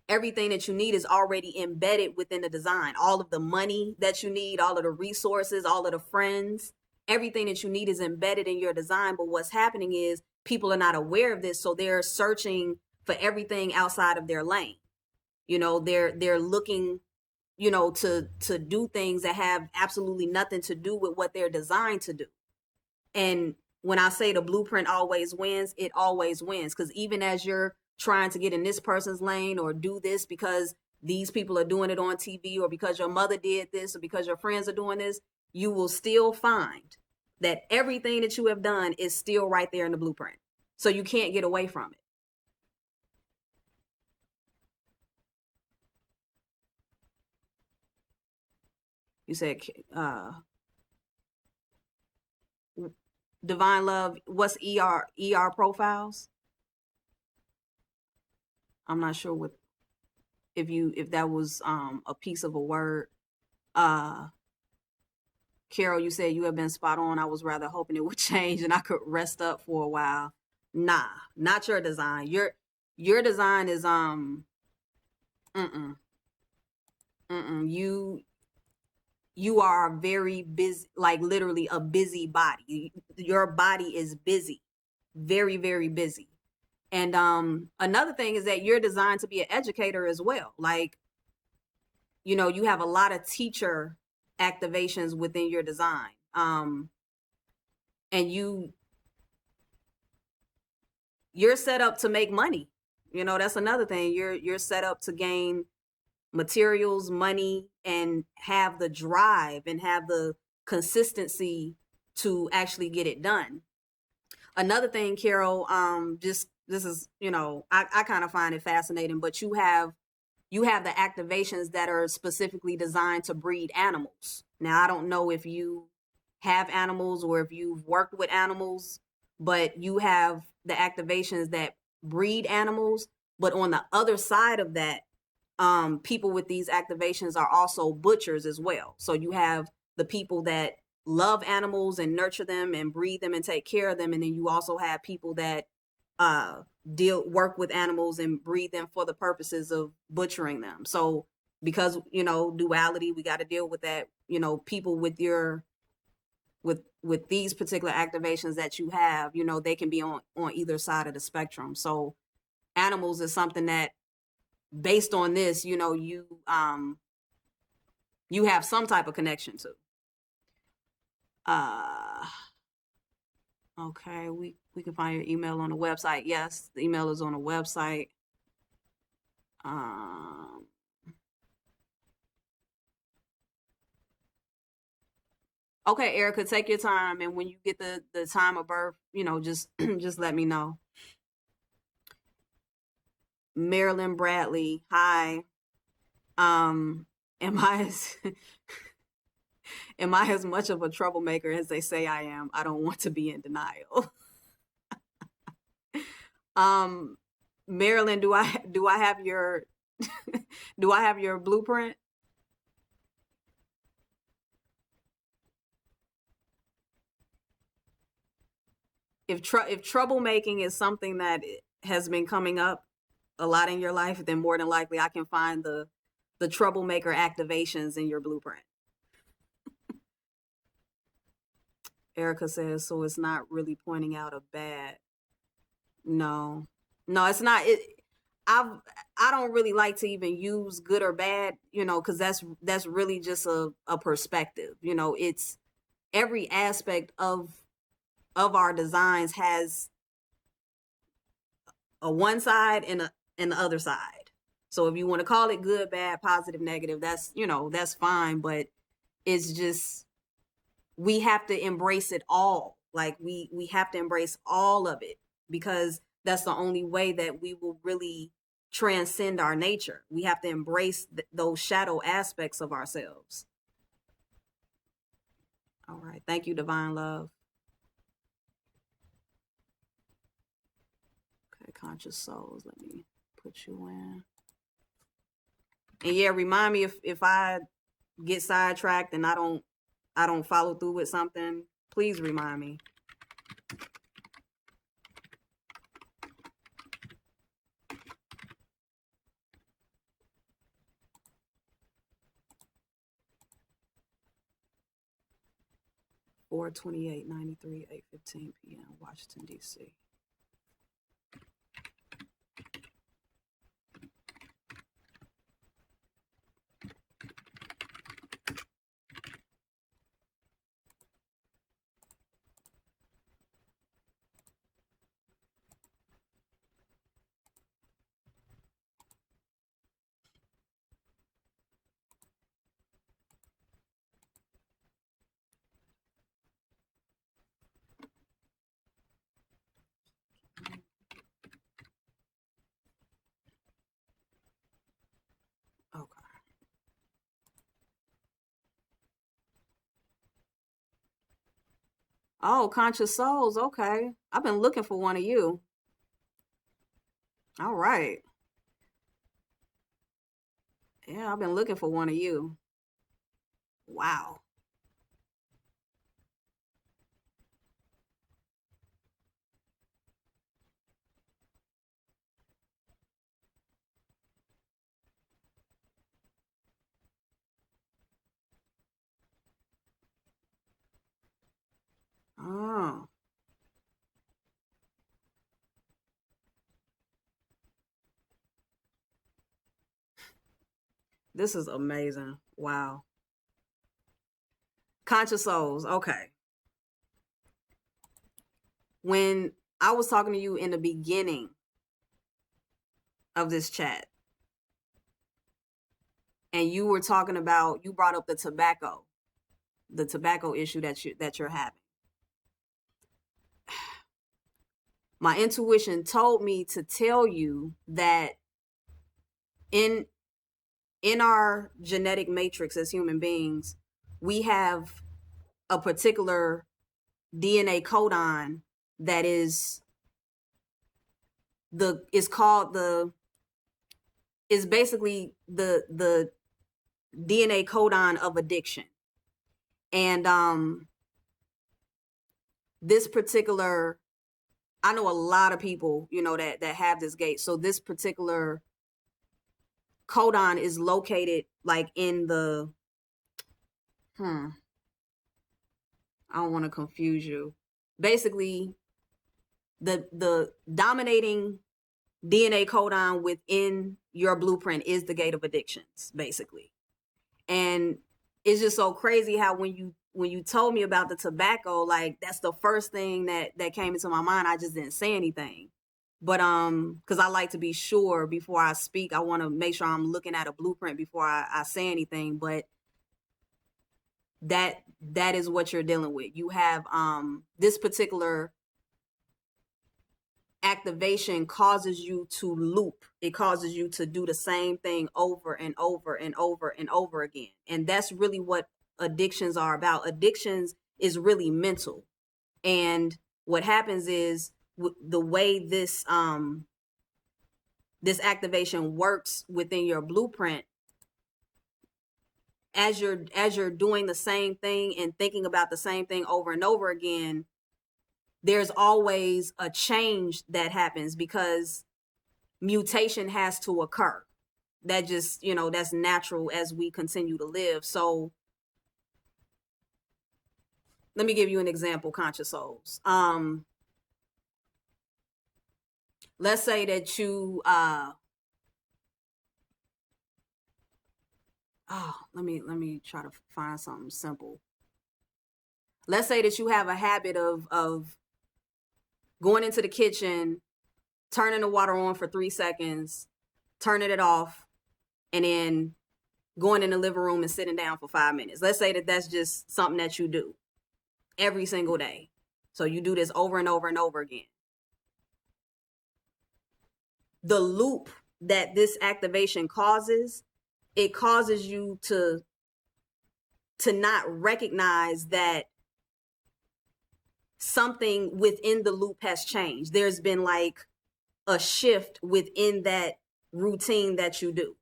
Everything that you need is already embedded within the design. All of the money that you need, all of the resources, all of the friends, everything that you need is embedded in your design. But what's happening is people are not aware of this. So they're searching for everything outside of their lane. They're looking, to do things that have absolutely nothing to do with what they're designed to do. And when I say the blueprint always wins, it always wins. Because even as you're trying to get in this person's lane or do this because these people are doing it on TV, or because your mother did this, or because your friends are doing this, you will still find that everything that you have done is still right there in the blueprint. So you can't get away from it. You said Divine Love, what's ER profiles? I'm not sure what if that was a piece of a word. Carol, you said you have been spot on. I was rather hoping it would change and I could rest up for a while. Nah, not your design. Your design is you are very busy, like literally a busy body. Your body is busy, very, very busy. And another thing is that you're designed to be an educator as well. Like, you have a lot of teacher activations within your design. And you're set up to make money. That's another thing. You're set up to gain materials, money, and have the drive and have the consistency to actually get it done. Another thing, Carol, just this is, I kind of find it fascinating, but you have the activations that are specifically designed to breed animals. Now, I don't know if you have animals or if you've worked with animals, but you have the activations that breed animals. But on the other side of that, people with these activations are also butchers as well. So you have the people that love animals and nurture them and breed them and take care of them. And then you also have people that work with animals and breed them for the purposes of butchering them. So because, duality, we got to deal with that, people with with these particular activations that you have, they can be on either side of the spectrum. So animals is something that, based on this, you have some type of connection to. Okay, we can find your email on the website. Yes, the email is on the website. Okay, Erica, take your time, and when you get the time of birth, just just let me know. Marilyn Bradley, hi. Am I am I as much of a troublemaker as they say I am? I don't want to be in denial. Marilyn, do I have your do I have your blueprint? If troublemaking is something that has been coming up a lot in your life, then more than likely I can find the troublemaker activations in your blueprint. Erica says, so it's not really pointing out a bad. No, it's not. I don't really like to even use good or bad, because that's really just a perspective. It's every aspect of our designs has a one side and the other side. So if you want to call it good, bad, positive, negative, that's that's fine. But it's just, we have to embrace it all. Like we have to embrace all of it, because that's the only way that we will really transcend our nature. We have to embrace those shadow aspects of ourselves. All right. Thank you, Divine Love. Okay, conscious souls. Let me put you in. And yeah, remind me if I get sidetracked and I don't follow through with something, please remind me. Or 2893, 8:15 p.m. Washington, D.C. Okay. Oh, conscious souls. Okay. I've been looking for one of you. All right. Yeah, I've been looking for one of you. Wow. Oh, this is amazing. Wow. Conscious souls. Okay. When I was talking to you in the beginning of this chat, and you were talking about, you brought up the tobacco issue that you're having. My intuition told me to tell you that in our genetic matrix as human beings, we have a particular DNA codon that is basically the DNA codon of addiction. And this particular, I know a lot of people, that have this gate. So this particular codon is located like in the I don't want to confuse you. Basically, the dominating DNA codon within your blueprint is the gate of addictions, basically. And it's just so crazy how when you told me about the tobacco, like that's the first thing that came into my mind. I just didn't say anything. But because I like to be sure before I speak, I want to make sure I'm looking at a blueprint before I say anything. But that is what you're dealing with. You have this particular activation causes you to loop. It causes you to do the same thing over and over and over and over again. And that's really what addictions are about. Addictions is really mental. And what happens is the way this activation works within your blueprint, as you're doing the same thing and thinking about the same thing over and over again, there's always a change that happens because mutation has to occur. That just, that's natural as we continue to live. So let me give you an example, conscious souls. Let's say that you let me try to find something simple. Let's say that you have a habit of going into the kitchen, turning the water on for 3 seconds, turning it off, and then going in the living room and sitting down for 5 minutes. Let's say that that's just something that you do every single day. So you do this over and over and over again. The loop that this activation causes, it causes you to not recognize that something within the loop has changed. There's been like a shift within that routine that you do.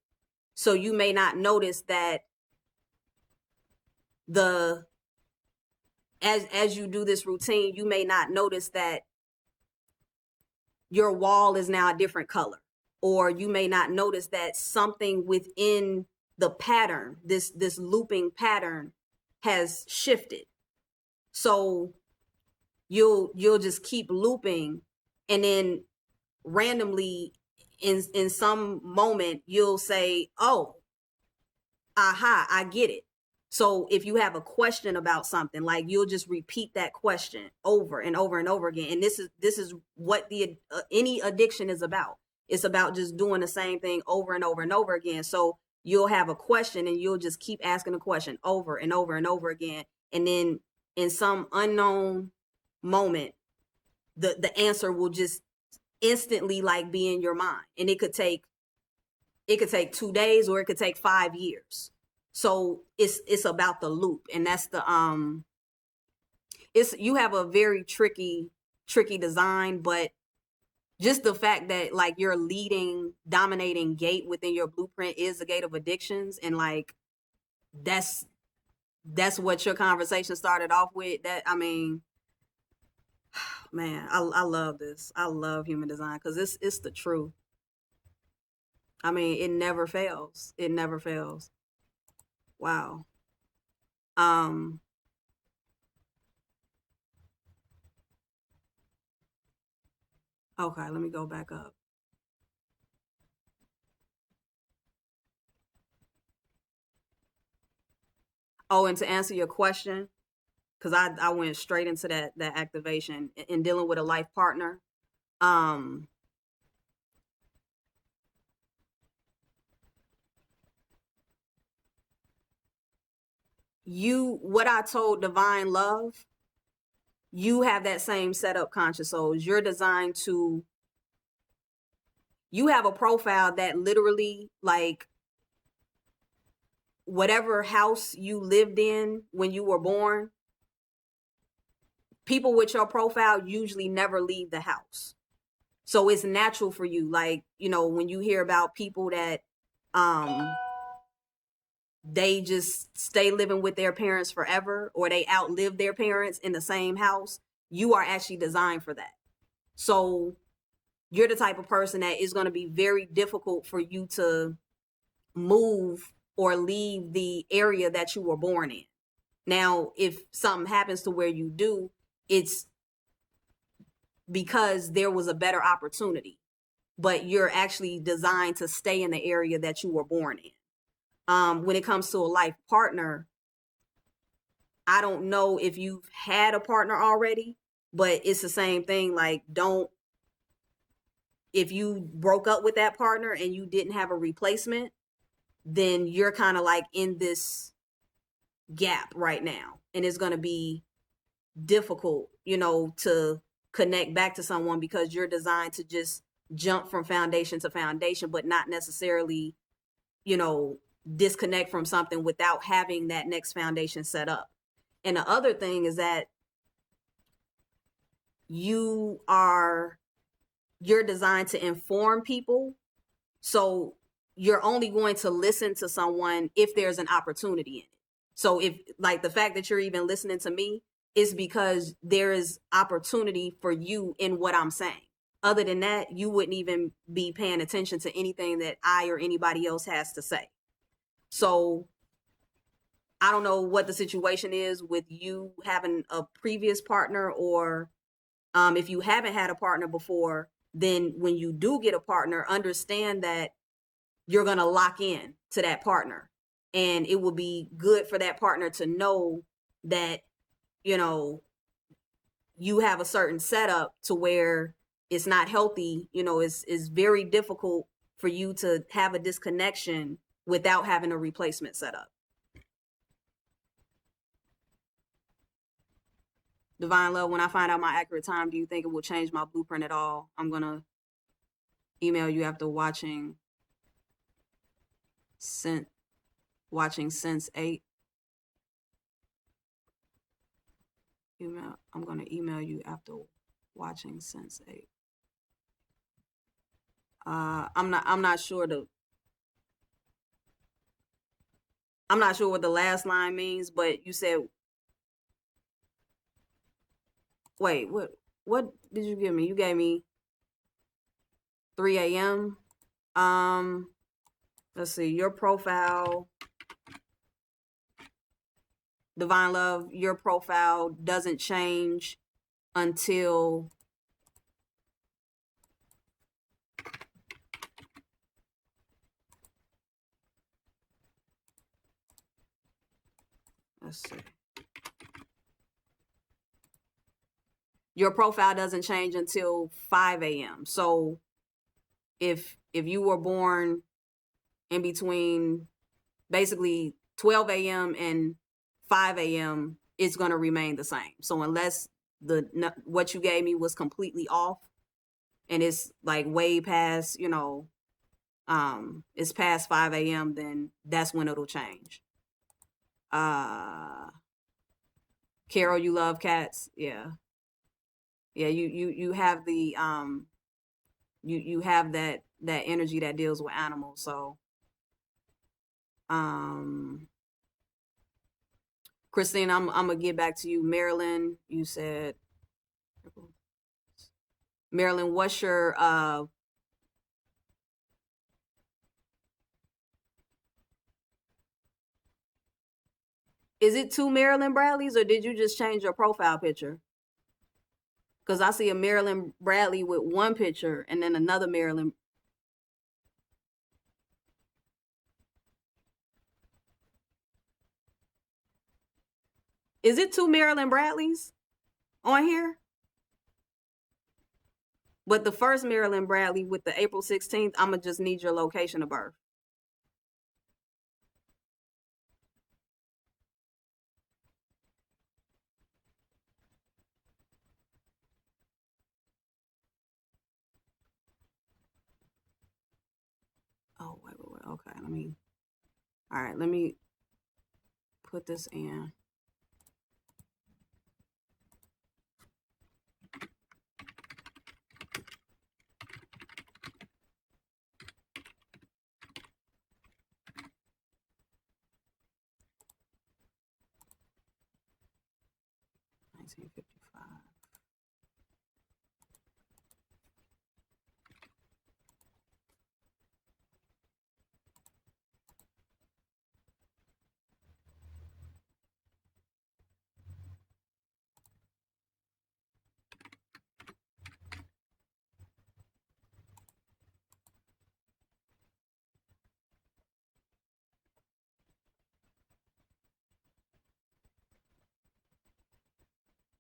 So you may not notice that as you do this routine, you may not notice that your wall is now a different color, or you may not notice that something within the pattern, this looping pattern, has shifted. So you'll just keep looping, and then randomly in some moment you'll say, oh, aha, I get it. So if you have a question about something, like, you'll just repeat that question over and over and over again. And this is what the any addiction is about. It's about just doing the same thing over and over and over again. So you'll have a question and you'll just keep asking the question over and over and over again. And then in some unknown moment, the answer will just instantly like be in your mind. And it could take 2 days, or it could take 5 years. So it's about the loop, and that's you have a very tricky design, but just the fact that like your leading dominating gate within your blueprint is the gate of addictions, and like that's what your conversation started off with. That, I mean, man, I love this. I love human design because it's the truth. I mean, it never fails. It never fails. Wow. Okay, let me go back up. Oh, and to answer your question, because I went straight into that activation in dealing with a life partner. What I told Divine Love, you have that same setup, conscious souls. You're designed to, you have a profile that literally, like, whatever house you lived in when you were born, people with your profile usually never leave the house. So it's natural for you. Like, when you hear about people that they just stay living with their parents forever, or they outlive their parents in the same house, you are actually designed for that. So you're the type of person that is going to be very difficult for you to move or leave the area that you were born in. Now, if something happens to where you do, it's because there was a better opportunity, but you're actually designed to stay in the area that you were born in. When it comes to a life partner, I don't know if you've had a partner already, but it's the same thing. Like, if you broke up with that partner and you didn't have a replacement, then you're kind of like in this gap right now. And it's going to be difficult, to connect back to someone, because you're designed to just jump from foundation to foundation, but not necessarily, disconnect from something without having that next foundation set up. And the other thing is that you're designed to inform people. So you're only going to listen to someone if there's an opportunity in it. So if, like, the fact that you're even listening to me is because there is opportunity for you in what I'm saying. Other than that, you wouldn't even be paying attention to anything that I or anybody else has to say. So I don't know what the situation is with you having a previous partner, or if you haven't had a partner before, then when you do get a partner, understand that you're going to lock in to that partner. And it will be good for that partner to know that, you have a certain setup to where it's not healthy. It's very difficult for you to have a disconnection without having a replacement set up. Divine Love, when I find out my accurate time, do you think it will change my blueprint at all? I'm going to email you after watching Sent watching Sense 8. Email. I'm gonna email you after watching Sense 8. I'm not sure I'm not sure what the last line means, but you said, wait, what did you give me? You gave me 3 a.m. Um, let's see, your profile, Divine Love, your profile doesn't change until, let's see. Your profile doesn't change until 5 a.m. So if you were born in between basically 12 a.m. and 5 a.m., it's going to remain the same. So unless what you gave me was completely off and it's like way past, it's past 5 a.m., then that's when it'll change. Uh Carol, you love cats? Yeah. Yeah, you have the you have that energy that deals with animals. So um Christine, I'm gonna get back to you. Marilyn, you said, Marilyn, what's your is it two Marilyn Bradleys or did you just change your profile picture? Because I see a Marilyn Bradley with one picture and then another Marilyn. Is it two Marilyn Bradleys on here? But the first Marilyn Bradley with the April 16th, I'm gonna just need your location of birth. Oh, wait. Okay, all right, let me put this in. $1955.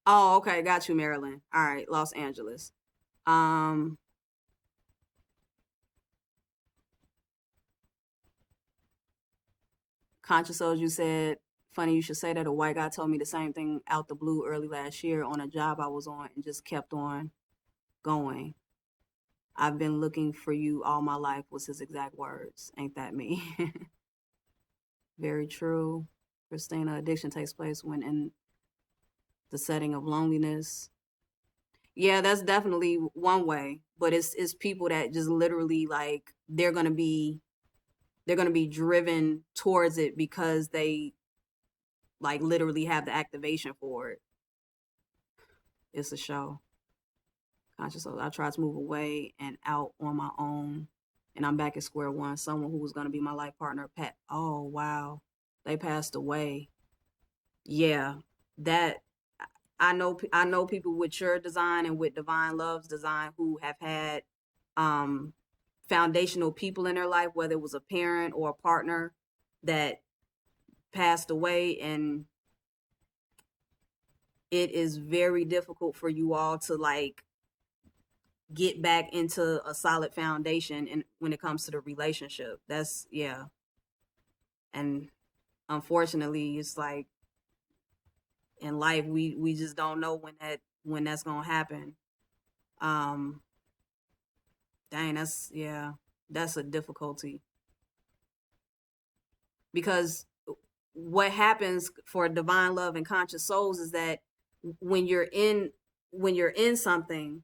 Oh, okay, got you, Maryland. All right, Los Angeles. Um, Conscious Souls, you said, funny you should say that. A white guy told me the same thing out the blue early last year on a job I was on and just kept on going. I've been looking for you all my life was his exact words. Ain't that me? Very true. Christina, addiction takes place when in the setting of loneliness. Yeah, that's definitely one way, but it's people that just literally like they're gonna be driven towards it because they like literally have the activation for it. It's a show. Conscious Soul. I tried to move away and out on my own, and I'm back at square one. Someone who was gonna be my life partner, Pat. Oh wow, they passed away. Yeah, that I know people with your design and with Divine Love's design who have had um foundational people in their life, whether it was a parent or a partner that passed away, and it is very difficult for you all to like get back into a solid foundation and when it comes to the relationship. That's yeah. And unfortunately it's like in life we just don't know when that's gonna happen. Um Dang, that's yeah, that's a difficulty. because what happens for divine love and conscious souls is that when you're in something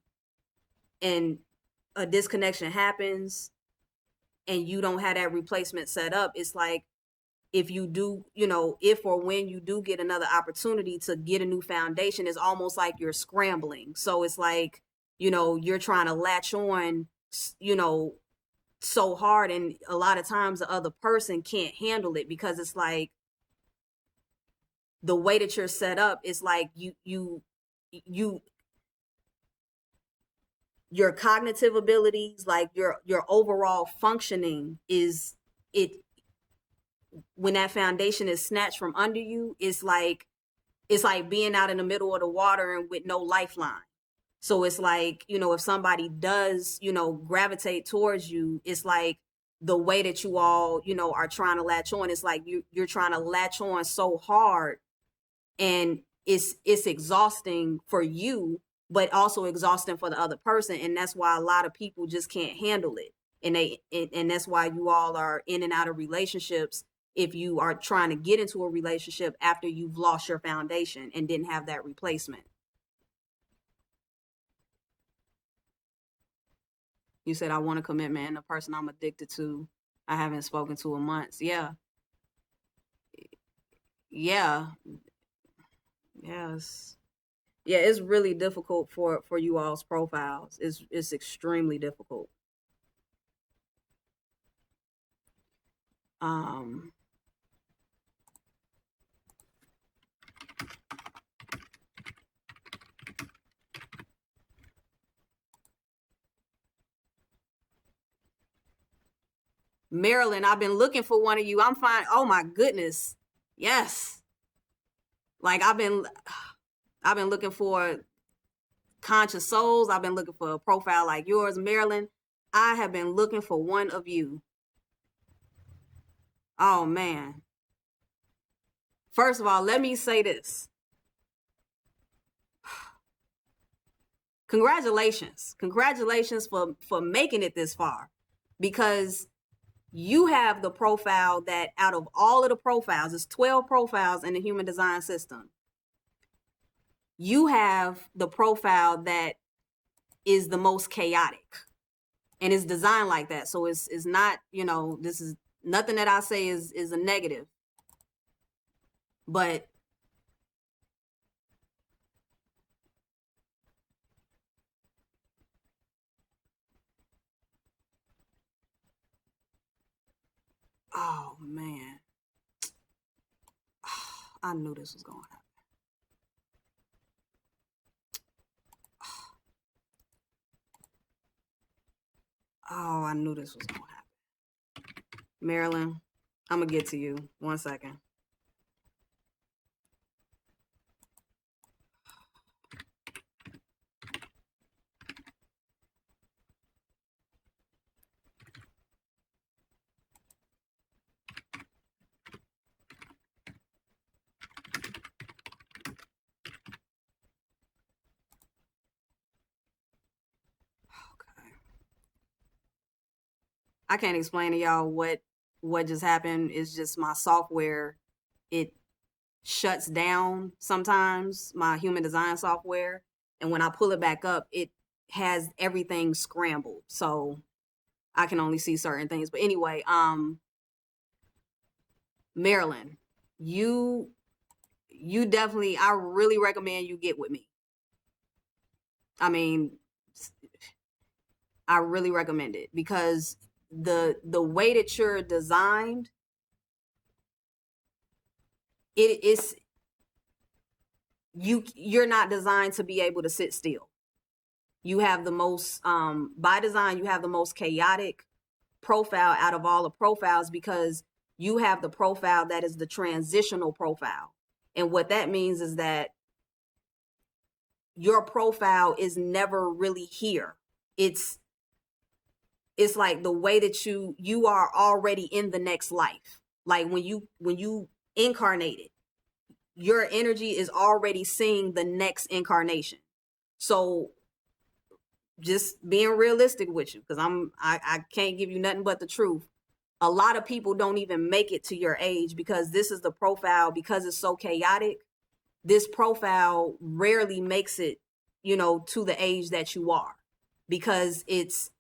and a disconnection happens and you don't have that replacement set up, it's like if you do, if or when you do get another opportunity to get a new foundation, it's almost like you're scrambling. So it's like, you're trying to latch on, so hard. And a lot of times the other person can't handle it because it's like the way that you're set up is like your cognitive abilities, like your overall functioning is it when that foundation is snatched from under you, it's like being out in the middle of the water and with no lifeline. So it's like, if somebody does, gravitate towards you, it's like the way that you all, are trying to latch on, it's like you're trying to latch on so hard, and it's exhausting for you, but also exhausting for the other person. And that's why a lot of people just can't handle it. And that's why you all are in and out of relationships if you are trying to get into a relationship after you've lost your foundation and didn't have that replacement. You said, I want a commitment, and the person I'm addicted to, I haven't spoken to in months. Yeah. Yeah. Yes. Yeah, it's really difficult for you all's profiles. It's extremely difficult. Um Marilyn, I've been looking for one of you. I'm fine. Oh my goodness. Yes. Like I've been looking for conscious souls. I've been looking for a profile like yours, Marilyn. I have been looking for one of you. Oh man. First of all, let me say this. Congratulations. Congratulations for making it this far, because you have the profile that out of all of the profiles, it's 12 profiles in the human design system. You have the profile that is the most chaotic, and it's designed like that. So it's not, this is nothing that I say is a negative, but oh man, I knew this was going to happen. Oh, I knew this was going to happen. Marilyn, I'm going to get to you. 1 second. Okay. I can't explain to y'all what just happened. It's just my software. It shuts down sometimes, my human design software. And when I pull it back up, it has everything scrambled. So I can only see certain things. But anyway, Marilyn, you definitely, I really recommend you get with me. I mean, I really recommend it, because the way that you're designed, it is you're not designed to be able to sit still. You have the most by design, you have the most chaotic profile out of all the profiles, because you have the profile that is the transitional profile. And what that means is that your profile is never really here. It's like the way that you are already in the next life. Like when you incarnated, your energy is already seeing the next incarnation. So just being realistic with you, because I can't give you nothing but the truth. a lot of people don't even make it to your age because this is the profile, because it's so chaotic. This profile rarely makes it, to the age that you are, because it's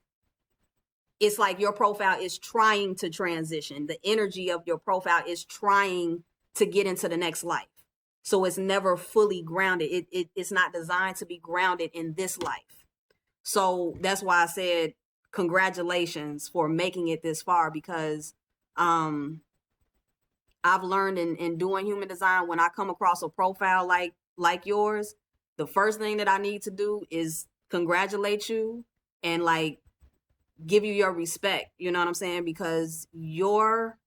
like your profile is trying to transition. The energy of your profile is trying to get into the next life. So it's never fully grounded. It's not designed to be grounded in this life. So that's why I said congratulations for making it this far, because I've learned in doing human design, when I come across a profile like yours, the first thing that I need to do is congratulate you and like give you your respect. You know what I'm saying? Because your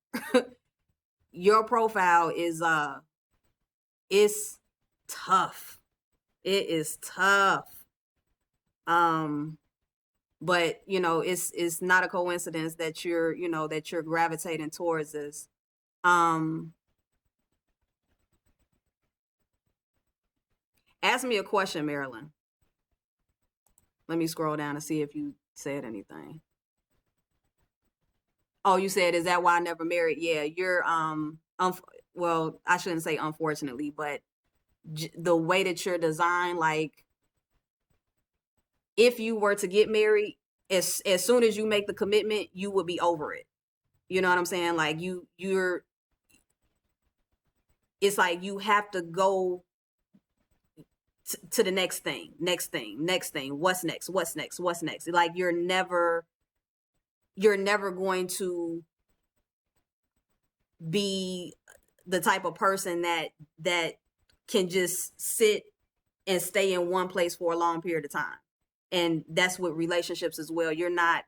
profile is it's tough. It is tough. But it's not a coincidence that you're gravitating towards this. Ask me a question, Marilyn. Let me scroll down to see if you said anything. Oh, you said, is that why I never married? Yeah, you're well, I shouldn't say unfortunately, but the way that you're designed, like if you were to get married, as soon as you make the commitment, you would be over it. You know what I'm saying? Like it's like you have to go to the next thing. What's next? Like you're never going to be the type of person that can just sit and stay in one place for a long period of time. And that's with relationships as well. You're not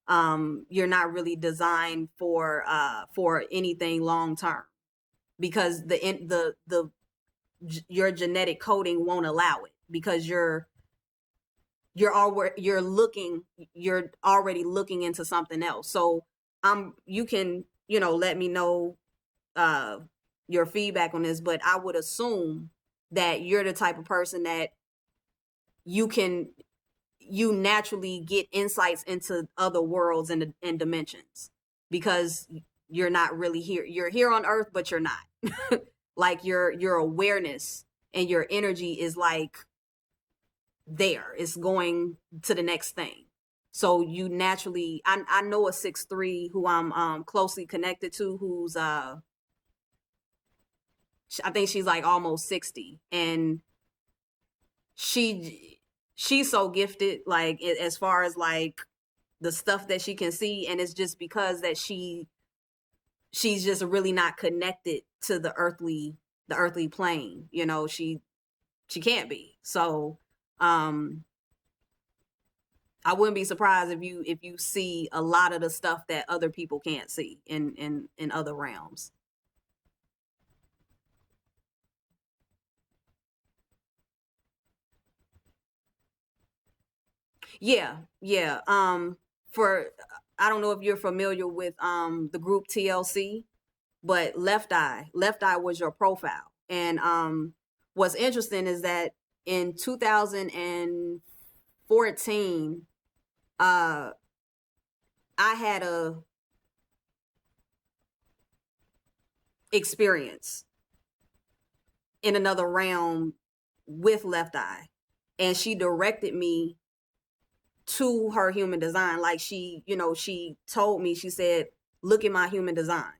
really designed for anything long term, because your genetic coding won't allow it, because you're already looking into something else. So you can let me know your feedback on this, but I would assume that you're the type of person that you naturally get insights into other worlds and dimensions, because you're not really here. You're here on Earth, but you're not. Like your awareness and your energy is like there. It's going to the next thing. So you naturally, I know a 6'3" who I'm closely connected to, who's I think she's like almost 60, and she's so gifted, like as far as like the stuff that she can see, and it's just because that she's just really not connected to the earthly plane. She can't be. So I wouldn't be surprised if you see a lot of the stuff that other people can't see in other realms. Yeah. For I don't know if you're familiar with the group TLC, but Left Eye was your profile. And what's interesting is that in 2014, I had a experience in another realm with Left Eye, and she directed me to her human design. Like she told me, she said, look at my human design.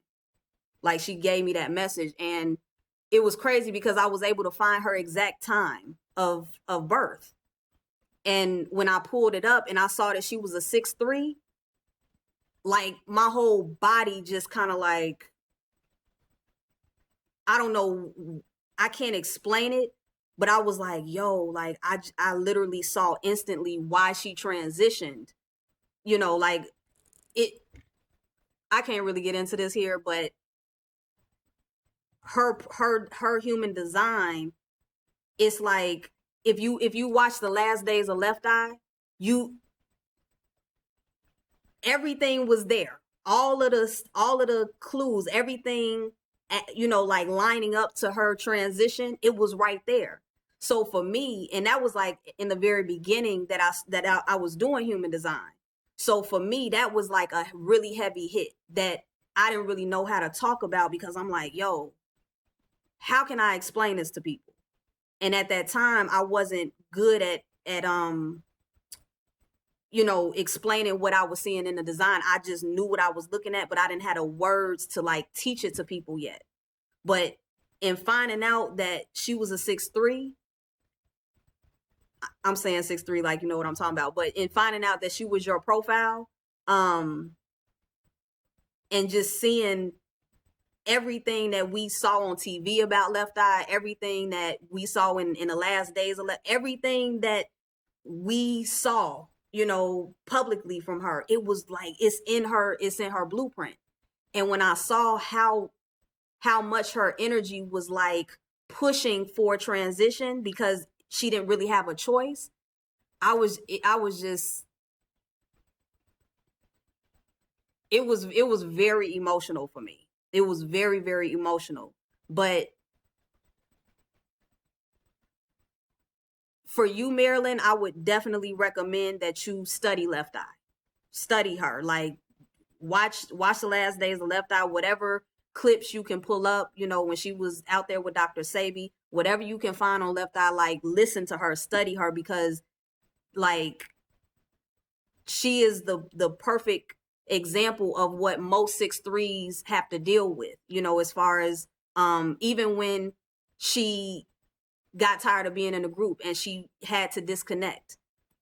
Like she gave me that message, and it was crazy because I was able to find her exact time of birth. And when I pulled it up and I saw that she was a 6'3", like my whole body just kind of like, I don't know, I can't explain it, but I was like, yo, like I literally saw instantly why she transitioned. Like it, I can't really get into this here, but her human design, it's like if you watch the last days of Left Eye, everything was there. All of the clues, everything, like lining up to her transition, it was right there. So for me, and that was like in the very beginning that I was doing human design. So for me, that was like a really heavy hit, that I didn't really know how to talk about, because I'm like, yo, how can I explain this to people? And at that time, I wasn't good at explaining what I was seeing in the design. I just knew what I was looking at, but I didn't have the words to like teach it to people yet. But in finding out that she was a 6'3", I'm saying 6'3", like, you know what I'm talking about. But in finding out that she was your profile, and just seeing everything that we saw on TV about Left Eye, everything that we saw in the last days of everything that we saw, publicly from her, it was like it's in her blueprint. And when I saw how much her energy was like pushing for transition because she didn't really have a choice, I was just, it was very emotional for me. It was very, very emotional. But for you, Marilyn, I would definitely recommend that you study Left Eye. Study her. Like, watch the last days of Left Eye, whatever clips you can pull up, when she was out there with Dr. Sabi, whatever you can find on Left Eye, like, listen to her, study her, because like, she is the perfect example of what most 6'3s have to deal with, as far as even when she got tired of being in a group and she had to disconnect,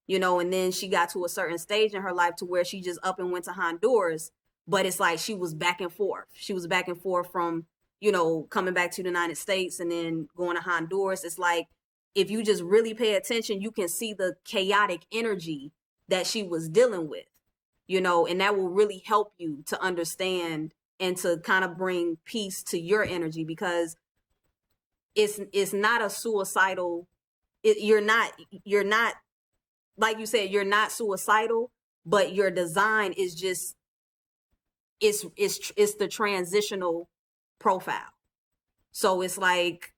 and then she got to a certain stage in her life to where she just up and went to Honduras. But it's like she was back and forth. She was back and forth from, coming back to the United States and then going to Honduras. It's like, if you just really pay attention, you can see the chaotic energy that she was dealing with, and that will really help you to understand and to kind of bring peace to your energy, because it's not a suicidal, you're not, like you said, you're not suicidal, but your design is just, it's the transitional profile. So it's like,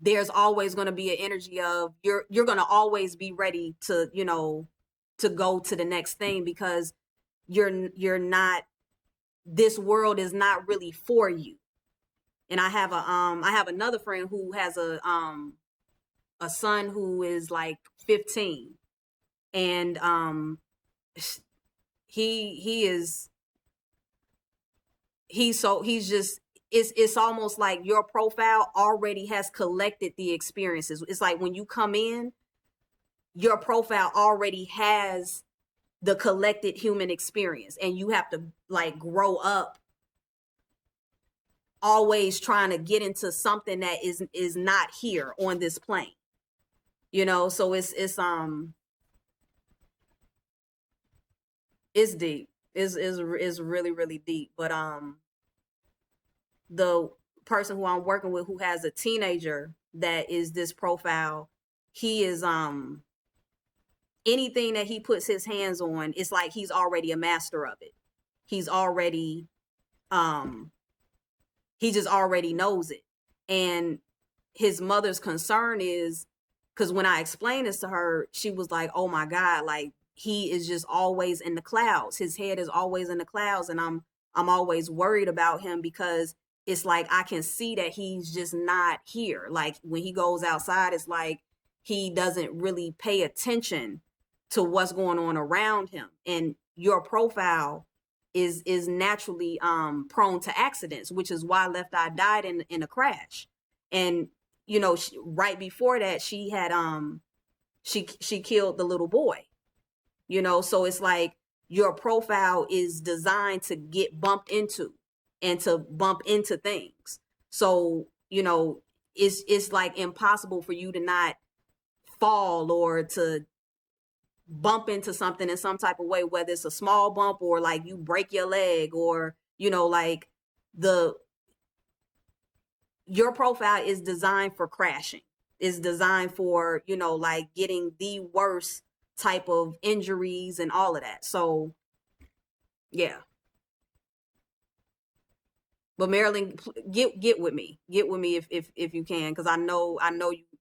there's always going to be an energy of you're going to always be ready to, to go to the next thing, because you're not, this world is not really for you. And I have another friend who has a son who is like 15, and he's just, it's almost like your profile already has collected the experiences. It's like when you come in, your profile already has the collected human experience, and you have to like grow up always trying to get into something that is not here on this plane, so it's deep. Is really, really deep. But the person who I'm working with, who has a teenager that is this profile, he is anything that he puts his hands on, it's like he's already a master of it. He's already he just already knows it. And his mother's concern is, because when I explained this to her, she was like, oh my God, like, he is just always in the clouds. His head is always in the clouds. And I'm always worried about him, because it's like, I can see that he's just not here. Like, when he goes outside, it's like he doesn't really pay attention to what's going on around him. And your profile is naturally prone to accidents, which is why Left Eye died in a crash. And right before that, she had she killed the little boy. So it's like your profile is designed to get bumped into and to bump into things. So it's like impossible for you to not fall or to bump into something in some type of way, whether it's a small bump or like you break your leg, or like your profile is designed for crashing. It's designed for like getting the worst type of injuries and all of that. So yeah. But Marilyn, get with me if you can, because I know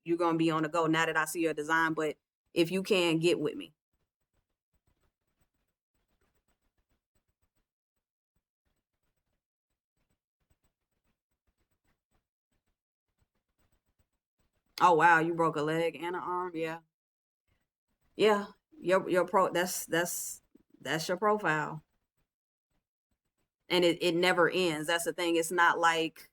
you're gonna be on the go now that I see your design. But if you can, get with me. Oh wow, you broke a leg and an arm. Yeah, yeah. Your pro. That's your profile, and it never ends. That's the thing. It's not like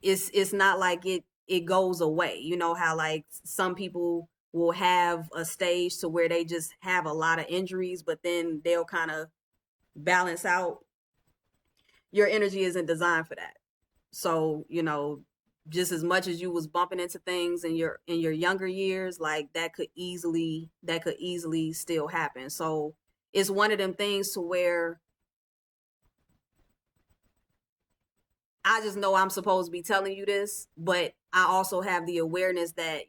it's not like it goes away. You know how like some people will have a stage to where they just have a lot of injuries, but then they'll kind of balance out. Your energy isn't designed for that. So, just as much as you was bumping into things in your younger years, like that could easily still happen. So it's one of them things to where I just know I'm supposed to be telling you this, but I also have the awareness that,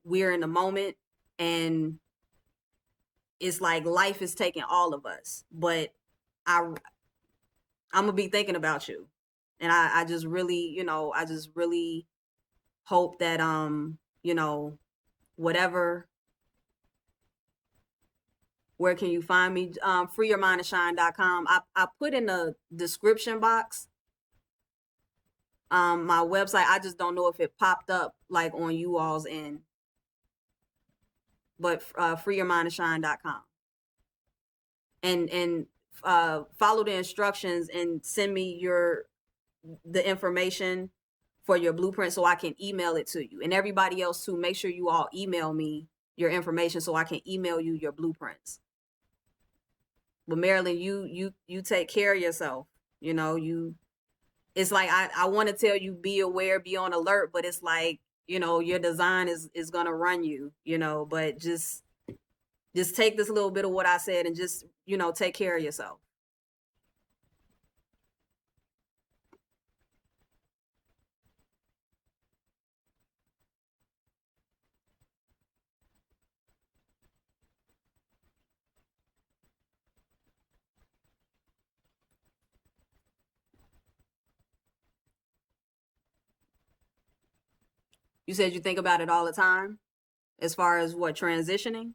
we're in the moment, and it's like life is taking all of us. But I'm gonna be thinking about you. And I just really, I just really hope that whatever, where can you find me? Freeyourmindandshine.com. I put in the description box my website. I just don't know if it popped up like on you all's end, but freeyourmindandshine.com. And follow the instructions and send me the information for your blueprint so I can email it to you. And everybody else too, make sure you all email me your information so I can email you your blueprints. But Marilyn, you take care of yourself. You it's like I want to tell you be aware, be on alert, but it's like, your design is gonna run you, but just take this little bit of what I said and just, take care of yourself. You said you think about it all the time as far as what transitioning.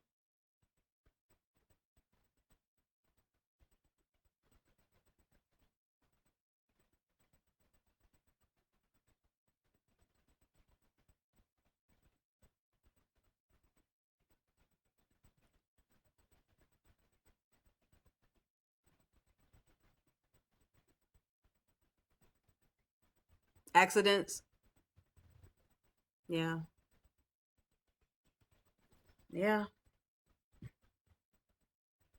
Accidents. Yeah. Yeah.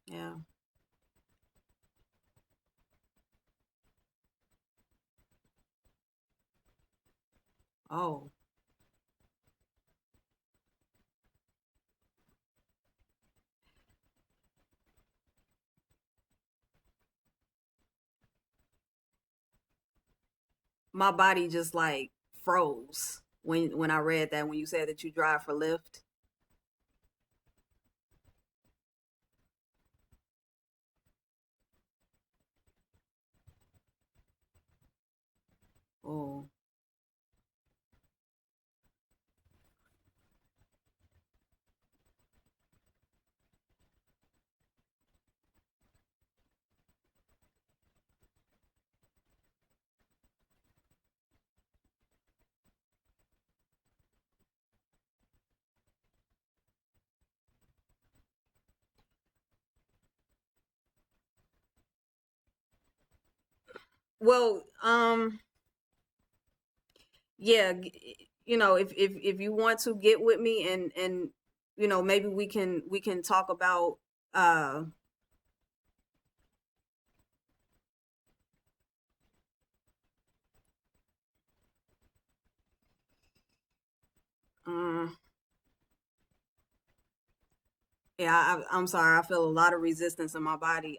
Yeah. Oh, my body just like froze when I read that, when you said that you drive for Lyft. Oh. Well, yeah, if you want to get with me, and maybe we can talk about uh uh yeah, I'm sorry, I feel a lot of resistance in my body.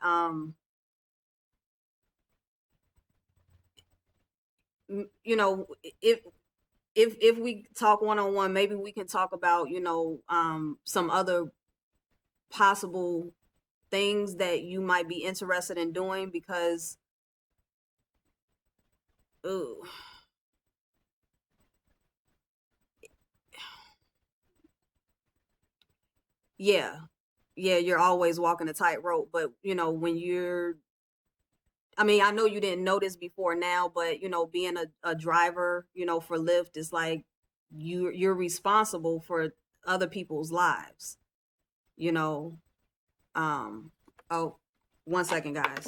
If if we talk one on one, maybe we can talk about some other possible things that you might be interested in doing, because ooh, yeah, yeah, you're always walking a tightrope, but when you're I mean, I know you didn't know this before now, but being a driver, for Lyft is like you're responsible for other people's lives, you know. Um, oh, 1 second, guys.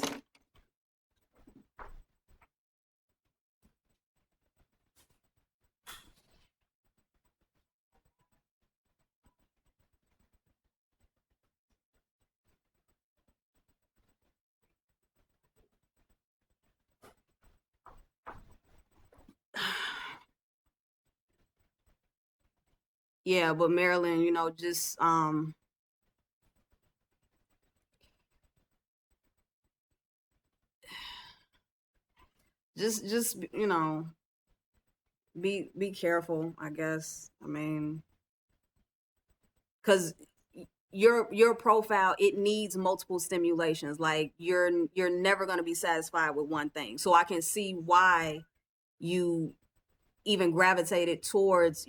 Yeah, but Marilyn, just be careful, I guess. I mean, because your profile, it needs multiple stimulations. Like you're never going to be satisfied with one thing. So I can see why you even gravitated towards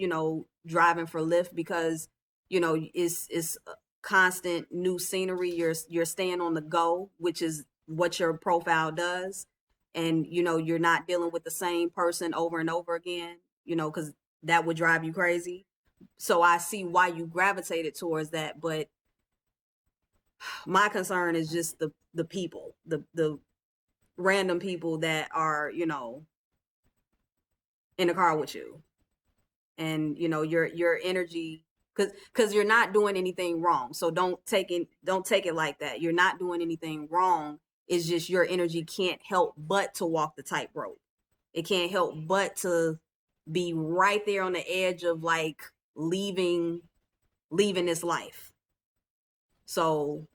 driving for Lyft, because it's constant new scenery. You're staying on the go, which is what your profile does. And you're not dealing with the same person over and over again, because that would drive you crazy. So I see why you gravitated towards that. But my concern is just the people, the random people that are in the car with you. And your energy, because you're not doing anything wrong. So don't take it like that. You're not doing anything wrong. It's just your energy can't help but to walk the tightrope. It can't help but to be right there on the edge of like leaving this life. So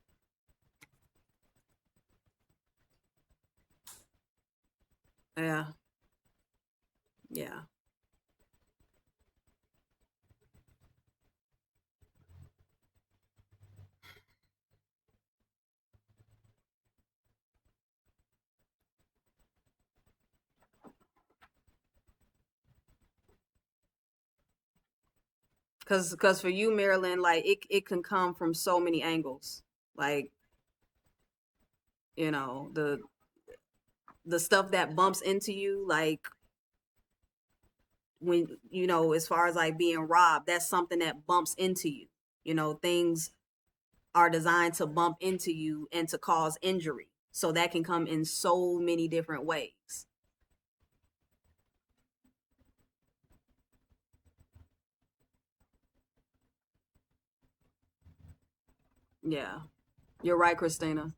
yeah, yeah. Cause for you, Marilyn, like it can come from so many angles. Like, the stuff that bumps into you, like when as far as like being robbed, that's something that bumps into you. Things are designed to bump into you and to cause injury. So that can come in so many different ways. Yeah. You're right, Christina.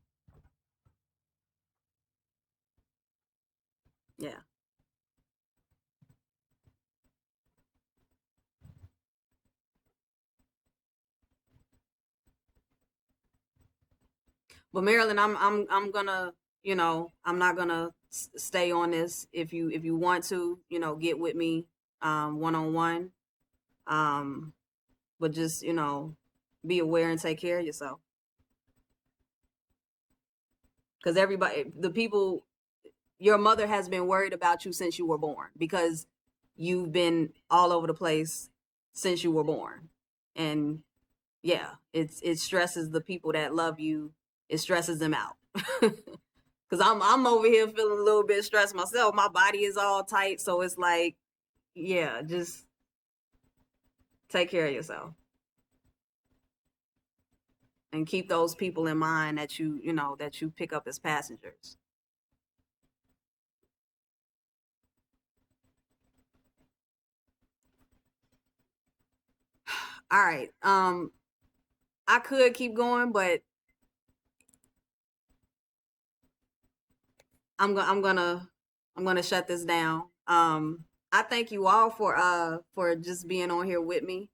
Yeah. But Marilyn, I'm gonna, I'm not gonna stay on this. If you want to, get with me one on one. Um but just, be aware and take care of yourself. Because everybody, the people, your mother has been worried about you since you were born, because you've been all over the place since you were born. And yeah, it stresses the people that love you. It stresses them out. Cause I'm over here feeling a little bit stressed myself. My body is all tight, so it's like, yeah, just take care of yourself and keep those people in mind that you pick up as passengers. All right. I could keep going, but I'm gonna shut this down. I thank you all for just being on here with me.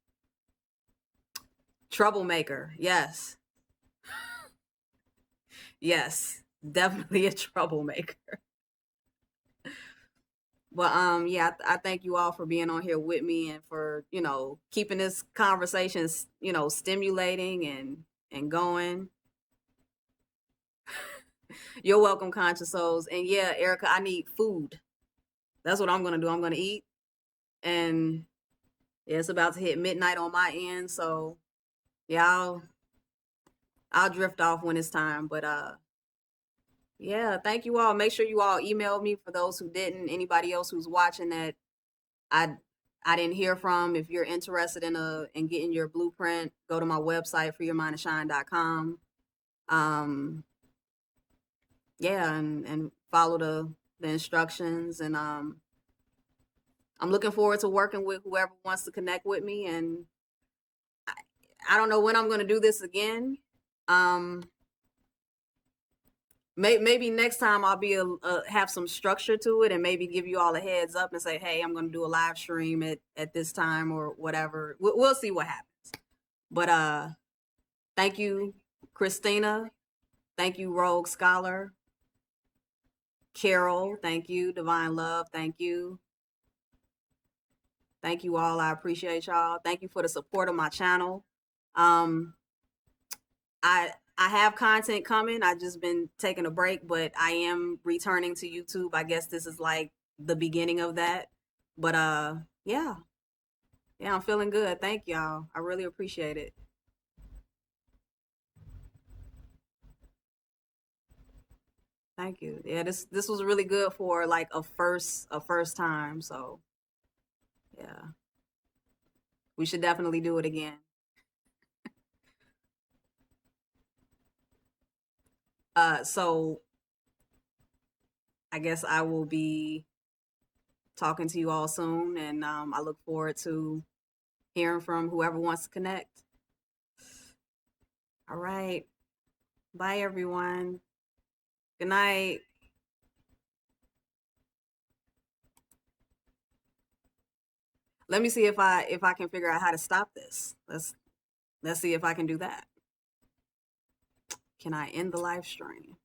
Troublemaker, yes, yes, definitely a troublemaker. But yeah, I thank you all for being on here with me and for keeping this conversation stimulating and going. You're welcome, conscious souls. And yeah, Erica, I need food. That's what I'm gonna do. I'm gonna eat, and yeah, it's about to hit midnight on my end. So yeah, I'll drift off when it's time. But Yeah, thank you all. Make sure you all email me for those who didn't. Anybody else who's watching that I I didn't hear from. If you're interested in getting your blueprint, go to my website freeyourmindandshine.com. Um, yeah, and follow the instructions. And I'm looking forward to working with whoever wants to connect with me. And I don't know when I'm going to do this again. Um, maybe next time I'll be have some structure to it, and maybe give you all a heads up and say, hey, I'm going to do a live stream at this time or whatever. We'll see what happens. But thank you, Christina. Thank you, Rogue Scholar. Carol, thank you. Divine Love, thank you. Thank you all. I appreciate y'all. Thank you for the support of my channel. Um, I have content coming. I've just been taking a break, but I am returning to YouTube. I guess this is like the beginning of that. But yeah. Yeah, I'm feeling good. Thank y'all. I really appreciate it. Thank you. Yeah, this was really good for like a first time. So yeah, we should definitely do it again. So I guess I will be talking to you all soon, and I look forward to hearing from whoever wants to connect. All right. Bye, everyone. Good night. Let me see if I can figure out how to stop this. Let's see if I can do that. Can I end the live stream?